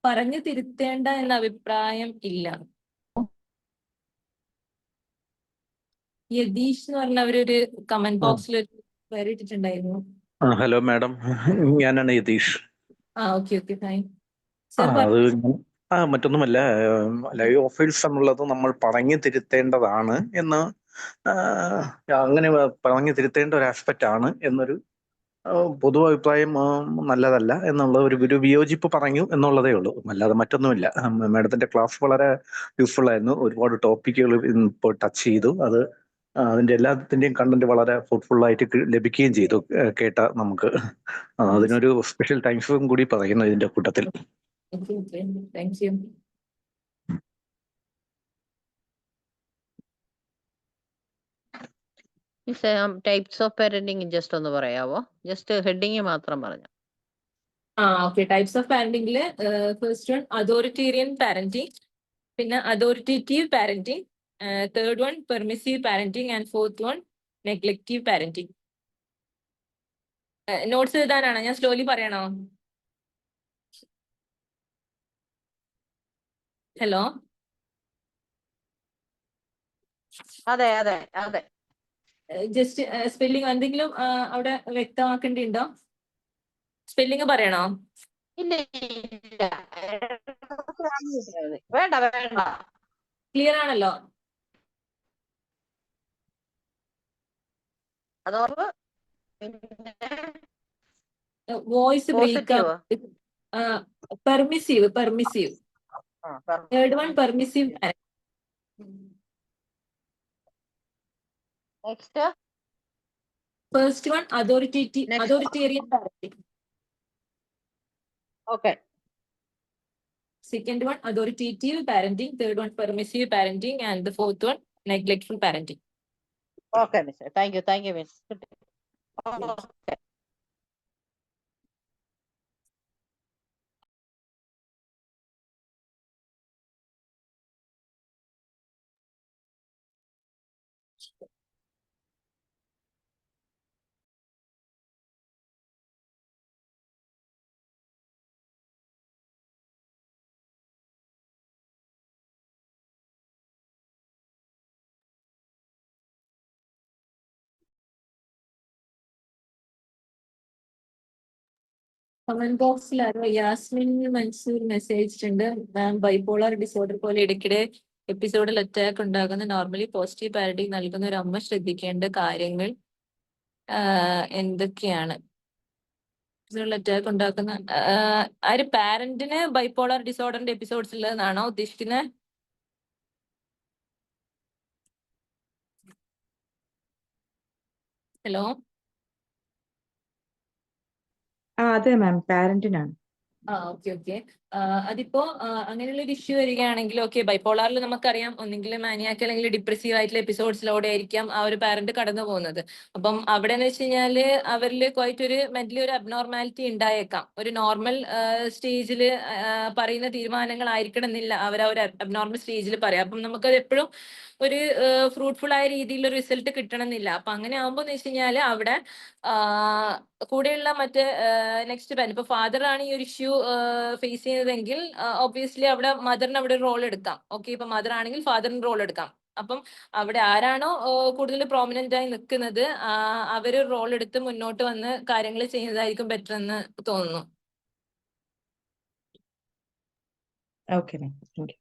പറഞ്ഞു തിരുത്തേണ്ട എന്ന അഭിപ്രായം ഇല്ല. യതീഷ് എന്ന് പറഞ്ഞവരൊരു കമന്റ് ബോക്സിൽ ഒരു ക്വയറി ഇട്ടിട്ടുണ്ടായിരുന്നു. ഹലോ മാഡം, ഞാനാണ് യതീഷ്. Okay okay, fine. അത് മറ്റൊന്നുമല്ല, ലൈവ് ഒഫേഴ്സ് എന്നുള്ളത് നമ്മൾ പറഞ്ഞു തിരുത്തേണ്ടതാണ് എന്ന്, അങ്ങനെ പറഞ്ഞു തിരുത്തേണ്ട ഒരു ആസ്പെക്റ്റ് ആണ് എന്നൊരു പൊതു അഭിപ്രായം നല്ലതല്ല എന്നുള്ള ഒരു വിയോജിപ്പ് പറഞ്ഞു എന്നുള്ളതേ ഉള്ളൂ, അല്ലാതെ മറ്റൊന്നുമില്ല. മാഡത്തിന്റെ ക്ലാസ് വളരെ യൂസ്ഫുൾ ആയിരുന്നു. ഒരുപാട് ടോപ്പിക്കുകൾ ഇപ്പോൾ ടച്ച് ചെയ്തു. അത് അതിന്റെ എല്ലാത്തിന്റെയും കണ്ടന്റ് വളരെ ഫ്രൂട്ട്ഫുൾ ആയിട്ട് ലഭിക്കുകയും ചെയ്തു കേട്ട നമുക്ക്. അതിനൊരു സ്പെഷ്യൽ താങ്ക്സും കൂടി പറയുന്നു ഇതിന്റെ കൂട്ടത്തിൽ. Thank you. Types of parenting just ഒന്ന് പറയാവോ? ജസ്റ്റ് ഹെഡിങ് മാത്രം പറഞ്ഞു. ഓക്കെ. ടൈപ്സ് ഓഫ് പാരന്റിംഗില് ഫസ്റ്റ് വൺ അതോറിറ്റേറിയൻ പാരന്റിങ്, പിന്നെ authoritative parenting, third one permissive parenting and fourth one neglective parenting. Notes എഴുതാനാണോ? ഞാൻ സ്ലോലി പറയണോ? ഹലോ, അതെ അതെ അതെ. ജസ്റ്റ് സ്പെല്ലിംഗ് എന്തെങ്കിലും അവിടെ വ്യക്തമാക്കേണ്ടിണ്ടോ? സ്പെല്ലിംഗ് പറയണോ? ഇല്ല ഇല്ല, വേണ്ട വേണ്ട, ക്ലിയർ ആണല്ലോ? അതോർവ് voice break. Permissive, third one permissive. Next first one authoritarian parenting. Okay. Second one, authoritative parenting. Third one, permissive parenting. And the fourth one, neglectful parenting. Okay, Miss. Thank you, Miss. Okay. Comment ബോക്സിൽ Yasmin Mansoor message ഉണ്ട്. മാം, bipolar disorder പോലെ ഇടയ്ക്കിടെ എപ്പിസോഡിൽ attack ഉണ്ടാകുന്ന normally positive paradigm നൽകുന്ന ഒരു അമ്മ ശ്രദ്ധിക്കേണ്ട കാര്യങ്ങൾ എന്തൊക്കെയാണ്? അറ്റാക്ക് ഉണ്ടാക്കുന്ന ഒരു പാരന്റിന് ബൈപോളർ ഡിസോർഡറിന്റെ എപ്പിസോഡ്സ് ഉള്ളതെന്നാണോ ഉദ്ദേശിക്കുന്നത്? ഹലോ, അതെ മാം, പാരന്റിനാണ്. ഓക്കെ. അതിപ്പോ അങ്ങനെയുള്ള ഒരു ഇഷ്യൂ വരികയാണെങ്കിൽ ഓക്കെ, ബൈപോളാറിൽ നമുക്കറിയാം ഒന്നെങ്കിൽ മാനിയാക്ക് അല്ലെങ്കിൽ ഡിപ്രസീവ് ആയിട്ടുള്ള എപ്പിസോഡ്സിലൂടെ ആയിരിക്കാം ആ ഒരു പാരന്റ് കടന്നു പോകുന്നത്. അപ്പം അവിടെ എന്ന് വെച്ച് കഴിഞ്ഞാല് അവരിൽ ക്വൈറ്റ് ഒരു മെന്റലി ഒരു അബ്നോർമാലിറ്റി ഉണ്ടായേക്കാം. ഒരു നോർമൽ സ്റ്റേജിൽ പറയുന്ന തീരുമാനങ്ങൾ എന്നില്ല അവർ ആ ഒരു അബ്നോർമൽ സ്റ്റേജിൽ പറയാം. അപ്പം നമുക്കത് എപ്പോഴും ഒരു ഫ്രൂട്ട്ഫുൾ ആയ രീതിയിൽ ഒരു റിസൾട്ട് കിട്ടണമെന്നില്ല. അപ്പൊ അങ്ങനെ ആകുമ്പോൾ എന്ന് വെച്ച് കഴിഞ്ഞാല് അവിടെ കൂടെയുള്ള മറ്റേ നെക്സ്റ്റ് പാരന്റ്, ഇപ്പൊ ഫാദർ ആണ് ഈ ഒരു ഇഷ്യൂ ഫേസ് ചെയ്യുന്നതെങ്കിൽ ഒബ്വിയസ്ലി അവിടെ മദറിന് അവിടെ റോൾ എടുക്കാം. ഓക്കെ, ഇപ്പൊ മദർ ആണെങ്കിൽ ഫാദറിന് റോൾ എടുക്കാം. അപ്പം അവിടെ ആരാണോ കൂടുതൽ പ്രോമിനന്റ് ആയി നിൽക്കുന്നത് അവര് റോൾ എടുത്ത് മുന്നോട്ട് വന്ന് കാര്യങ്ങൾ ചെയ്യുന്നതായിരിക്കും ബെറ്റർ എന്ന് തോന്നുന്നു. Okay ma'am, thank U.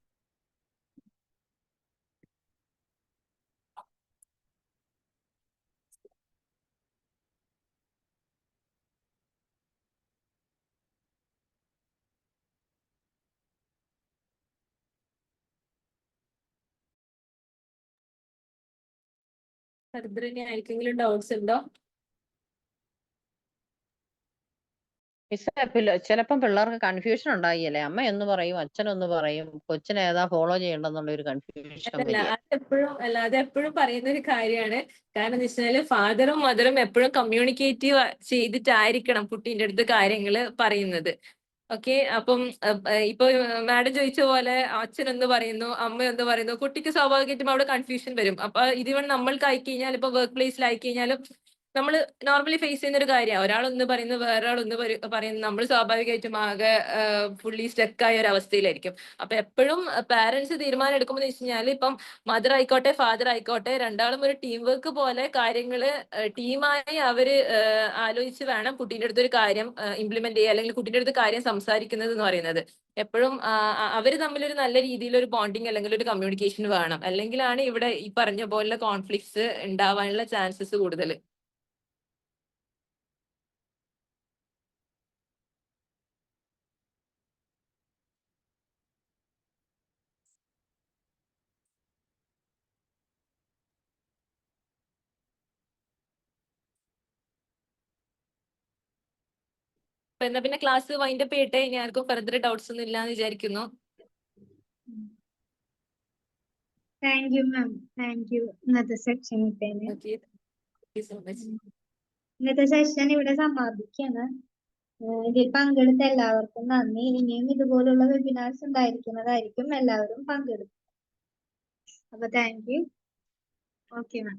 Further ഇനി ആർക്കെങ്കിലും ഡൗട്ട്സ് ഉണ്ടോ? മിസ്, ചിലപ്പം പിള്ളേർക്ക് കൺഫ്യൂഷൻ ഉണ്ടായില്ലേ? അമ്മ എന്ന് പറയും, അച്ഛനൊന്ന് പറയും, കൊച്ചിനെ ഏതാ ഫോളോ ചെയ്യേണ്ടെന്നുള്ള ഒരു കൺഫ്യൂഷൻ വരിക. അതെപ്പോഴും പറയുന്ന ഒരു കാര്യമാണ്. കാരണം എന്ന് വെച്ചാല് ഫാദറും മദറും എപ്പോഴും കമ്മ്യൂണിക്കേറ്റീവ് ചെയ്തിട്ടായിരിക്കണം കുട്ടീൻ്റെ അടുത്ത് കാര്യങ്ങൾ പറയുന്നത്. ഓക്കെ, അപ്പം ഇപ്പൊ മാഡം ചോദിച്ച പോലെ അച്ഛൻ എന്ന് പറയുന്നു, അമ്മ എന്ന് പറയുന്നു, കുട്ടിക്ക് സ്വാഭാവികമായിട്ടും അവിടെ കൺഫ്യൂഷൻ വരും. അപ്പൊ ഇതിവൺ നമ്മൾക്ക് ആയി കഴിഞ്ഞാൽ, ഇപ്പൊ വർക്ക് പ്ലേസിൽ ആയി കഴിഞ്ഞാലും നമ്മൾ നോർമലി ഫേസ് ചെയ്യുന്ന ഒരു കാര്യമാണ്. ഒരാളൊന്ന് പറയുന്നു, വേറൊരാളൊന്ന് പറയുന്നു, നമ്മൾ സ്വാഭാവികമായിട്ടും ആകെ ഫുള്ളി സ്റ്റക്കായ ഒരു അവസ്ഥയിലായിരിക്കും. അപ്പൊ എപ്പോഴും പാരന്റ്സ് തീരുമാനം എടുക്കുമ്പോൾ എന്ന് വെച്ച് കഴിഞ്ഞാൽ, ഇപ്പം മദർ ആയിക്കോട്ടെ ഫാദർ ആയിക്കോട്ടെ, രണ്ടാളും ഒരു ടീം വർക്ക് പോലെ കാര്യങ്ങള് ടീമായി അവര് ആലോചിച്ച് വേണം കുട്ടീൻ്റെ അടുത്തൊരു കാര്യം ഇംപ്ലിമെന്റ് ചെയ്യുക, അല്ലെങ്കിൽ കുട്ടീൻ്റെ അടുത്ത് കാര്യം സംസാരിക്കുന്നത് എന്ന് പറയുന്നത്. എപ്പോഴും അവര് തമ്മിലൊരു നല്ല രീതിയിലൊരു ബോണ്ടിങ് അല്ലെങ്കിൽ ഒരു കമ്മ്യൂണിക്കേഷൻ വേണം. അല്ലെങ്കിലാണ് ഇവിടെ ഈ പറഞ്ഞ പോലുള്ള കോൺഫ്ലിക്ട്സ് ഉണ്ടാവാനുള്ള ചാൻസസ് കൂടുതൽ. എന്നാ പിന്നെ ക്ലാസ് വൈൻഡപ്പ് ചെയ്യട്ടെ. ഇനി ആർക്കും ഫർദർ ഡൗട്ട്സ് ഒന്നും ഇല്ലാന്ന് വിചാരിക്കുന്നു. Thank you ma'am, thank you. ഇന്നത്തെ സെക്ഷൻ ഇട്ടേന്. Okay, thank you so much. ഇന്നത്തെ സെഷൻ ഇവിടെ സമാപിക്കാണ്. ഇതിൽ പങ്കെടുത്ത എല്ലാവർക്കും നന്ദി. ഇനിയും ഇതുപോലുള്ള വെബിനാർസ് ഉണ്ടായിരിക്കുന്നതായിരിക്കും. എല്ലാവരും പങ്കെടുക്കും. അപ്പൊ താങ്ക് യു. Okay ma'am.